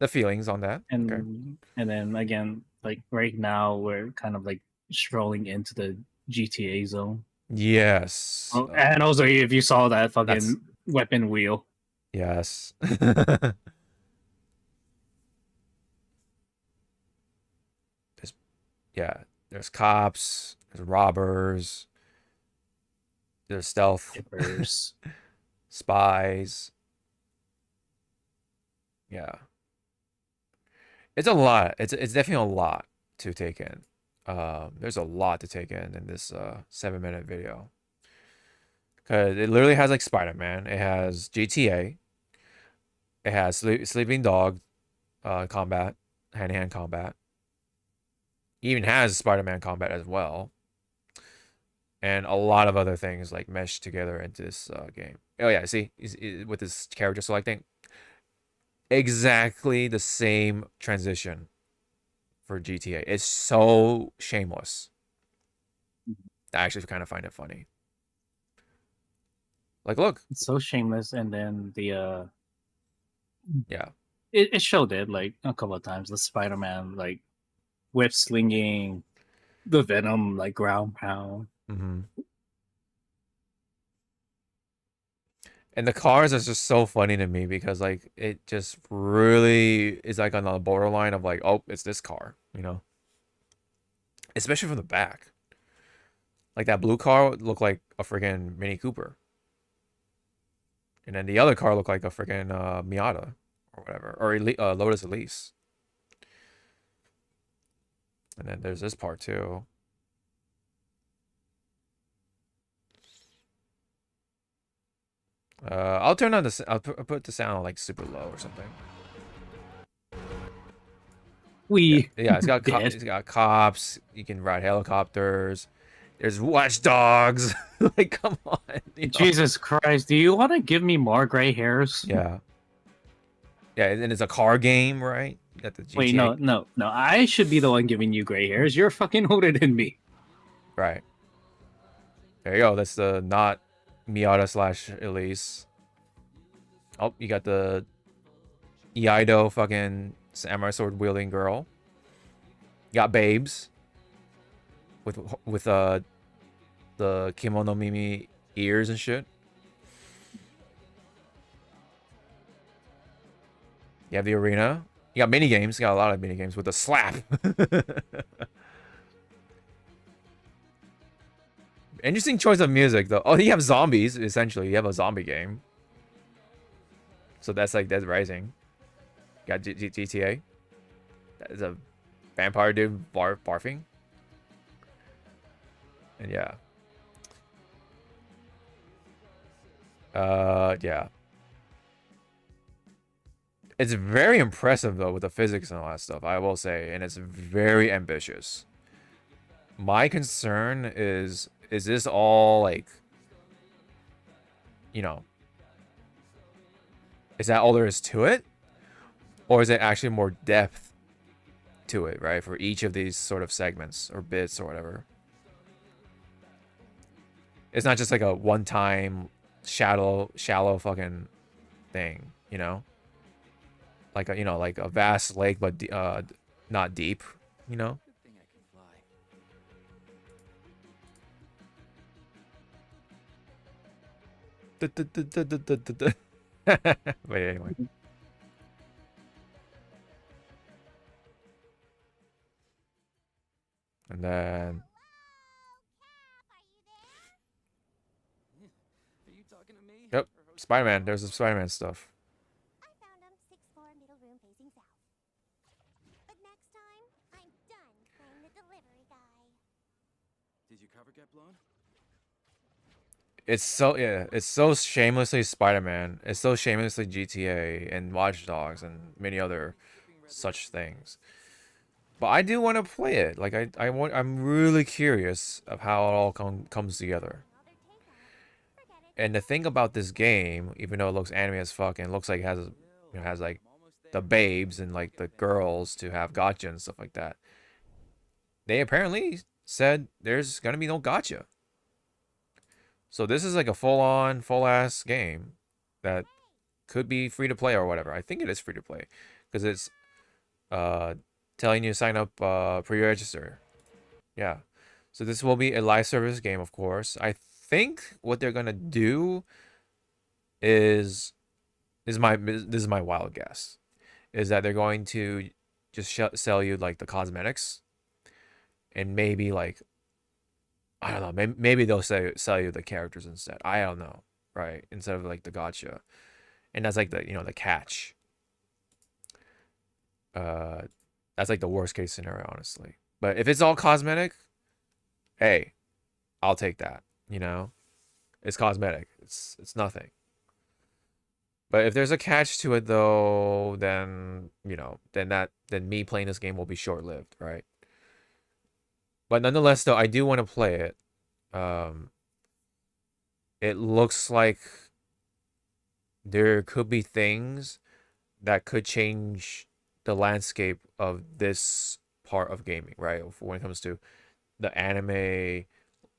feelings on that. And then again, like right now we're kind of like strolling into the GTA zone. Yes. Oh, and also, if you saw that fucking That's- weapon wheel. Yes. Yeah, there's cops, there's robbers, there's stealth, Shippers. spies. Yeah, it's a lot. It's definitely a lot to take in. There's a lot to take in this 7-minute video because it literally has like Spider-Man. It has GTA. It has Sleeping Dog combat, hand-to-hand combat. It even has Spider-Man combat as well. And a lot of other things like meshed together into this game. Oh yeah, see, with this character selecting, exactly the same transition for GTA. It's so shameless. I actually kind of find it funny. Like, look, It's so shameless, and then the yeah, it showed it like a couple of times. The Spider-Man like whip slinging, the Venom like ground pound. mm-hmm. And the cars is just so funny to me because like it just really is like on the borderline of like, oh, it's this car, you know, especially from the back. Like that blue car looked like a friggin' Mini Cooper. And then the other car looked like a friggin' Miata or whatever. Or Lotus Elise. And then there's this part too. I'll turn on the... I'll put the sound like super low or something. Yeah, it's got it's got cops. You can ride helicopters. There's watchdogs. Like, come on. You know? Jesus Christ! Do you want to give me more gray hairs? Yeah. Yeah, and it's a car game, right? You got the GTA. Wait, no. I should be the one giving you gray hairs. You're fucking older than me. Right. There you go. That's the not Miata / Elise. Oh, you got the Iaido fucking samurai sword wielding girl. You got babes with the kimono Mimi ears and shit. You have the arena. You got mini games. You got a lot of mini games with the slap. Interesting choice of music though. Oh, you have zombies essentially. You have a zombie game. So that's like Dead Rising. You got GTA. That is a vampire dude barfing. And yeah. Yeah. It's very impressive though with the physics and all that stuff, I will say, and it's very ambitious. My concern is this all like, you know, is that all there is to it? Or is it actually more depth to it, right? For each of these sort of segments or bits or whatever. It's not just like a one-time shallow fucking thing, you know? Like a, you know, like a vast lake, but not deep, you know? But anyway. And then... Yep, Spider-Man. There's the Spider-Man stuff. I found him, 6th floor, middle room facing south. But next time, I'm done playing the delivery guy. Did your cover get blown? It's so, yeah, it's so shamelessly Spider-Man. It's so shamelessly GTA and Watch Dogs and many other such things. But I do want to play it. Like I'm really curious of how it all comes together. And the thing about this game, even though it looks anime as fuck and looks like it has, you know, has like the babes and like the girls to have gotcha and stuff like that, they apparently said there's gonna be no gotcha. So this is like a full-on, full-ass game that could be free to play or whatever. I think it is free to play because it's telling you to sign up, pre-register. Yeah. So this will be a live service game, of course. I think what they're gonna do is this is my wild guess, is that they're going to just sell you like the cosmetics, and maybe like, I don't know, maybe they'll sell you the characters instead. I don't know, right? Instead of like the gacha, and that's like the the catch. That's like the worst case scenario, honestly. But if it's all cosmetic, hey, I'll take that. It's cosmetic. It's nothing. But if there's a catch to it though, then then me playing this game will be short lived, right? But nonetheless, though, I do want to play it. It looks like there could be things that could change the landscape of this part of gaming, right? When it comes to the anime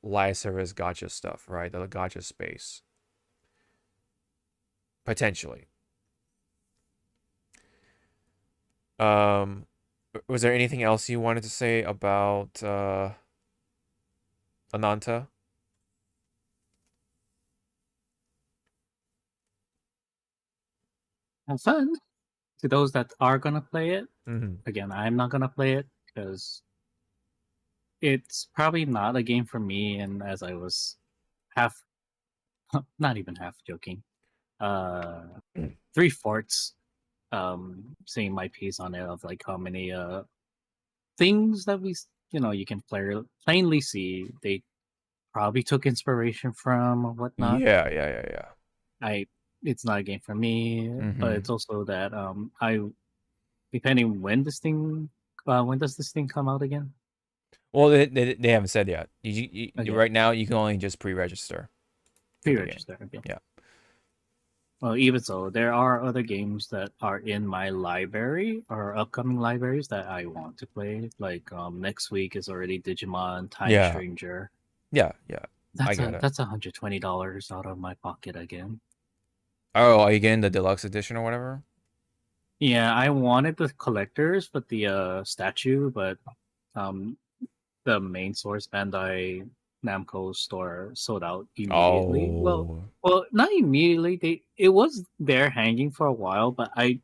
live service gacha stuff, right? The gacha space. Potentially. Was there anything else you wanted to say about Ananta? Have fun. To those that are gonna play it, Mm-hmm. again, I'm not gonna play it because it's probably not a game for me. And as I was half, not even half joking, 3/4 saying my piece on it of like how many things that you can plainly see they probably took inspiration from or whatnot. Yeah. It's not a game for me, Mm-hmm. but it's also that I depending when does this thing come out again? Well, they haven't said yet. Okay. Right now, you can only just pre-register. Pre-register. Okay. Yeah. Well, even so, there are other games that are in my library or upcoming libraries that I want to play. Like next week is already Digimon Time Stranger. Yeah. That's $120 out of my pocket again. Oh, are you getting the deluxe edition or whatever? Yeah, I wanted the collectors, but the statue, but the main source Bandai Namco store sold out immediately. Oh. Well, not immediately. It was there hanging for a while, but I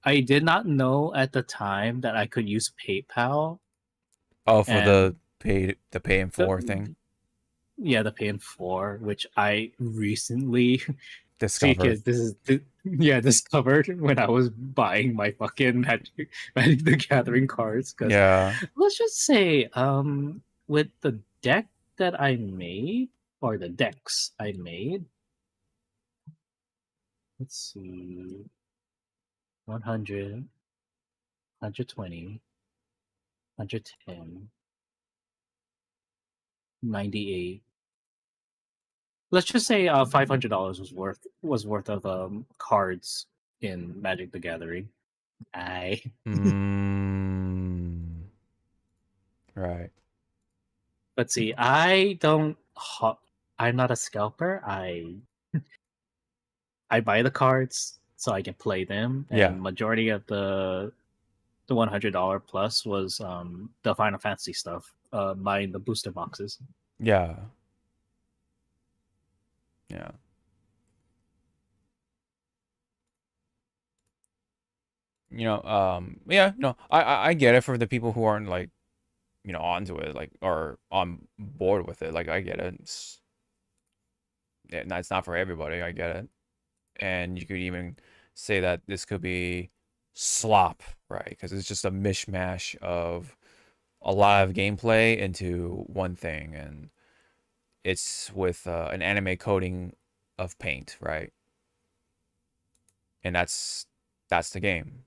did not know at the time that I could use PayPal. Oh, for the pay in 4 thing. Yeah, the pay in 4, which I recently discovered. Discovered when I was buying my fucking Magic the Gathering cards. Yeah. Let's just say, with the deck that I made, or the decks I made, let's see, 100, 120, 110, 98. Let's just say $500 was worth of cards in Magic the Gathering. Right. But see, I'm not a scalper. I buy the cards so I can play them. And majority of the $100 plus was the Final Fantasy stuff, buying the booster boxes. Yeah. I get it for the people who aren't like, onto it, like, or on board with it. Like, I get it. It's not for everybody. I get it. And you could even say that this could be slop, right? Because it's just a mishmash of a lot of gameplay into one thing, and it's with an anime coding of paint, right? And that's the game,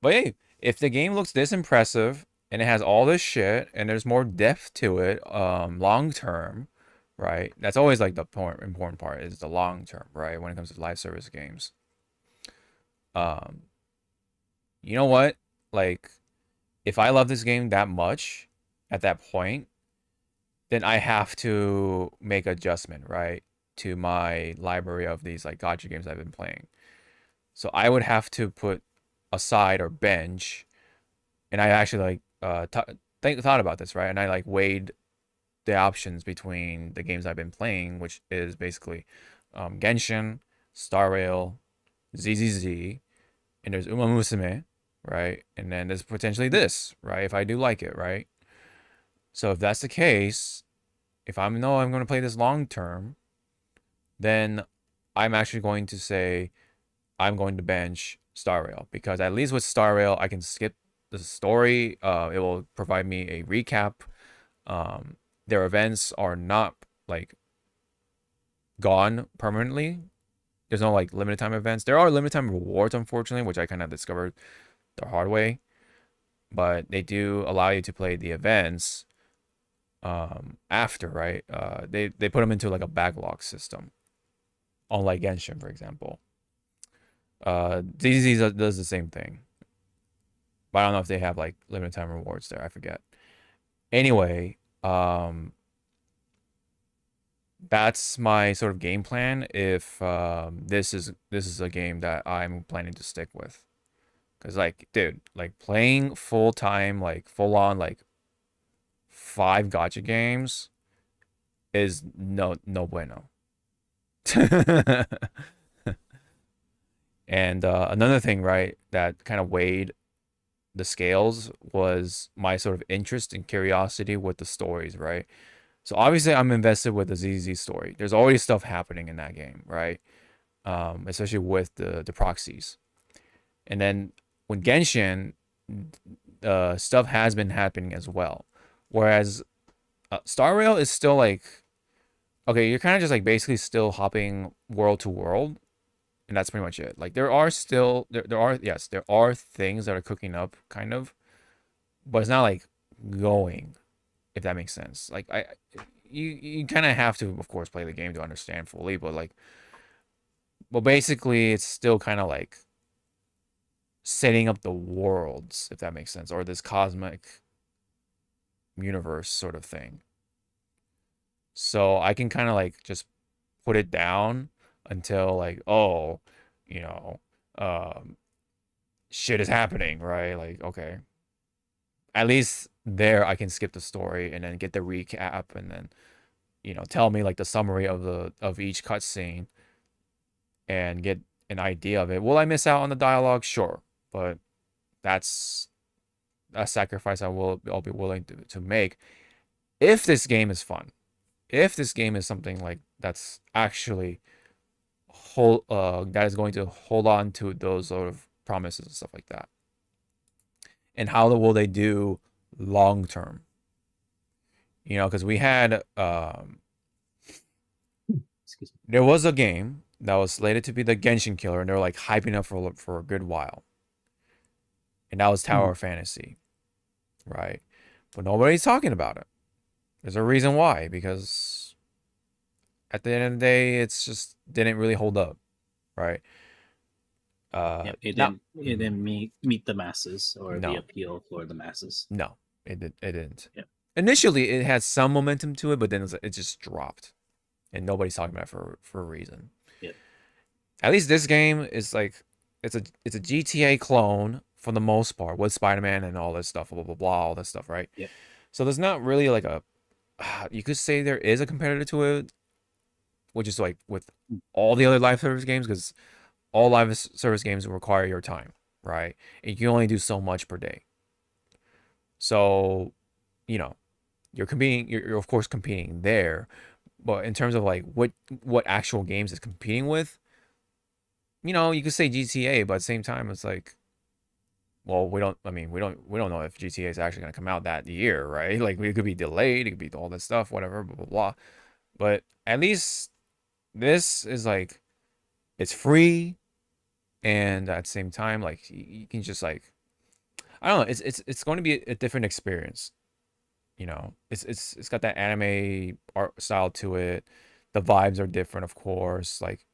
But hey, if the game looks this impressive and it has all this shit and there's more depth to it, long term, right? That's always like the important part, is the long term, right? When it comes to live service games. You know what? Like, if I love this game that much at that point, then I have to make adjustment, right, to my library of these like gacha games I've been playing. So I would have to put aside or bench, and I actually like thought about this, right? And I like weighed the options between the games I've been playing, which is basically Genshin, Star Rail, ZZZ, and there's Uma Musume, right? And then there's potentially this, right? If I do like it, right? So if that's the case, if I'm going to play this long term, then I'm actually going to say I'm going to bench Star Rail, because at least with Star Rail I can skip the story. It will provide me a recap. Their events are not like gone permanently. There's no like limited time events. There are limited time rewards, unfortunately, which I kind of discovered the hard way. But they do allow you to play the events after, right? They put them into like a backlog system, unlike Genshin, for example. ZZ does the same thing, but I don't know if they have like limited time rewards there. I forget. Anyway, that's my sort of game plan if this is a game that I'm planning to stick with. Because like, dude, like playing full time, like full on, like 5 gacha games is no bueno. And another thing, right, that kind of weighed the scales was my sort of interest and curiosity with the stories, right? So obviously I'm invested with the ZZ story. There's already stuff happening in that game, right? Especially with the proxies. And then when Genshin, stuff has been happening as well. Whereas Star Rail is still like, okay, you're kind of just like basically still hopping world to world. And that's pretty much it. Like there are still, there are things that are cooking up kind of, but it's not like going, if that makes sense. Like you kind of have to, of course, play the game to understand fully, but like, well, basically it's still kind of like setting up the worlds, if that makes sense, or this cosmic universe sort of thing. So I can kind of like just put it down until like, oh, you know, shit is happening, right? Like, okay, at least there I can skip the story and then get the recap and then, you know, tell me like the summary of each cutscene and get an idea of it. Will I miss out on the dialogue? Sure, but that's a sacrifice I'll be willing to make if this game is fun. If this game is something like that's actually that is going to hold on to those sort of promises and stuff like that. And how will they do long term? You know, because we had there was a game that was slated to be the Genshin killer, and they were like hyping up for a good while, and that was Tower of Fantasy, right? But nobody's talking about it. There's a reason why, because at the end of the day, it's just didn't really hold up, right? It didn't meet the masses or the appeal for the masses. No, it didn't. Yeah. Initially, it had some momentum to it, but then it just dropped, and nobody's talking about it for a reason. Yeah. At least this game is like it's a GTA clone for the most part with Spider-Man and all this stuff, blah blah blah, all this stuff, right? Yeah. So there's not really like a you could say there is a competitor to it, which is like with all the other live service games, because all live service games require your time, right? And you can only do so much per day. So, you know, you're of course competing there, but in terms of like what actual games it's competing with, you know, you could say GTA, but at the same time it's like, well, we don't know if GTA is actually going to come out that year, right? Like it could be delayed, it could be all this stuff, whatever, blah blah blah. But at least this is like, it's free, and at the same time, like you can just like, I don't know, it's going to be a different experience. You know, it's got that anime art style to it. The vibes are different, of course. Like,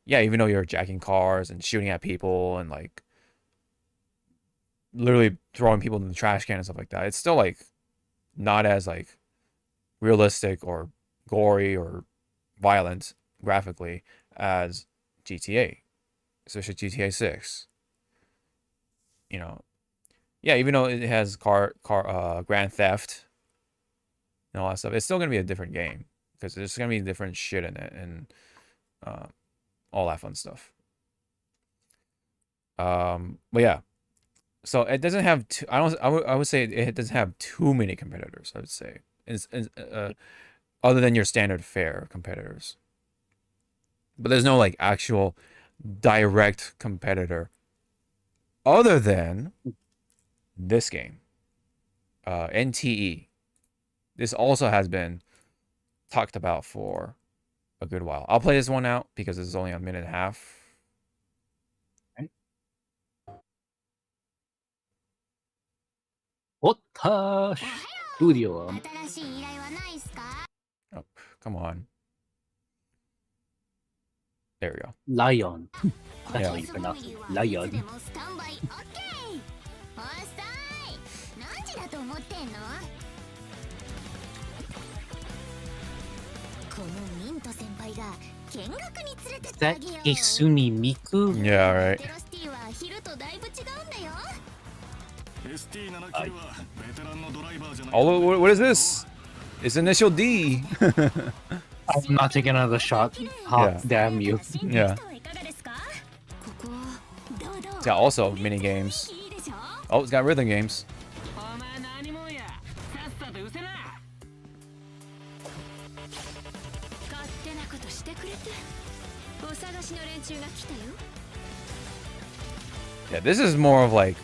yeah, even though you're jacking cars and shooting at people and like literally throwing people in the trash can and stuff like that, it's still like not as like realistic or gory or violent graphically as GTA, especially GTA 6. You know, Yeah, even though it has Grand Theft and all that stuff, it's still gonna be a different game because there's gonna be different shit in it and all that fun stuff. But yeah, so it doesn't have too. I would say it doesn't have too many competitors. I would say, other than your standard fare competitors. But there's no like actual direct competitor other than this game, NTE. This also has been talked about for a good while. I'll play this one out because it's only a minute and a half. Otta Studio. Oh, come on. There we go. Lion. That's Yeah. how you pronounce it. Lion. Is that Isuni Miku? Yeah, right. Oh, what is this? It's initial D. I'm not taking another shot. Hot Yeah. damn you. Yeah. It's got also mini games. Oh, it's got rhythm games. Yeah, this is more of like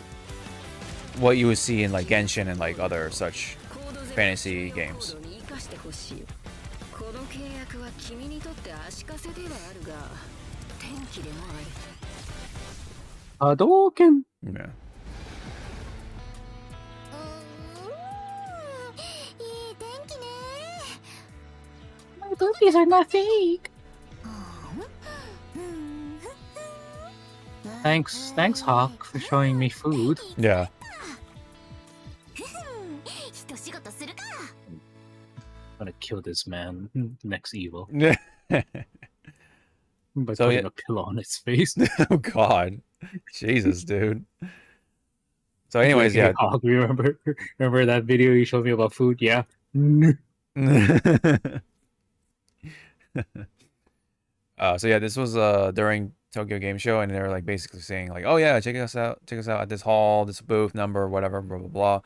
what you would see in like Genshin and like other such fantasy games. Hadouken. Yeah. My boobies are not fake. Thanks, Hawk, for showing me food. Yeah. I'm gonna kill this man. Next evil. Yeah. By So, putting yeah. a pillow on his face. Oh God, Jesus, dude. So, anyways, Like, yeah. hey, Hawk, remember that video you showed me about food? Yeah. So yeah, this was during Tokyo Game Show, and they were like basically saying like, oh yeah, check us out at this hall, this booth number, whatever, blah blah blah,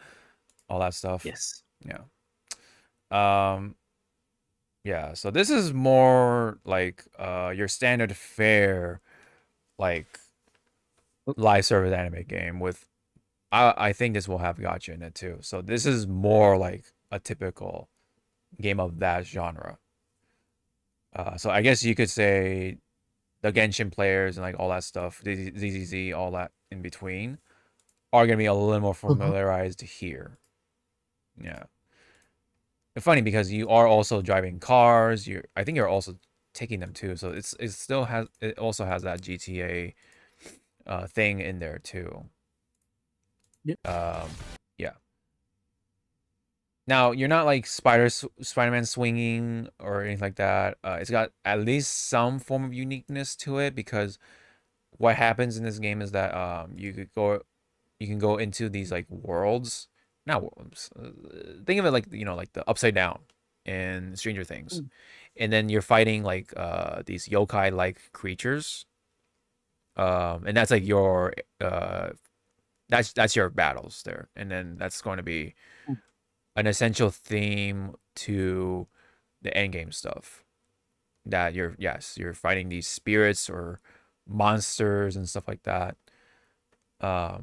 all that stuff. Yes. Yeah. Yeah. So this is more like your standard fare, like live service anime game with. I think this will have gacha in it too. So this is more like a typical game of that genre. So I guess you could say the Genshin players and like all that stuff, ZZZ, all that in between, are gonna be a little more familiarized here. Yeah. It's funny because you are also driving cars. I think you're also taking them too. So it also has that GTA thing in there too. Yep. Yeah. Now you're not like Spider-Man swinging or anything like that. It's got at least some form of uniqueness to it because what happens in this game is that you can go into these like worlds, not worlds. Think of it like like the Upside Down in Stranger Things, and then you're fighting like these yokai like creatures, and that's like your that's your battles there, and then that's going to be an essential theme to the end game stuff. That you're fighting these spirits or monsters and stuff like that. So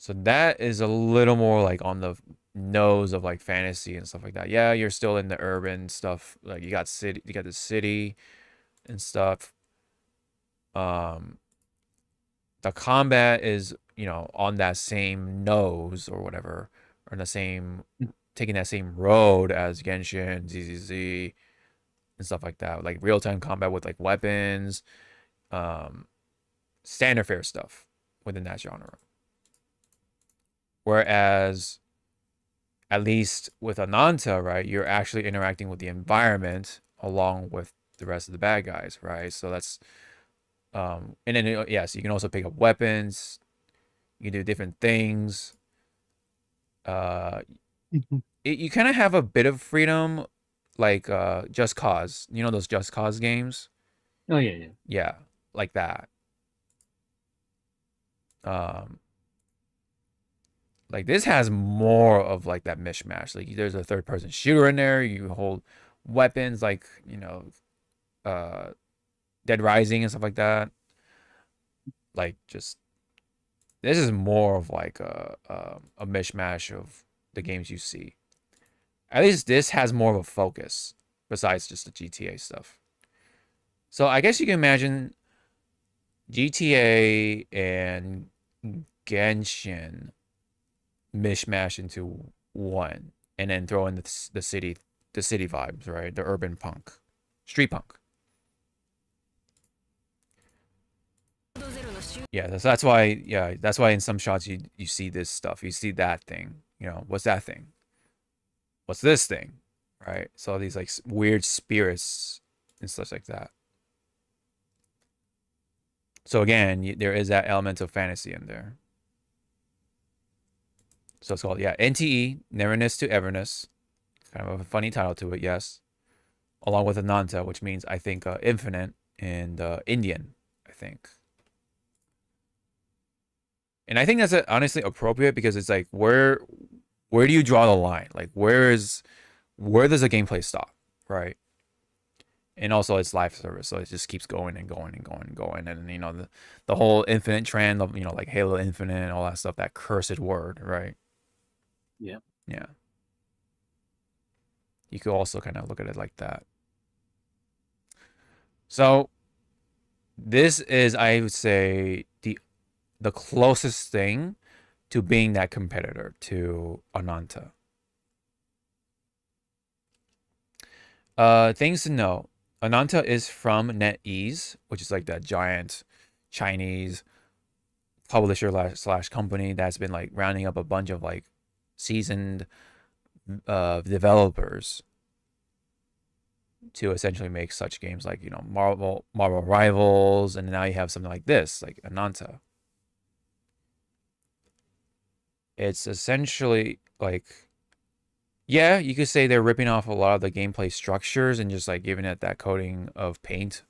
that is a little more like on the nose of like fantasy and stuff like that. Yeah, you're still in the urban stuff. Like you got the city and stuff. The combat is, on that same nose or whatever, or the same taking that same road as Genshin, ZZZ, and stuff like that. Like real-time combat with like weapons, standard fare stuff within that genre. Whereas, at least with Ananta, right, you're actually interacting with the environment along with the rest of the bad guys, right? So that's, and then yes, you can also pick up weapons. You do different things. You kind of have a bit of freedom, like Just Cause. You know those Just Cause games? Oh yeah. Yeah, like that. Like this has more of like that mishmash. Like there's a third person shooter in there. You hold weapons like, you know, Dead Rising and stuff like that. Like just this is more of like a mishmash of the games you see. At least this has more of a focus besides just the GTA stuff. So I guess you can imagine GTA and Genshin mishmash into one, and then throw in the city vibes, right? The urban punk, street punk. Yeah, that's why. Yeah, that's why in some shots you see this stuff. You see that thing. You know, what's that thing? What's this thing? Right? So these like weird spirits and stuff like that. So again, there is that element of fantasy in there. So it's called, yeah, NTE, Nearness to Everness. Kind of a funny title to it, yes. Along with Ananta, which means, I think, infinite in Indian, I think. And I think that's honestly appropriate because it's like, where do you draw the line? Like, where does the gameplay stop, right? And also it's live service, so it just keeps going and going and going and going. And, you know, the whole infinite trend of, you know, like Halo Infinite and all that stuff, that cursed word, right? Yeah. Yeah. You could also kind of look at it like that. So this is, I would say, the closest thing to being that competitor to Ananta. Things to know. Ananta is from NetEase, which is like that giant Chinese publisher slash company that's been like rounding up a bunch of like seasoned developers to essentially make such games like, you know, Marvel Rivals, and now you have something like this, like Ananta. It's essentially like, yeah, you could say they're ripping off a lot of the gameplay structures and just like giving it that coating of paint.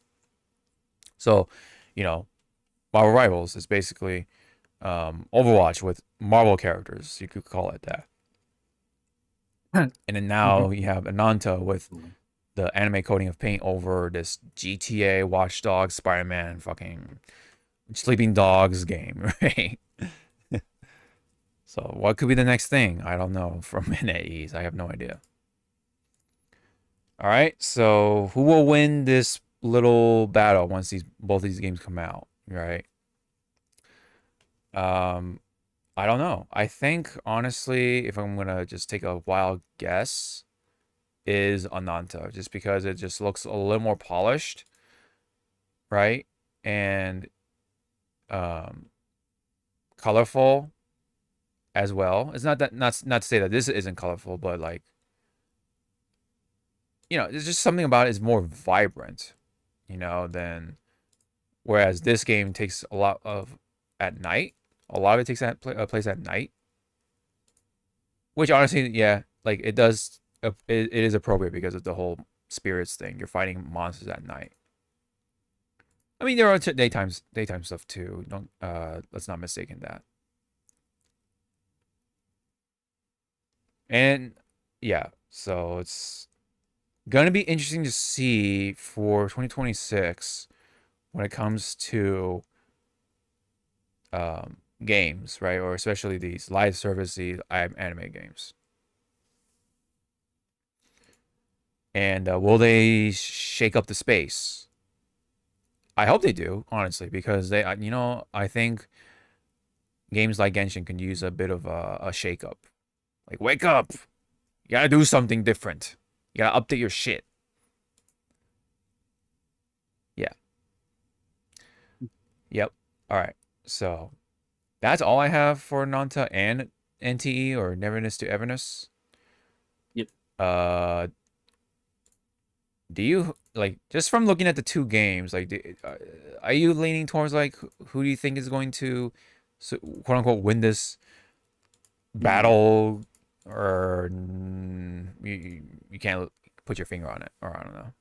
So, you know, Marvel Rivals is basically Overwatch with Marvel characters. You could call it that. And then now you have Ananta with the anime coating of paint over this GTA, Watch Dogs, Spider-Man, fucking Sleeping Dogs game, right? So what could be the next thing? I don't know from NetEase. I have no idea. All right, so who will win this little battle once both these games come out, right? I don't know. I think honestly, if I'm gonna just take a wild guess, is Ananta, just because it just looks a little more polished, right? And colorful as well. It's not to say that this isn't colorful, but like, you know, there's just something about it is more vibrant, you know, than whereas this game takes a lot of at night. A lot of it takes place at night, which honestly, yeah, like it does. It is appropriate because of the whole spirits thing. You're fighting monsters at night. I mean, there are daytime stuff too. Don't let's not mistake that. And yeah, so it's gonna be interesting to see for 2026 when it comes to games, right? Or especially these live service anime games. And will they shake up the space? I hope they do, honestly, because they, you know, I think games like Genshin can use a bit of a shake up. Like, wake up! You gotta do something different. You gotta update your shit. Yeah. Yep. All right. So that's all I have for Nanta and NTE, or Nearness to Everness. Yep. Do you, like, just from looking at the two games, like, are you leaning towards, like, who do you think is going to so, quote unquote, win this battle, or you can't put your finger on it, or I don't know.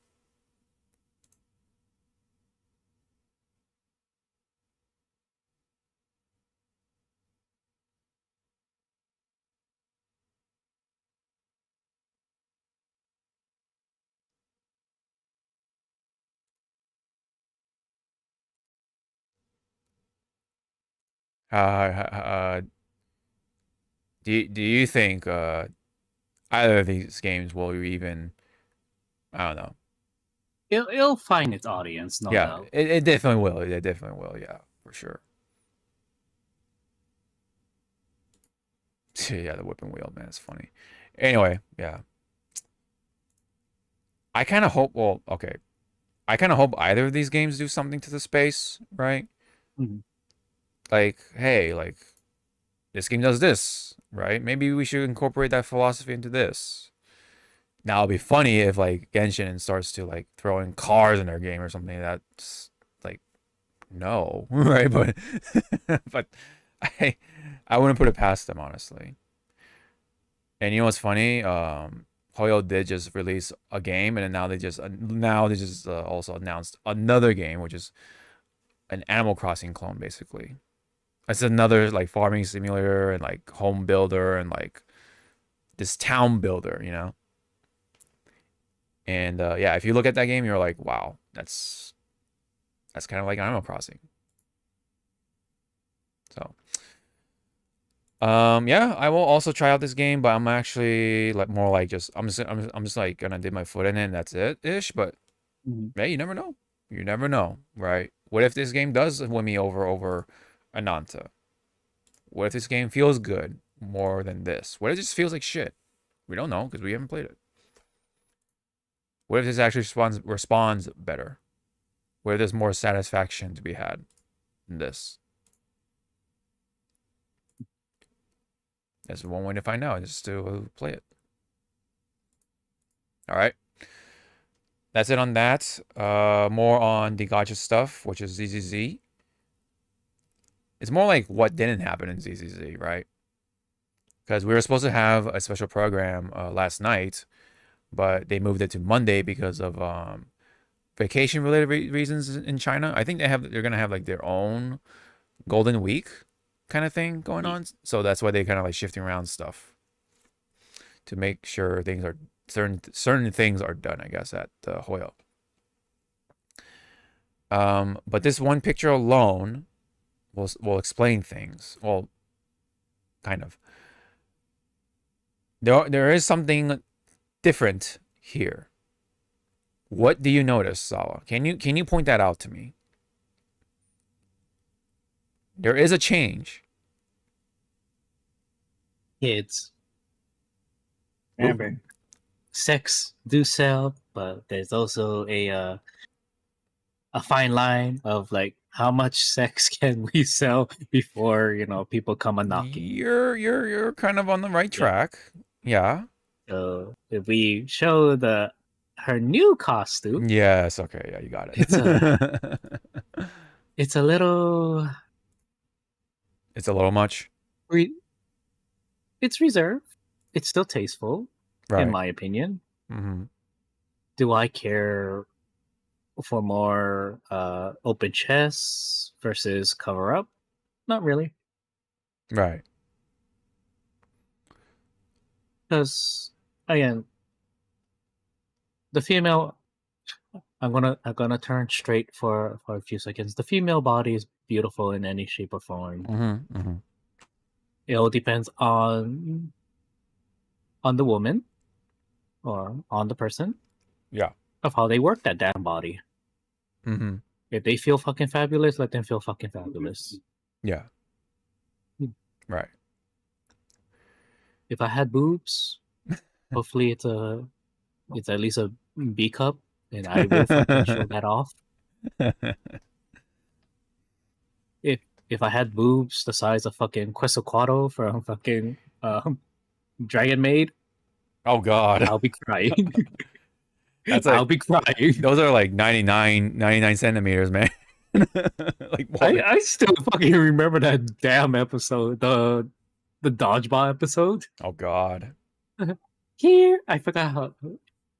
Do you think either of these games will even, I don't know. It'll find its audience, no doubt. It definitely will. It definitely will. Yeah, for sure. Yeah, the whipping wheel, man, it's funny. Anyway, yeah. I kind of hope. Well, okay. I kind of hope either of these games do something to the space, right? Mm-hmm. Like, hey, like this game does this, right? Maybe we should incorporate that philosophy into this. Now it'd be funny if like Genshin starts to like throw in cars in their game or something. That's like, no, right? But but I wouldn't put it past them, honestly. And you know what's funny? Hoyo did just release a game, and then now they just also announced another game, which is an Animal Crossing clone, basically. It's another like farming simulator and like home builder and like this town builder, you know. And yeah, if you look at that game, you're like, wow, that's kind of like Animal Crossing. So, yeah, I will also try out this game, but I'm actually like more like I'm just like gonna dip my foot in it and that's it ish. But hey, you never know. You never know, right? What if this game does win me over Ananta? What if this game feels good more than this? What if it just feels like shit? We don't know because we haven't played it. What if this actually responds better? What if there's more satisfaction to be had in this? That's one way to find out, is to play it. All right. That's it on that. More on the gacha stuff, which is ZZZ. It's more like what didn't happen in ZZZ, right? Because we were supposed to have a special program last night, but they moved it to Monday because of vacation-related reasons in China. I think they're gonna have like their own Golden Week kind of thing going on, so that's why they kind of like shifting around stuff to make sure things are certain things are done, I guess, at Hoyo. But this one picture alone will explain things. Well, kind of. There is something different here. What do you notice, Zawa? Can you point that out to me? There is a change. Kids. Remember, sex do sell, but there's also a fine line of like how much sex can we sell before people come a knocking. You're kind of on the right track. Yeah. So if we show her new costume. Yes. Okay. Yeah, you got it. It's a little. It's a little much. It's reserved. It's still tasteful, right, in my opinion. Mm-hmm. Do I care for more open chest versus cover up? Not really. Right. Because again, the female. I'm gonna turn straight for a few seconds. The female body is beautiful in any shape or form. Mm-hmm, mm-hmm. It all depends on the woman or on the person. Yeah. Of how they work that damn body. Mm-hmm. If they feel fucking fabulous, let them feel fucking fabulous. Yeah. Right. If I had boobs, hopefully it's at least a B cup, and I will fucking show that off. If I had boobs the size of fucking Quetzalcoatl from fucking Dragon Maid, oh god, I'll be crying. I'll be crying. Those are like 99 centimeters, man. Like I still fucking remember that damn episode, the dodgeball episode. oh god. Here, I forgot how.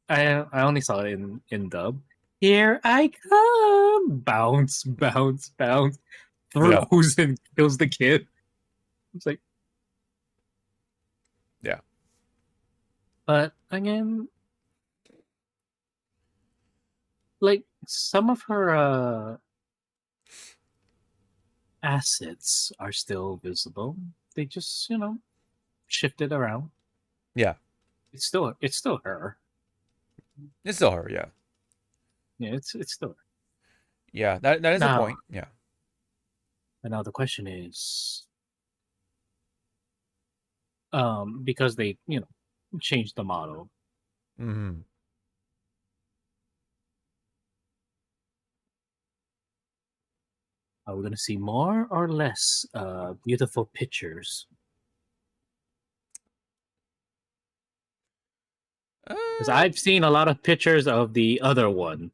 I only saw it in dub. Here I come, bounce, bounce, bounce, Yeah. throws and kills the kid. It's like, Yeah. but again, like some of her assets are still visible. They just, shifted around. Yeah. It's still her. It's still her, yeah. Yeah, it's still her. Yeah, that is the Now- point. Yeah. And now the question is, because they, changed the model. Mm-hmm. Are we gonna see more or less beautiful pictures? Because I've seen a lot of pictures of the other one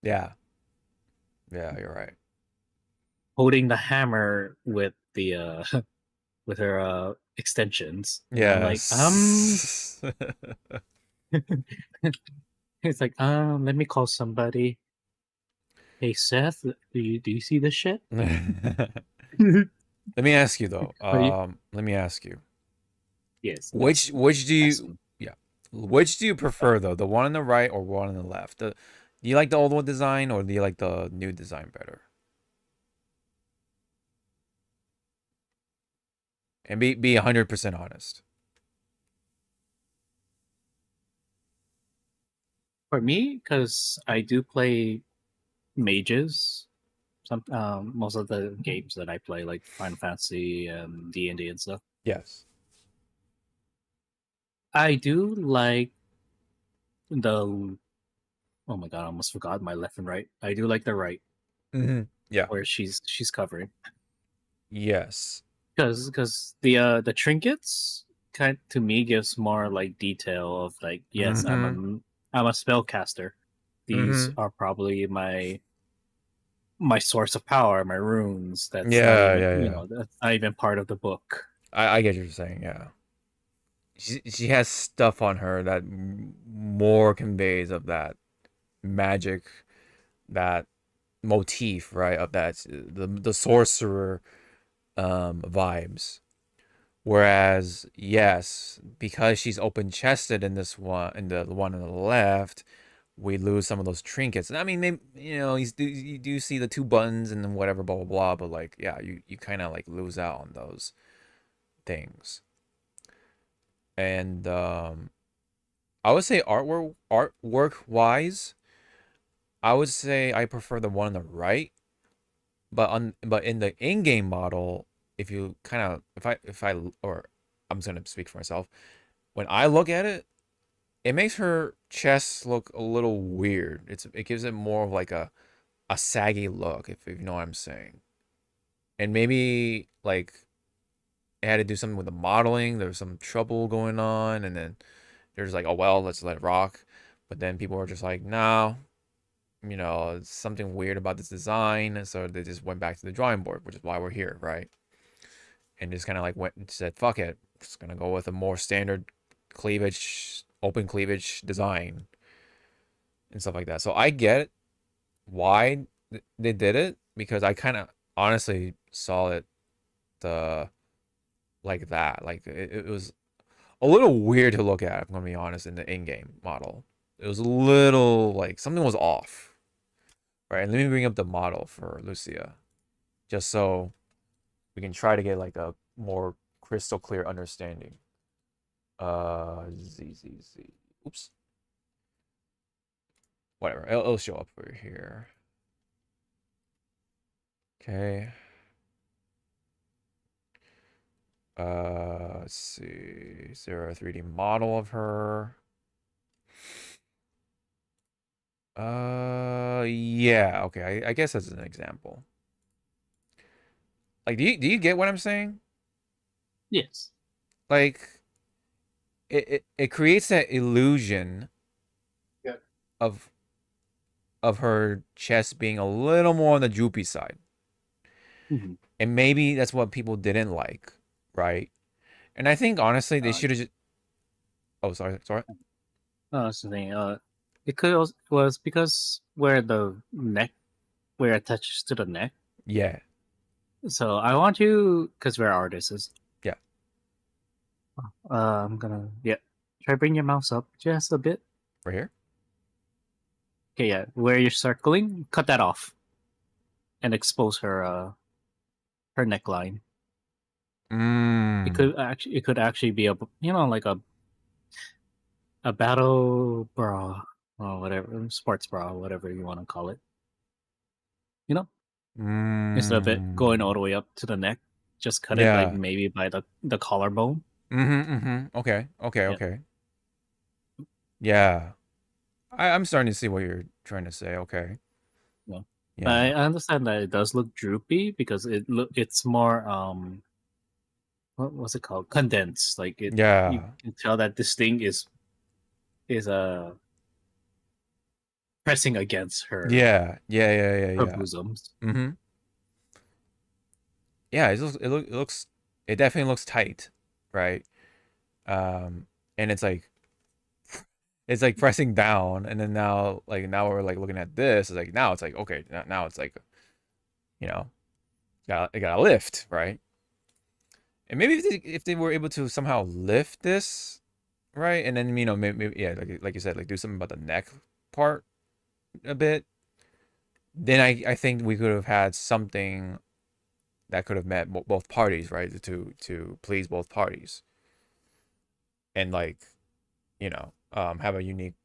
Yeah. Yeah, you're right. holding the hammer with the with her extensions. And Yeah. I'm like, it's like, let me call somebody. Hey Seth, do you see this shit? Let me ask you though. Let me ask you. Yes. Which do you which do you prefer though? The one on the right or one on the left? Do you like the old one design or do you like the new design better? And be 100% honest. For me, because I do play mages. Some most of the games that I play, like Final Fantasy and D&D and stuff. Yes. I do like the. Oh my god! I almost forgot my left and right. I do like the right. Mm-hmm. Yeah. Where she's covering. Yes. Because the trinkets to me gives more like detail of like, yes, I'm a spellcaster. These are probably my source of power, my runes. That's not even, that's not even part of the book. I get what you're saying. Yeah. She has stuff on her that more conveys of that magic, that motif, right? Of that the sorcerer vibes. Whereas, yes, because she's open chested in this one, in the one on the left, we lose some of those trinkets. I mean, maybe, you do see the two buttons and then whatever, blah blah blah. But like, yeah, you kind of like lose out on those things. And I would say artwork wise, I would say I prefer the one on the right. But in the in-game model, if you kind of if I or I'm just gonna speak for myself, when I look at it, it makes her chest look a little weird. It gives it more of like a saggy look, if you know what I'm saying. And maybe like it had to do something with the modeling. There was some trouble going on, and then there's like, oh well, let's let it rock. But then people were just like, no, it's something weird about this design, and so they just went back to the drawing board, which is why we're here, right? And just kind of like went and said, fuck it, just gonna go with a more standard cleavage, open cleavage design and stuff like that. So I get why they did it, because I kind of honestly saw it like that. Like it was a little weird to look at, if I'm gonna be honest, in the in-game model. It was a little like something was off. Right, and let me bring up the model for Lucia, just so we can try to get like a more crystal clear understanding. Z. Oops. Whatever, it'll show up over here. Okay. Let's see. Is there a 3D model of her? Yeah, okay. I guess that's an example. Like, do you get what I'm saying? Yes. Like, it creates that illusion of of her chest being a little more on the droopy side. Mm-hmm. And maybe that's what people didn't like, right? And I think honestly they should have just. Oh, sorry. That's the thing. It could also, was because where it attaches to the neck. Yeah. So I want you, because we're artists. Yeah. I'm gonna try bring your mouse up just a bit. Right here. Okay, yeah. Where you're circling, cut that off, and expose her neckline. It could actually be a like a battle bra or whatever, sports bra, whatever you want to call it. Instead of it going all the way up to the neck, just cut it like maybe by the collarbone. Okay. Yeah. I'm starting to see what you're trying to say. Okay. Yeah. I understand that it does look droopy because it's more what's it called? Condensed. Like it. Yeah. You can tell that this thing is pressing against her. Yeah. Her bosoms. Mm-hmm. Yeah, it definitely looks tight, right? And it's like pressing down, and then now we're like looking at this. It's like now it's like okay, now it's like, it got a lift, right? And maybe if they were able to somehow lift this, right, and then maybe like you said, like do something about the neck part a bit, then I think we could have had something that could have met both parties, right? To please both parties, and like, have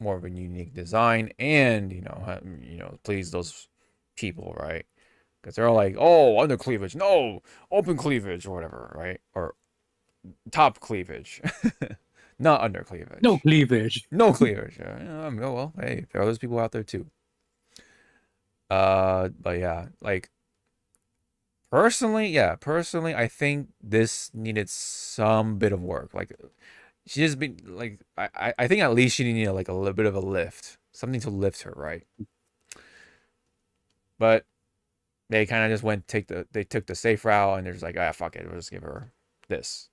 more of a unique design, and please those people, right? Because they're all like, oh, under cleavage, no, open cleavage or whatever, right? Or top cleavage, not under cleavage. No cleavage. No cleavage. Yeah, well, hey, there are those people out there too. But yeah, like. Personally, I think this needed some bit of work. Like, she just been like, I think at least she needed like a little bit of a lift, something to lift her, right? But they kind of just they took the safe route, and they're just like, fuck it, we'll just give her this,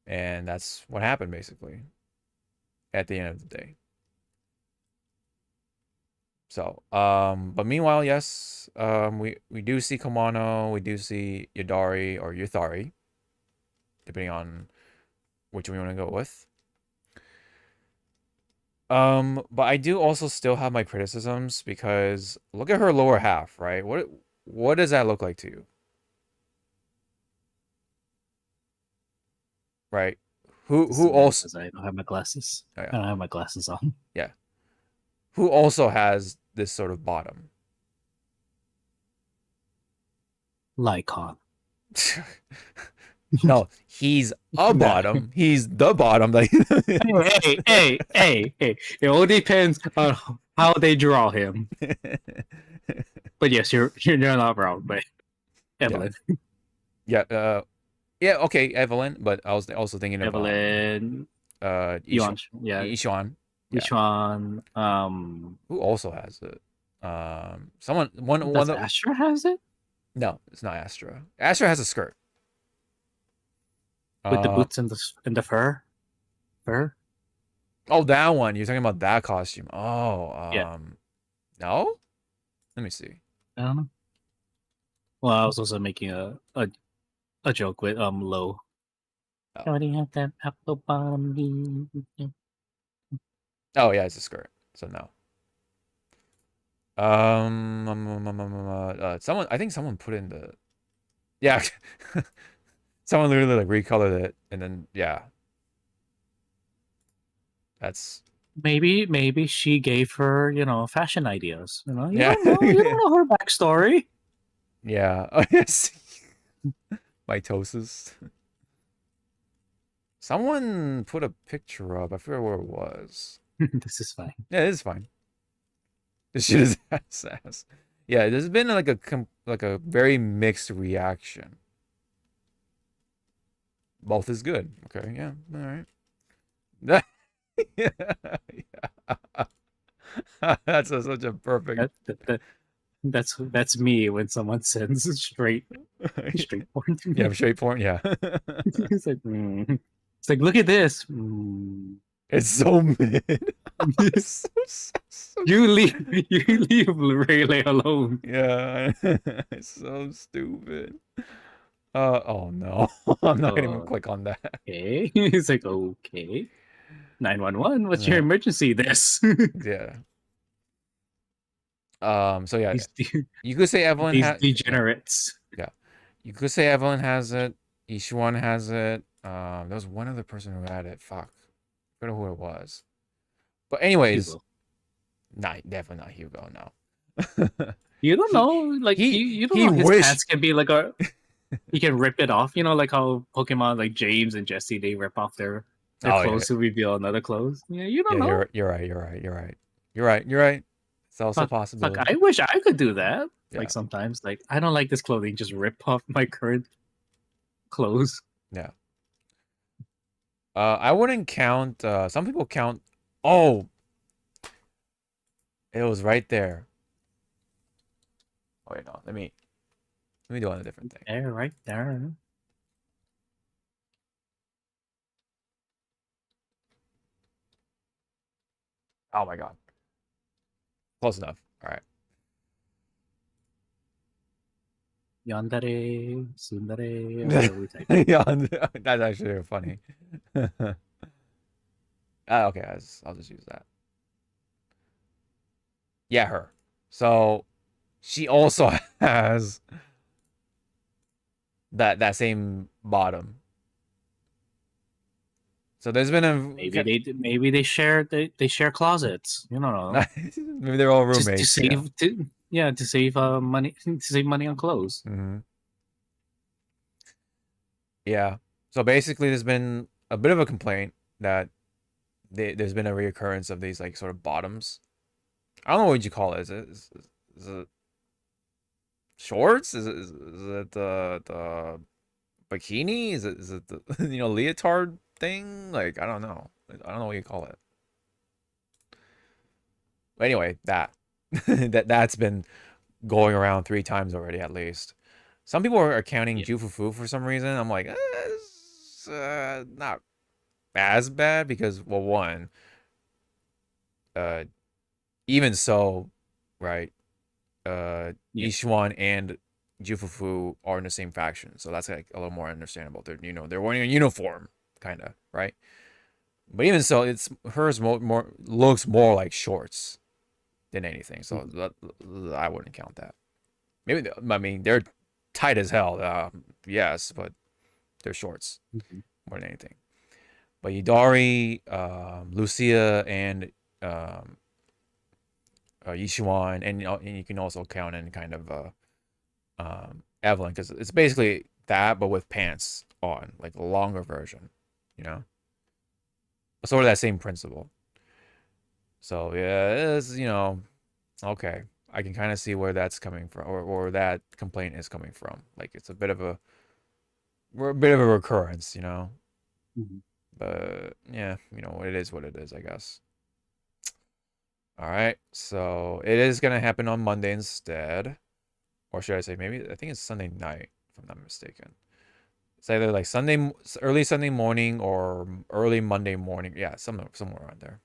and that's what happened basically. At the end of the day. So, but meanwhile, yes, we do see Kamano, we do see Yadari or Yuthari, depending on which one we want to go with. But I do also still have my criticisms because look at her lower half, right? What does that look like to you? Right? Who also? I don't have my glasses. Oh, yeah. I don't have my glasses on. Yeah. Who also has this sort of bottom? Lycon. No, he's a bottom. He's the bottom. Hey. It all depends on how they draw him. But yes, you're not wrong, but Evelyn. Yeah. Yeah. Okay, Evelyn. But I was also thinking of Evelyn. Ishuan. Yeah. Ishuan. Who also has it? Does Astra has it? No, it's not Astra. Astra has a skirt with the boots and the fur. Oh, that one. You're talking about that costume. Oh, yeah. No. Let me see. I don't know. Well, I was also making a joke with low. Oh, do you have that apple bottom? Oh yeah, it's a skirt. So no. Someone, I think someone put in the. Yeah. Someone literally like recolored it, and then yeah. That's. Maybe she gave her, fashion ideas. You don't know her backstory. Yeah. Oh yes. Mitosis. Someone put a picture up. I forget where it was. This is fine. Yeah, it is fine. This shit is ass. Yeah, there's been like a very mixed reaction. Both is good. Okay, yeah, all right. Yeah. That's such a perfect. That's me when someone sends straight porn to me. Yeah, straight porn. Yeah. It's like, it's like, look at this. It's so mid. You leave Rayleigh alone. Yeah, it's so stupid. Oh no, I'm not gonna even click on that. Okay, he's like, okay, 911. What's your emergency? This. Yeah. So yeah, you could say Evelyn these has degenerates. Yeah, you could say Evelyn has it. Ishuan has it. There was one other person who had it. Fuck, I forgot who it was. But anyways, Hugo. Definitely not Hugo. No. You don't know, like you don't know his pants can be like a. He can rip it off, like how Pokemon like James and Jesse they rip off their clothes to reveal another clothes. Yeah, you don't know. You're right. It's also a possibility. Like I wish I could do that. Yeah. Like sometimes, like I don't like this clothing, just rip off my current clothes. Yeah. I wouldn't count. Some people count. Oh, it was right there. Oh wait, no. Let me do on a different thing. There, right there. Oh my god. Close enough. All right. Yandere, Sundare. That's actually funny. Okay, I'll just use that. Yeah, her. So she also has that same bottom. So there's been a maybe they share closets. You don't know. Maybe they're all roommates. To save money on clothes. Mm-hmm. Yeah. So basically, there's been a bit of a complaint that there's been a reoccurrence of these like sort of bottoms. I don't know what you call it. Is it shorts? Is it the bikini? Is it the leotard thing? Like I don't know what you call it. But anyway, that's been going around 3 times already at least. Some people are counting Jufufu for some reason. I'm like, it's not as bad because, well, one, even so, right? Ishuan and Jufufu are in the same faction, so that's like a little more understandable. They're wearing a uniform, kind of, right? But even so, hers more looks more like shorts than anything. So I wouldn't count that. Maybe they're tight as hell. Yes, but they're shorts more than anything. But Yudari, Lucia, and Yishuan, and you can also count in kind of Evelyn, because it's basically that, but with pants on, like a longer version, Sort of that same principle. So yeah, it's okay. I can kind of see where that's coming from, or that complaint is coming from. Like it's a bit of a recurrence, But yeah, it is what it is, I guess. All right, so it is gonna happen on Monday instead, or should I say I think it's Sunday night, if I'm not mistaken. It's either like early Sunday morning or early Monday morning. Yeah, somewhere around there.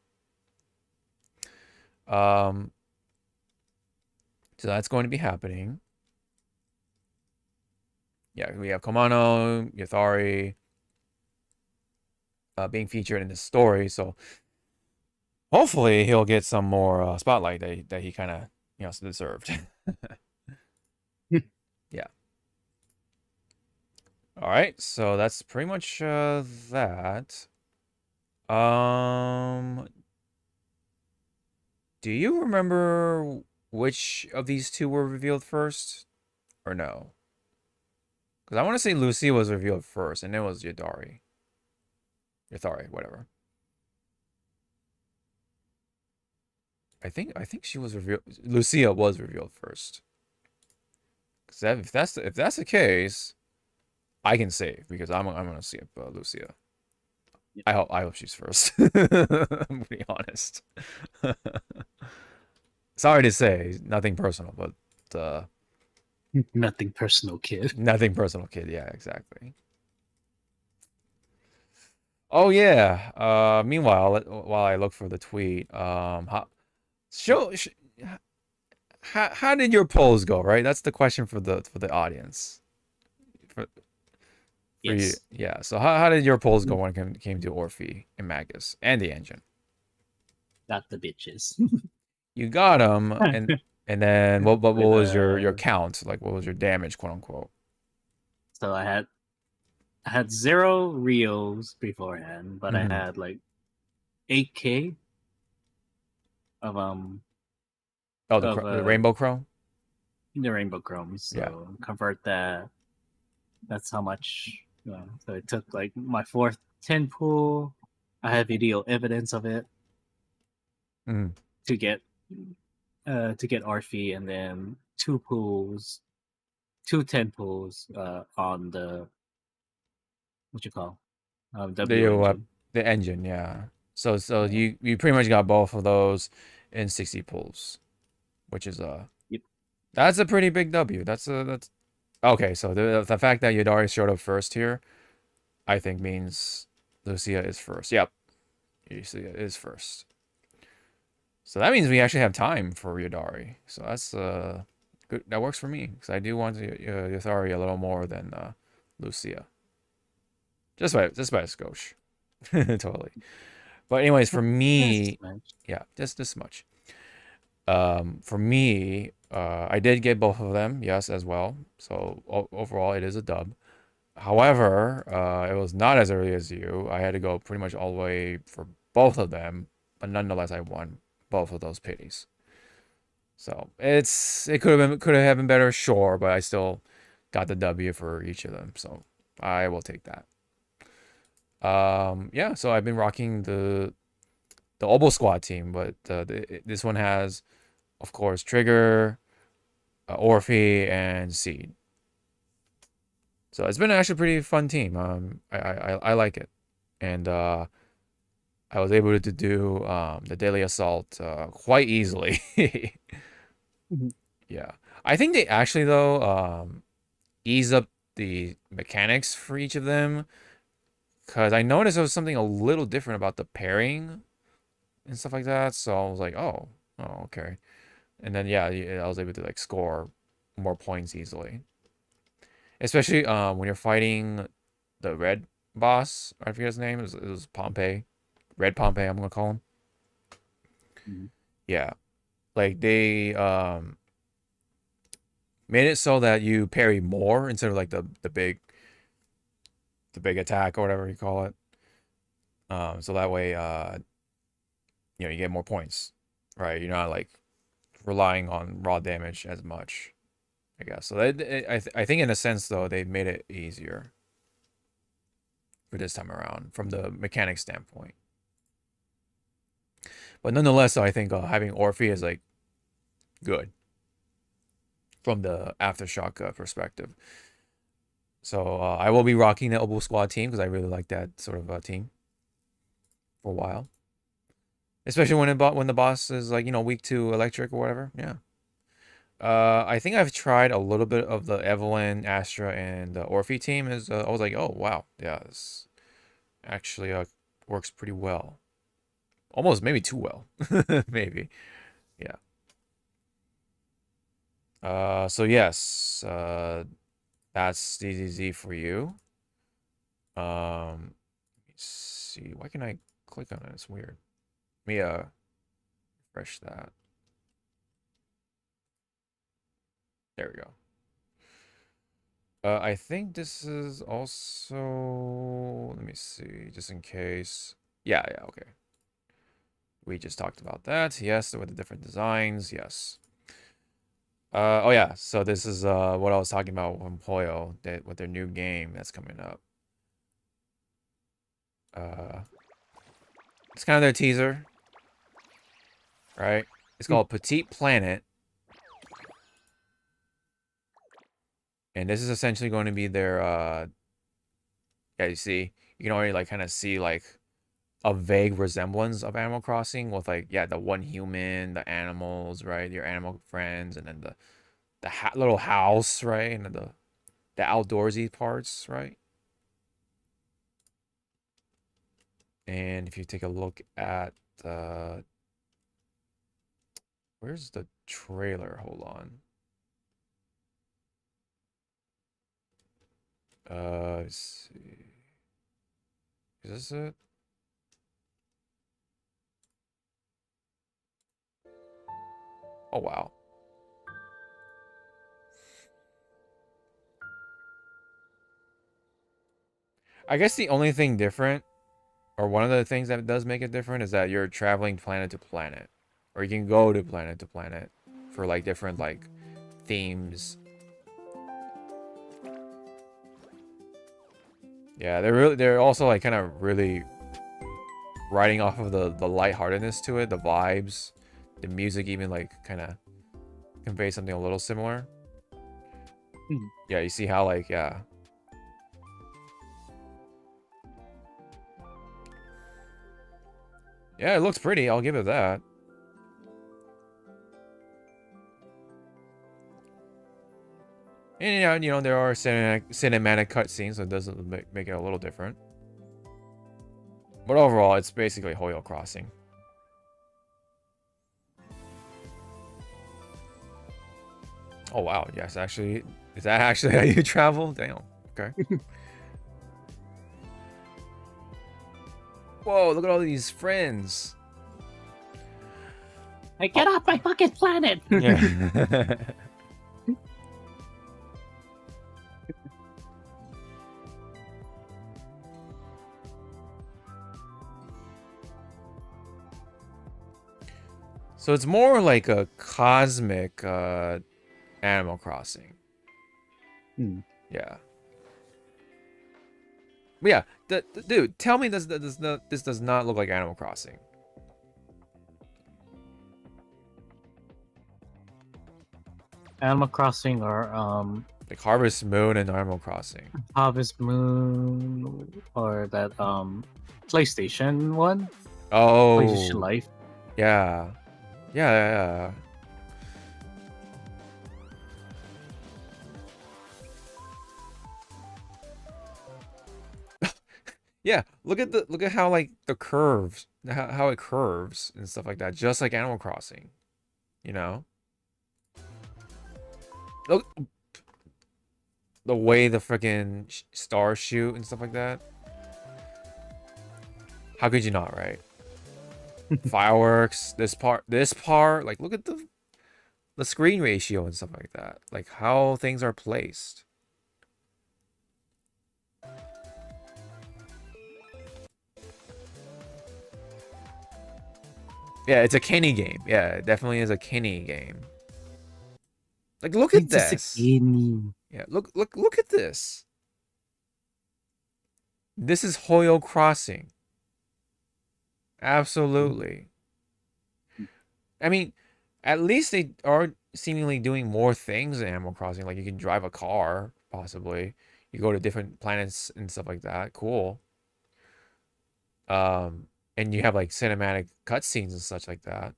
So that's going to be happening. Yeah, we have Komano, Yathari being featured in this story, so hopefully he'll get some more spotlight that he kind of deserved. Yeah. All right, so that's pretty much that. Do you remember which of these two were revealed first, or no? Because I want to say Lucy was revealed first, and then it was Yathari, whatever. I think she was revealed. Lucia was revealed first. Because if that's the case, I can save because I'm gonna see Lucia. I hope she's first. I'm being honest. sorry to say, nothing personal, but Nothing personal, kid. nothing personal, kid. Yeah, exactly. Oh yeah. Meanwhile, while I look for the tweet, show, sh how did your polls go? Right, that's the question for the audience. For you, Yes. yeah. So how did your polls go when it came to Orphe and Magus and the engine? Got the bitches. You got them, and then what was your With, count? Like, what was your damage, quote unquote? so I had 0 Rios beforehand, but I Mhm. had like 8K of Oh, of the Rainbow Crow. the Rainbow Chromes. So Yeah. convert that. That's how much. So it took like my fourth 10 pool. I have video evidence of it Mhm. to get Orphe, and then 2 pools, 2 10 pools on the what you call W engine. The engine, yeah. So Yeah. you pretty much got both of those in 60 pulls, which is Yep. that's a pretty big W. That's okay. So the fact that Yadari showed up first here, I think means Lucia is first. Yep, Lucia is first. So that means we actually have time for Yadari. So that's good. That works for me because I do want Yadari a little more than Lucia. Just by a skosh. Totally. But anyways, for me, yeah, just this much. For me, I did get both of them, yes, as well. So overall, it is a dub. However, it was not as early as you. I had to go pretty much all the way for both of them, but nonetheless, I won both of those pities. So it could have been better, sure, but I still got the W for each of them. So I will take that. Yeah, so I've been rocking the Obo Squad team, but this one has, of course, Trigger, Orphe, and Seed. So it's been actually a pretty fun team. I like it, and I was able to do the daily assault quite easily. Yeah, I think they actually though ease up the mechanics for each of them, because I noticed there was something a little different about the pairing and stuff like that. So I was like, oh, okay. And then yeah, I was able to like score more points easily. Especially when you're fighting the red boss. I forget his name. It was Pompey. Red Pompey, I'm gonna call him. Yeah. Like they made it so that you parry more instead of like the big attack or whatever you call it. So that way you get more points. Right? You're not like relying on raw damage as much, I guess. So I think in a sense though they made it easier for this time around from the mechanic standpoint. But nonetheless, I think having Orphe is like good from the Aftershock perspective. So I will be rocking the Obo Squad team because I really like that sort of team for a while. Especially when the boss is like, weak to electric or whatever. Yeah. I think I've tried a little bit of the Evelyn, Astra, and the Orphe team. I was like, oh wow, yeah, this actually works pretty well. Almost maybe too well, maybe. Yeah. So yes, that's DZZ for you. Let me see. Why can I click on it? It's weird. Let me refresh that. There we go. I think this is also, let me see, just in case. Yeah, okay. We just talked about that. Yes, with the different designs. Yes. Oh yeah, so this is what I was talking about from Poyo, with their new game that's coming up. It's kind of their teaser, right? It's called Petite Planet. And this is essentially going to be their yeah, you see, you can already like kind of see like a vague resemblance of Animal Crossing with like, yeah, the one human, the animals, right? Your animal friends, and then the little house, right? And then the outdoorsy parts, right? And if you take a look at where's the trailer? Hold on. Let's see. Is this it? Oh wow. I guess the only thing different, or one of the things that does make it different, is that you're traveling planet to planet, or you can go to planet for like different like themes. Yeah, they're also like kind of really riding off of the lightheartedness to it, the vibes, the music even like kind of conveys something a little similar. Yeah, you see how like, yeah. Yeah, it looks pretty. I'll give it that. And yeah, you know, there are cinematic cutscenes, so it does make it a little different. But overall, it's basically Hoyo Crossing. Oh wow, yes, actually, is that actually how you travel? Damn. Okay. Whoa, look at all these friends. I get off my fucking planet. Yeah. So it's more like a cosmic Animal Crossing. Yeah. But yeah, dude, tell me this does not look like Animal Crossing. Animal Crossing or like Harvest Moon and Animal Crossing. Harvest Moon or that PlayStation one. Oh, PlayStation Life. Yeah. Yeah. Yeah, look at how like the curves, how it curves and stuff like that, just like Animal Crossing, you know. Look, the way the freaking stars shoot and stuff like that. How could you not, right? Fireworks, this part, like look at the screen ratio and stuff like that, like how things are placed. Yeah, it's a Kenny game. Yeah, it definitely is a Kenny game. Like, look at this. Yeah, look at this. This is Hoyo Crossing. Absolutely. I mean, at least they are seemingly doing more things in Animal Crossing. Like, you can drive a car, possibly. You go to different planets and stuff like that. Cool. And you have like cinematic cutscenes and such like that.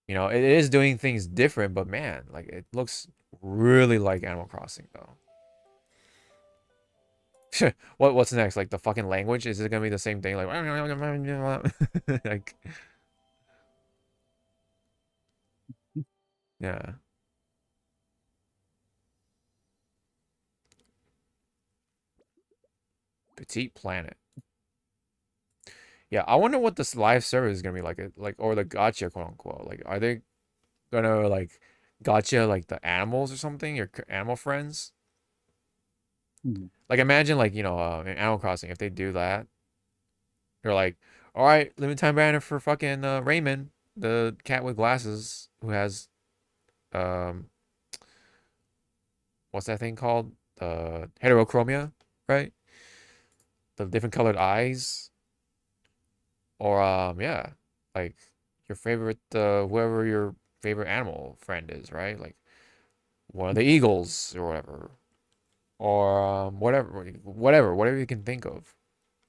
You know, it is doing things different, but man, like it looks really like Animal Crossing though. What's next? Like the fucking language? Is it gonna be the same thing? Like, like, yeah. Petite Planet. Yeah, I wonder what this live service is gonna be like, or the gotcha, quote unquote. Like, are they gonna like gotcha like the animals or something, your animal friends? Like, imagine like, you know, in Animal Crossing, if they do that, they're like, all right, limited time banner for fucking Raymond, the cat with glasses who has what's that thing called? Heterochromia, right? The different colored eyes. Or yeah, like your favorite whoever your favorite animal friend is, right? Like one of the eagles or whatever. Or whatever you can think of.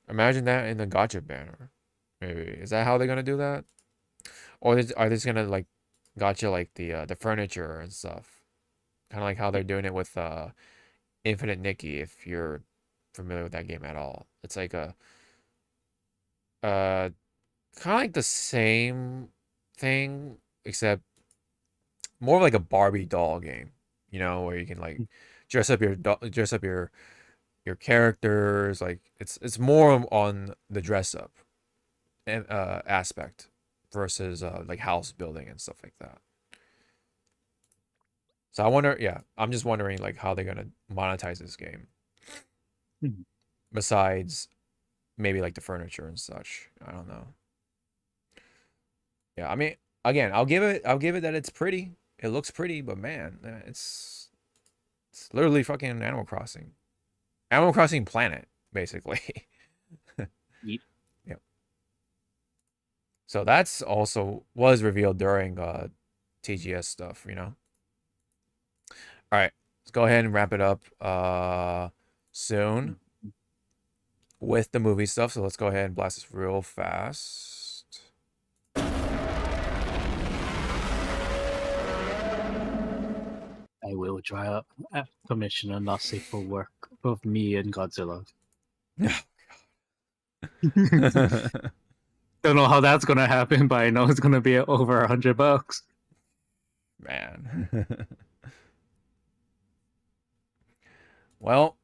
Imagine that in the gotcha banner. Maybe is that how they're gonna do that? Or are they just gonna like gotcha like the furniture and stuff? Kind of like how they're doing it with Infinite Nikki, if you're familiar with that game at all. It's like a kind of like the same thing, except more like a Barbie doll game, you know, where you can like dress up your characters. Like it's more on the dress up and aspect versus like house building and stuff like that. So I wonder, yeah, I'm just wondering like how they're gonna monetize this game. Besides maybe like the furniture and such. I don't know. Yeah, I mean, again, I'll give it that it's pretty. It looks pretty, but man, it's literally fucking Animal Crossing. Animal Crossing Planet, basically. Yep. Yep. So that's also was revealed during TGS stuff, you know. All right, let's go ahead and wrap it up soon with the movie stuff. So let's go ahead and blast this real fast. I will dry up Commissioner not safe for work. Both me and Godzilla. Don't know how that's gonna happen, but I know it's gonna be over $100. Man. Well,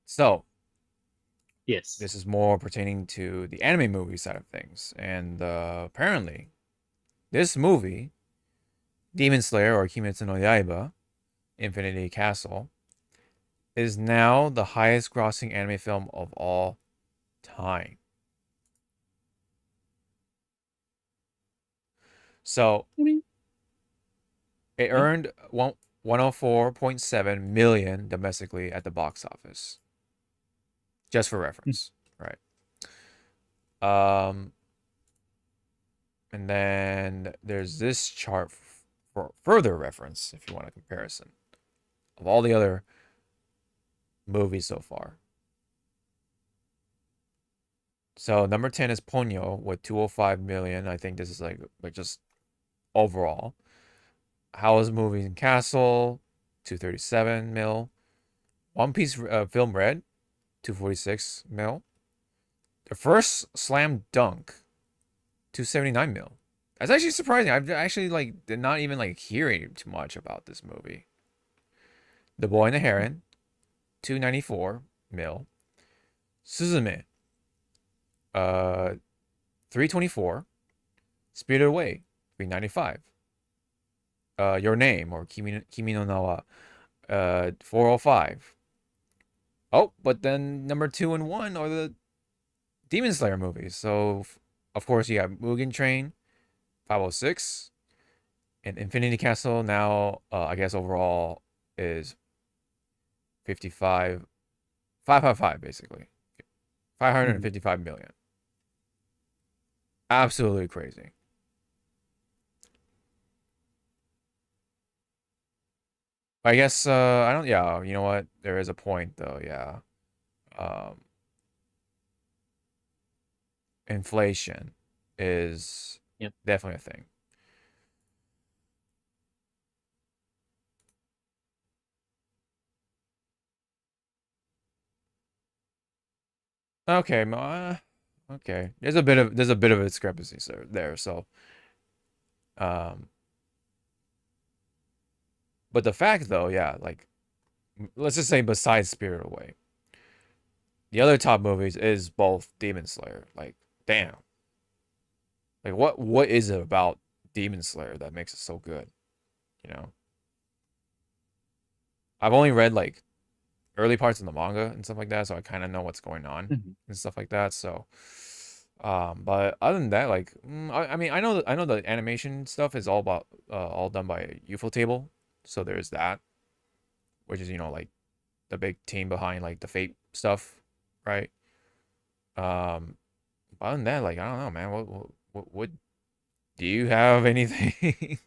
so yes, this is more pertaining to the anime movie side of things, and apparently, this movie, Demon Slayer or Kimetsu no Yaiba, Infinity Castle, is now the highest grossing anime film of all time. So it earned 104.7 million domestically at the box office. Just for reference, right? And then there's this chart for further reference, if you want a comparison of all the other movies so far. So number 10 is Ponyo with 205 million. I think this is like just overall. Howl's Moving Castle, 237 mil. One Piece Film Red, 246 mil. The First Slam Dunk, 279 mil. That's actually surprising. I've actually like did not even like hearing too much about this movie. The Boy and the Heron, 294 mil. Suzume, 324. Spirited Away, 395. Your Name or Kimi no Na wa, 405. Oh, but then number 2 and 1 are the Demon Slayer movies. So, of course, you have Mugen Train, 506, and Infinity Castle now, I guess overall is 555, basically. 555 million. Absolutely crazy. I guess I don't. Yeah, you know what? There is a point though. Yeah, inflation is definitely a thing. Okay, okay. There's a bit of a discrepancy there. So, but the fact though, yeah, like let's just say besides Spirit Away, the other top movies is both Demon Slayer. Like, damn. Like what is it about Demon Slayer that makes it so good? You know? I've only read like early parts of the manga and stuff like that, so I kind of know what's going on and stuff like that. So but other than that, like I mean, I know the animation stuff is all done by Ufotable. So there's that, which is, you know, like the big team behind like the Fate stuff, right? But other than that, like I don't know, man. What do you have anything?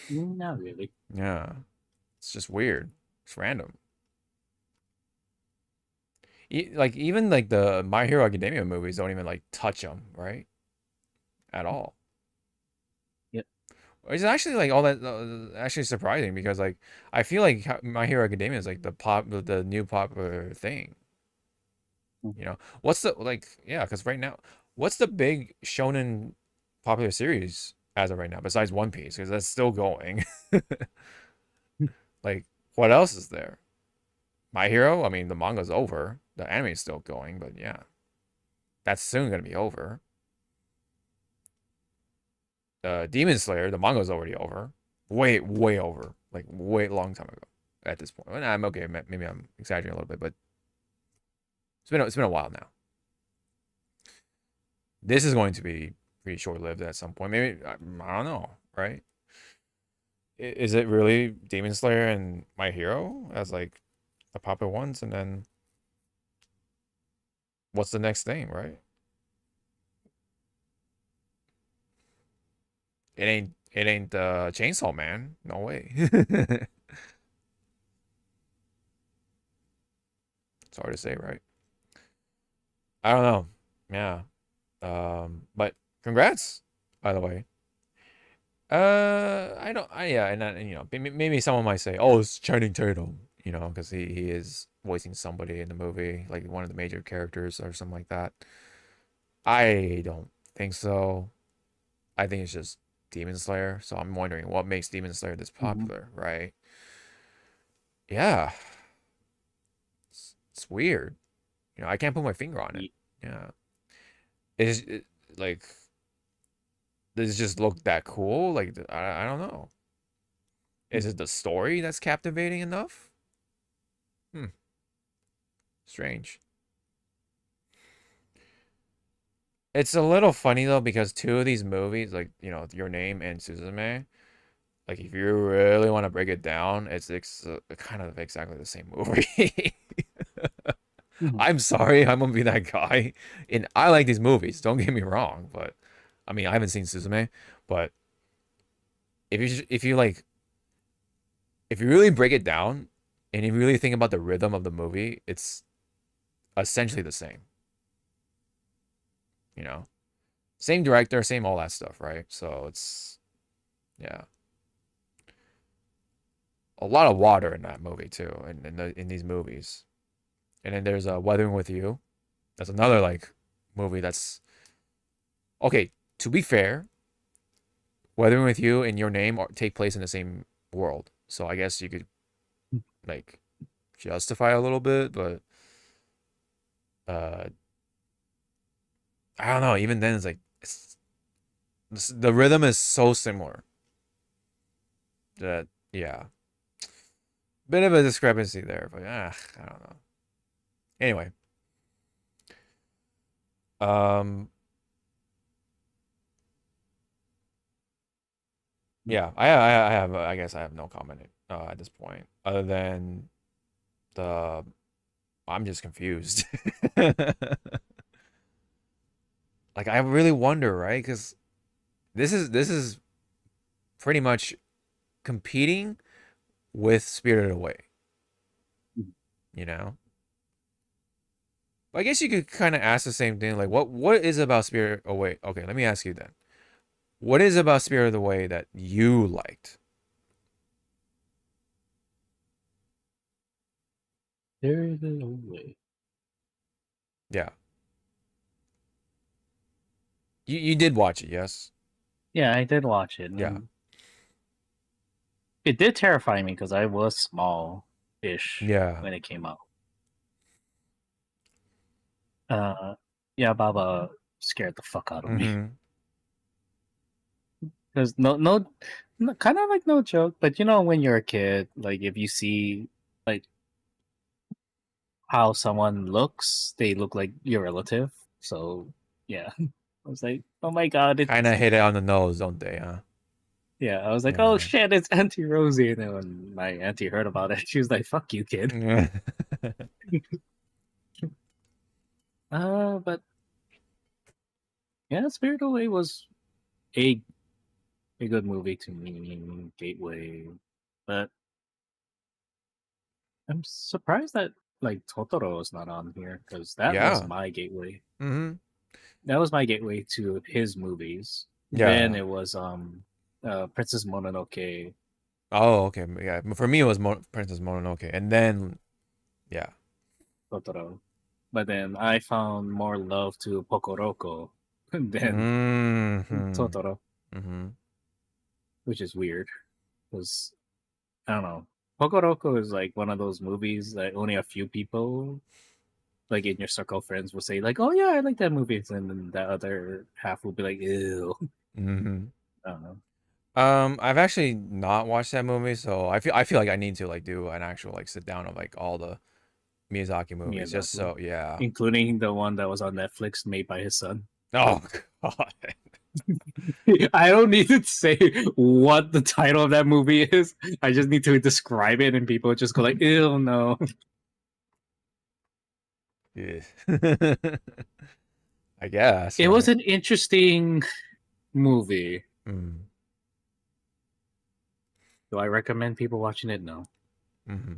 Not really. Yeah. It's just weird. It's random. Like even like the My Hero Academia movies don't even like touch them, right? At all. Yep. It's actually like all that actually surprising because like I feel like My Hero Academia is like the new popular thing. You know, what's the like yeah, because right now, what's the big shonen popular series as of right now besides One Piece? Because that's still going. Like, what else is there? My Hero? I mean, the manga's over. The anime is still going, but yeah. That's soon gonna be over. Demon Slayer, the manga's already over. Way over. Like, way long time ago at this point. And I'm okay, maybe I'm exaggerating a little bit, but it's been a while now. This is going to be pretty short-lived at some point. Maybe, I don't know, right? Is it really Demon Slayer and My Hero as like the popular ones, and then what's the next thing, right? It ain't Chainsaw Man. No way. It's hard to say, right? I don't know. Yeah. But congrats, by the way. I don't. Yeah, and you know, maybe someone might say, "Oh, it's Channing Tatum," you know, because he is voicing somebody in the movie, like one of the major characters or something like that. I don't think so. I think it's just Demon Slayer. So I'm wondering what makes Demon Slayer this popular, right? Yeah, it's weird. You know, I can't put my finger on it. Yeah, like, does it just look that cool? Like, I don't know. Is it the story that's captivating enough? Strange. It's a little funny though because two of these movies, like, you know, Your Name and Suzume, like if you really want to break it down, it's kind of exactly the same movie. I'm sorry, I'm gonna be that guy. And I like these movies, don't get me wrong, but I mean, I haven't seen Suzume, but if you really break it down and you really think about the rhythm of the movie, it's essentially the same. You know, same director, same all that stuff, right? So it's, yeah, a lot of water in that movie too, and in these movies. And then there's Weathering with You. That's another like movie that's okay. To be fair, Weathering with You and Your Name take place in the same world, so I guess you could like justify a little bit, but uh, I don't know. Even then, it's like the rhythm is so similar that yeah, bit of a discrepancy there, but I don't know. Anyway, yeah, I have I guess I have no comment at this point other than the I'm just confused. Like I really wonder, right? Because this is pretty much competing with Spirited Away, you know? I guess you could kind of ask the same thing, like what is about Spirit Away? Okay, let me ask you then. What is about Spirit Away that you liked? Spirited Away. Yeah. You did watch it, yes? Yeah, I did watch it. Yeah. It did terrify me because I was small-ish Yeah. when it came out. Yeah, Baba scared the fuck out of me. There's no, kind of like no joke, but you know when you're a kid, like if you see like how someone looks, they look like your relative. So yeah, I was like, oh my god, it's Kind of hit it on the nose, don't they, huh? yeah. I was like, Yeah. oh shit, it's Auntie Rosie. And then when my auntie heard about it, she was like, fuck you, kid. But yeah, Spirit Away was a good movie to me, gateway. But I'm surprised that like Totoro is not on here because that was Yeah. my gateway. Mm-hmm. That was my gateway to his movies. Yeah. Then it was Princess Mononoke. Oh, okay. Yeah. For me, it was Princess Mononoke, and then yeah. Totoro. But then I found more love to Pokoroko than Mm-hmm. Totoro, Mm-hmm. which is weird because I don't know. Pokoroko is like one of those movies that only a few people, like in your circle of friends, will say like, "Oh yeah, I like that movie," and then the other half will be like, "Ew." Mm-hmm. I don't know. I've actually not watched that movie, so I feel like I need to like do an actual like sit down of like all the Miyazaki movies, just Miyazaki, so yeah. including the one that was on Netflix made by his son. Oh god. I don't need to say what the title of that movie is. I just need to describe it, and people just go like, "Ew, no." Yeah. I guess. It was Right? an interesting movie. Mm. Do I recommend people watching it? No. Mm-hmm.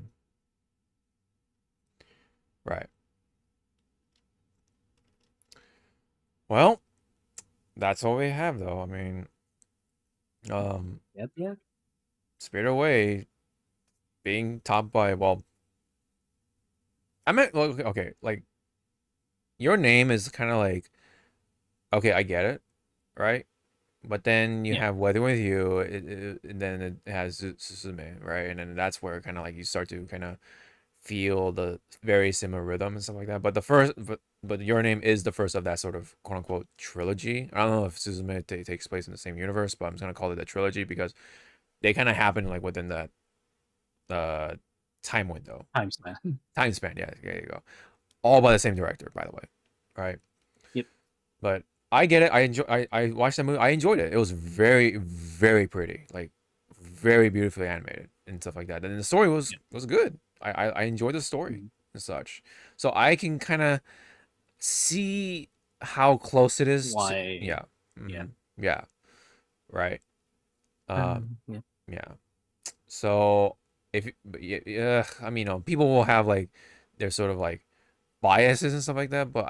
Right. Well, that's all we have, though. I mean, Yep. Spirit Away being topped by, well, I meant, okay, like, your name is kind of like, okay, I get it, right? But then you Yeah. have Weather With You, and then it has Suzume, right? And then that's where kind of like you start to kind of feel the very similar rhythm and stuff like that. But the first, but Your Name is the first of that sort of quote unquote trilogy. I don't know if Suzume takes place in the same universe, but I'm just gonna call it a trilogy because they kind of happen like within that time window. Time span. Time span, yeah, there you go. All by the same director, by the way, right? Yep. But I get it. I watched that movie. I enjoyed it. It was very, very pretty, like very beautifully animated and stuff like that. And the story was good. I enjoyed the story and such. So I can kind of see how close it is. Why? Yeah. Yeah. Yeah. Right. Yeah. Yeah. So yeah, I mean, people will have like their sort of like biases and stuff like that. But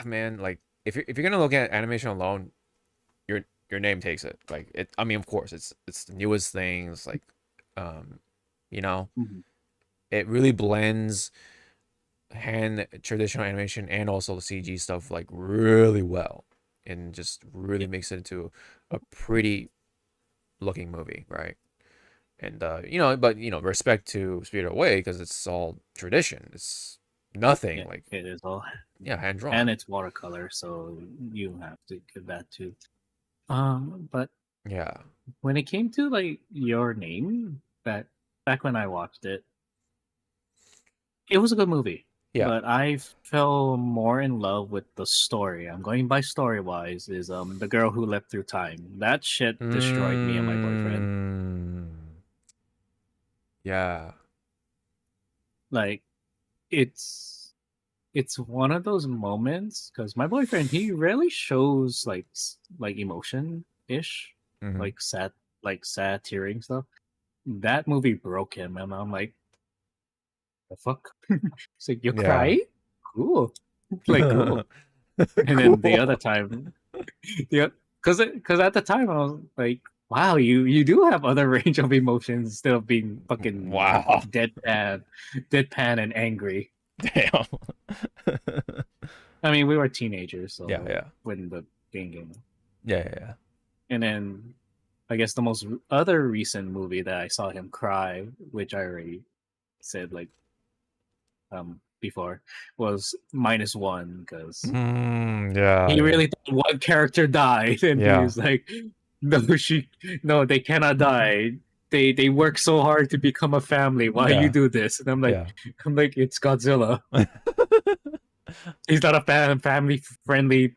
man, like if you're gonna look at animation alone, your name takes it. Like it. I mean, of course, it's the newest things. Like, you know, it really blends hand traditional animation and also the CG stuff like really well, and just really makes it into a pretty looking movie, right? And but respect to Spirit Away because it's all tradition. It's nothing like it is all hand drawn, and it's watercolor, so you have to give that too. But yeah, when it came to like Your Name, back when I watched it, it was a good movie. Yeah. But I fell more in love with the story. I'm going by story wise. Is The Girl Who Leapt Through Time. That shit destroyed me and my boyfriend. Yeah. Like, it's one of those moments because my boyfriend, he rarely shows like emotion ish, like sad tearing stuff. That movie broke him, and I'm like, the fuck? It's like, you cry? Cool. Like, cool. And then the other time, because at the time I was like, wow, you do have other range of emotions instead of being fucking deadpan and angry. Damn. I mean, we were teenagers, so yeah. When the game. Yeah. And then I guess the most other recent movie that I saw him cry, which I already said like before, was -1 because he really thought one character died, and he was like, "No, they cannot die. They work so hard to become a family. Why you do this?" And I'm like, it's Godzilla. He's not a family friendly.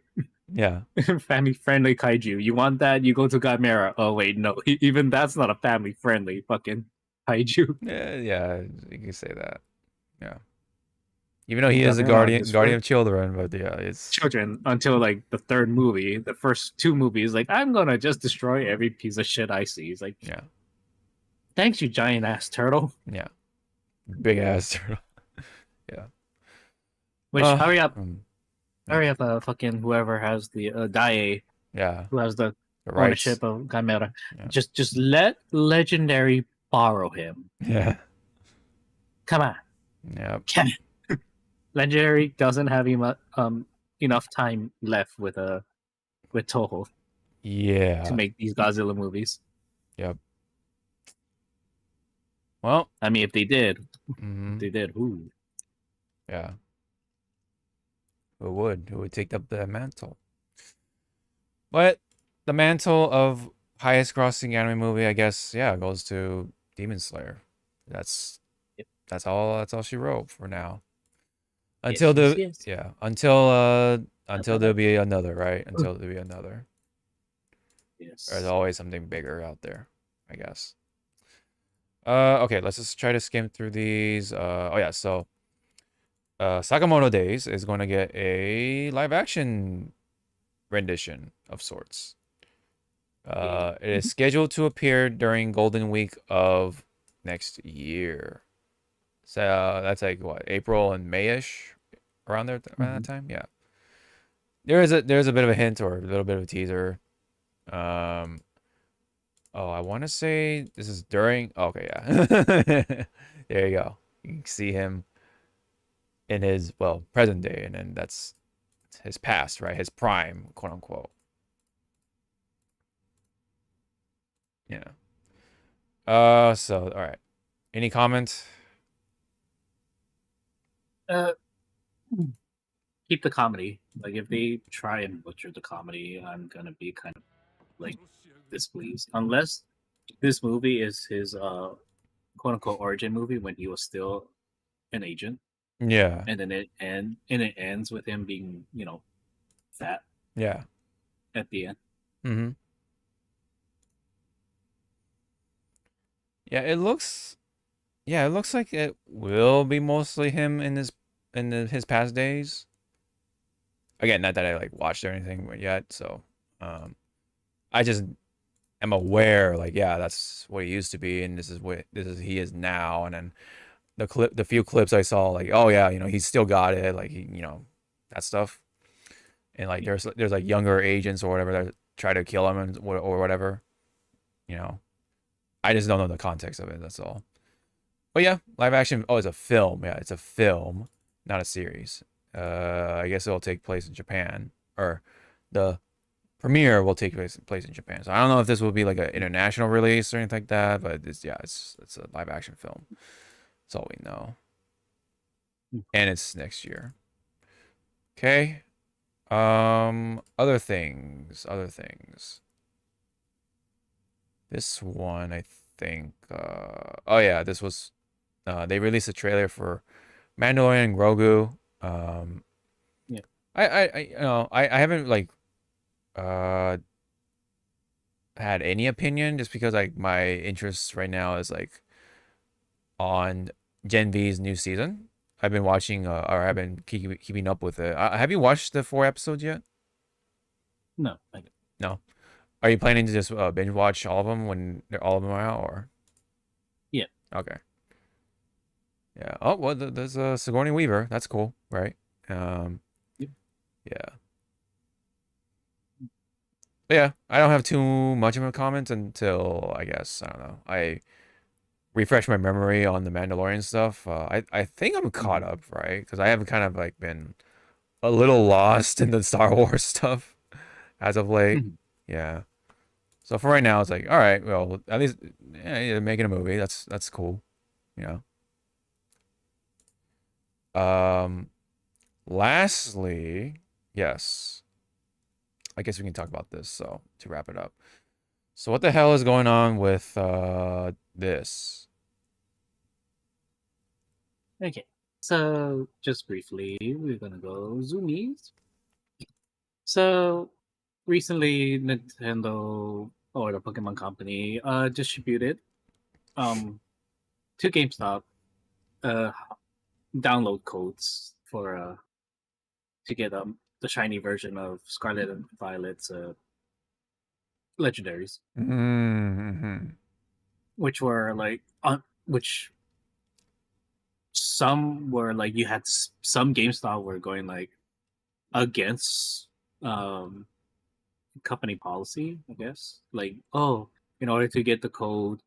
Yeah. Family friendly kaiju. You want that? You go to Gamera. Oh wait, no. Even that's not a family friendly fucking kaiju. Yeah, you can say that. Yeah. Even though he is a guardian of children, but yeah, it's children until like the third movie. The first two movies, like, I'm gonna just destroy every piece of shit I see. He's like, yeah. Thanks, you giant ass turtle. Yeah. Big ass turtle. Yeah. Which hurry up, yeah. fucking whoever has the Dai, Yeah. who has the The ownership rights. of Chimera, Yeah. just let Legendary borrow him. Yeah. Come on. Yeah. Legendary doesn't have enough time left with Toho Yeah. to make these Godzilla movies. Yep. Well, I mean, if they did, mhm. ooh. Yeah. Who would? Who would take up the mantle? But the mantle of highest grossing anime movie, I guess, yeah, goes to Demon Slayer. That's all she wrote for now. Until until there'll be another, right? Until there'll be another. Yes. There's always something bigger out there, I guess. Okay, let's just try to skim through these. Oh yeah, so Sakamoto Days is going to get a live action rendition of sorts. It is scheduled to appear during Golden Week of next year. So that's like what, April and Mayish, around there, around that time. Yeah, there's a bit of a hint or a little bit of a teaser. Oh, I want to say this is during. Okay, yeah. There you go. You can see him in his, well, present day, and then that's his past, right? His prime, quote unquote. Yeah. So all right. Any comment? Keep the comedy. Like, if they try and butcher the comedy, I'm gonna be kind of like displeased. Unless this movie is his quote unquote origin movie when he was still an agent. Yeah. And then it ends with him being, fat. Yeah. At the end. Mm-hmm. Yeah, it looks like it will be mostly him in his past days. Again, not that I like watched or anything yet, so I just am aware, like, yeah, that's what he used to be, and this is he is now. And then the few clips I saw, like, oh yeah, he's still got it, like, that stuff. And like there's like younger agents or whatever that try to kill him or whatever. I just don't know the context of it, that's all. But yeah, live action. Oh, it's a film. Yeah, it's a film, not a series. I guess it'll take place in Japan, or the premiere will take place in Japan. So I don't know if this will be like an international release or anything like that, but it's a live action film. That's all we know. And it's next year. Okay. Other things. This one, I think. Oh yeah, this was. They released a trailer for Mandalorian and Grogu. Yeah. I haven't like had any opinion, just because like my interest right now is like on Gen V's new season. I've been watching or I've been keeping up with it. Have you watched the 4 episodes yet? No. No. Are you planning to just binge watch all of them when all of them are out, or? Yeah. Okay. Yeah. Oh well, there's a Sigourney Weaver. That's cool, right? Yep. Yeah. But yeah, I don't have too much of a comment until, I guess, I don't know, I refresh my memory on the Mandalorian stuff. I think I'm caught up, right? Because I have kind of like been a little lost in the Star Wars stuff as of late. Yeah. So for right now, it's like, all right, well, at least they're making a movie. That's cool, Lastly, yes, I guess we can talk about this. So to wrap it up, so what the hell is going on with this? Okay, so just briefly, we're gonna go zoomies. So recently, Nintendo, or the Pokemon Company, distributed to GameStop download codes for to get the shiny version of Scarlet and Violet's legendaries, Mm-hmm. which were like which some were like you had some GameStop were going like against company policy, I guess. Like, oh, in order to get the code,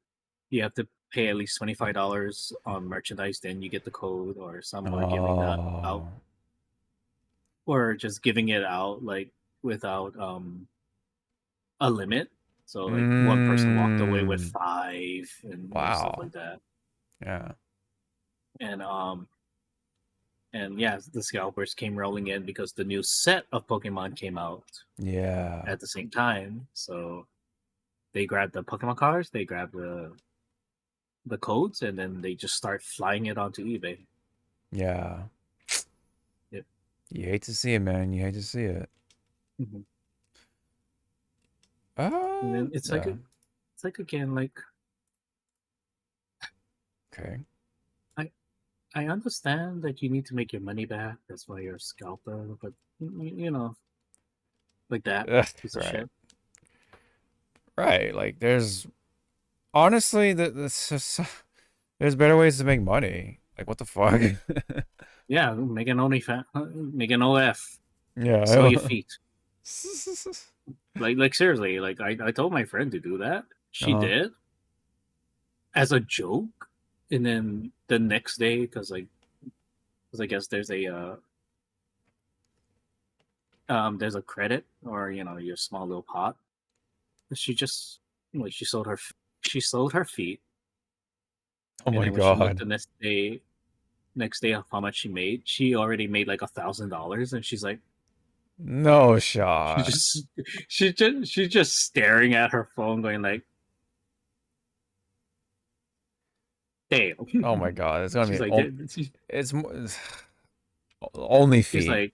you have to pay at least $25 on merchandise, then you get the code, or some were giving that out, or just giving it out like without a limit. So like one person walked away with 5 and stuff like that. Yeah. And yeah, the scalpers came rolling in because the new set of Pokemon came out. Yeah. At the same time, so they grabbed the Pokemon cards, they grabbed the codes, and then they just start flying it onto eBay. Yeah. Yep. You hate to see it, man. You hate to see it. Mm-hmm. And then it's like it's like again like. Okay. I understand that you need to make your money back. That's why you're a scalper, but you know, like that piece of shit. Right. Like, there's honestly, there's better ways to make money. Like, what the fuck? Yeah, make an make an OF. Yeah. Sell your feet. like seriously, like I told my friend to do that. She did as a joke. And then the next day, because I guess there's a credit, or your small little pot. She just she sold her feet. Oh my god! She looked the next day of how much she made. She already made like $1,000, and she's like, no shot. She's just staring at her phone, going like. Damn. Oh my god, it's gonna be like, it's only feet. She's like,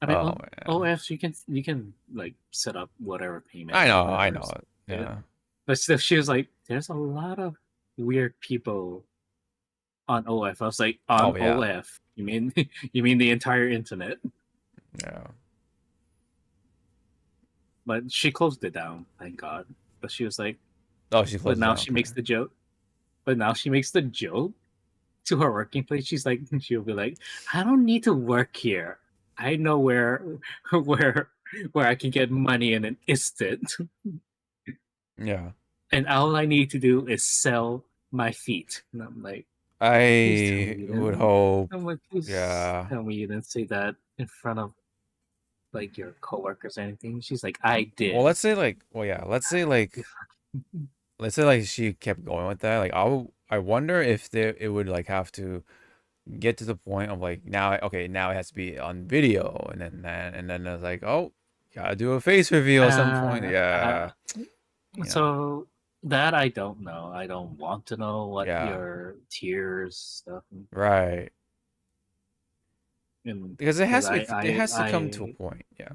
I mean, OFs you can like set up whatever payment. I know. Yeah. But still, she was like, "There's a lot of weird people on OF." I was like, "On OF? You mean the entire internet?" Yeah. But she closed it down, thank God. But she was like. Oh, she closed But now down, she makes the joke. But now she makes the joke to her working place. She'll be like, "I don't need to work here. I know where I can get money in an instant." Yeah. And all I need to do is sell my feet. And I'm like, I would hope. I'm like, please tell me you didn't say that in front of like your coworkers or anything. She's like, I did. Well, let's say like she kept going with that. Like I wonder if it would like have to get to the point of like now it has to be on video, and then it's like, oh, gotta do a face reveal at some point. Yeah. So that I don't know. I don't want to know what your tiers stuff. Right. Because it has to come to a point. Yeah.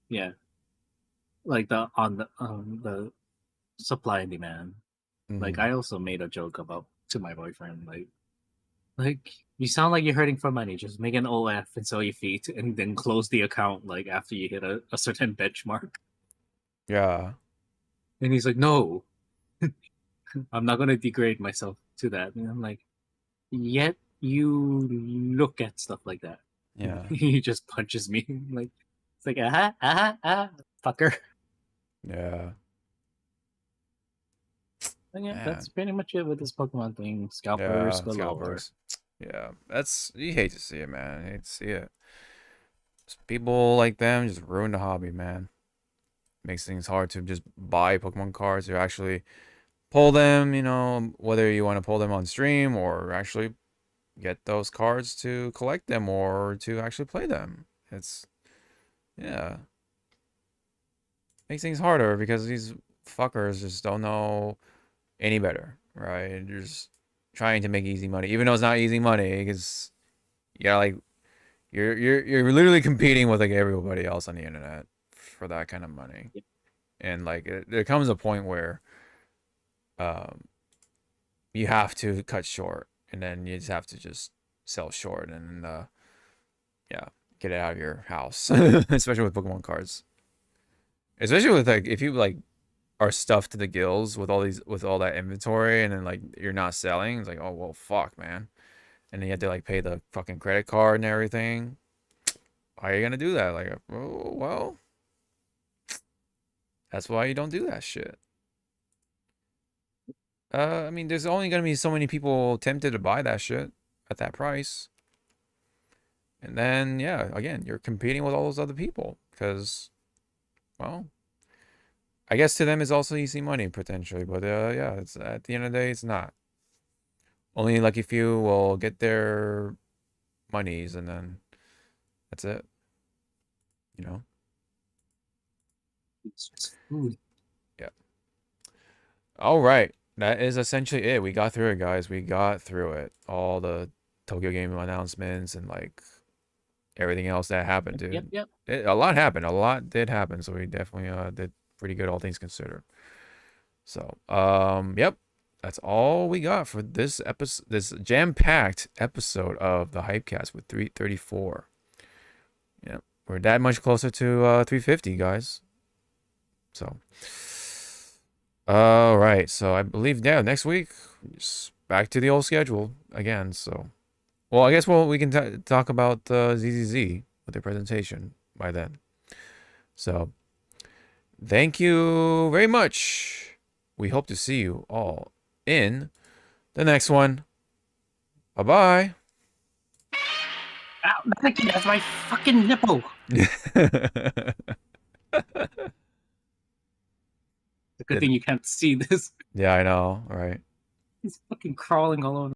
Yeah. Like the supply and demand. Like I also made a joke to my boyfriend, like you sound like you're hurting for money. Just make an OF and sell your feet, and then close the account like after you hit a certain benchmark. Yeah. And he's like, no, I'm not gonna degrade myself to that. And I'm like, yet you look at stuff like that. Yeah. He just punches me. Like it's like fucker. Yeah. And yeah, that's pretty much it with this Pokemon thing. Scalpers galore. Scalpers. Yeah, you hate to see it, man. I hate to see it. Just people like them just ruin the hobby, man. Makes things hard to just buy Pokemon cards or actually pull them, whether you want to pull them on stream or actually get those cards to collect them or to actually play them. Makes things harder because these fuckers just don't know any better, right? You're just trying to make easy money, even though it's not easy money, because you're literally competing with like everybody else on the internet for that kind of money. And like there comes a point where you have to cut short, and then you just have to just sell short and get it out of your house. Especially with Pokemon cards, especially with like if you like are stuffed to the gills with all that inventory, and then like you're not selling. It's like, oh well, fuck, man. And then you have to like pay the fucking credit card and everything. How are you gonna do that? Like, oh well, that's why you don't do that shit. I mean, there's only gonna be so many people tempted to buy that shit at that price. And then, yeah, again, you're competing with all those other people because, well, I guess to them it's also easy money potentially, but yeah, it's at the end of the day, it's not. Only like if you will get their monies and then that's it. You know? It's just food. Yeah. All right. That is essentially it. We got through it, guys. We got through it. All the Tokyo Game announcements and like everything else that happened, dude. Yep. A lot happened. A lot did happen. So we definitely did pretty good, all things considered. So, yep. That's all we got for this episode, this jam-packed episode of the Hypecast with 334. Yeah, we're that much closer to 350, guys. So, all right. So I believe, yeah, next week, just back to the old schedule again. So, well, I guess we can talk about ZZZ with their presentation by then. So, thank you very much. We hope to see you all in the next one. Bye-bye. Ow, that's my fucking nipple. It's a good thing you can't see this. Yeah, I know, right? He's fucking crawling all over.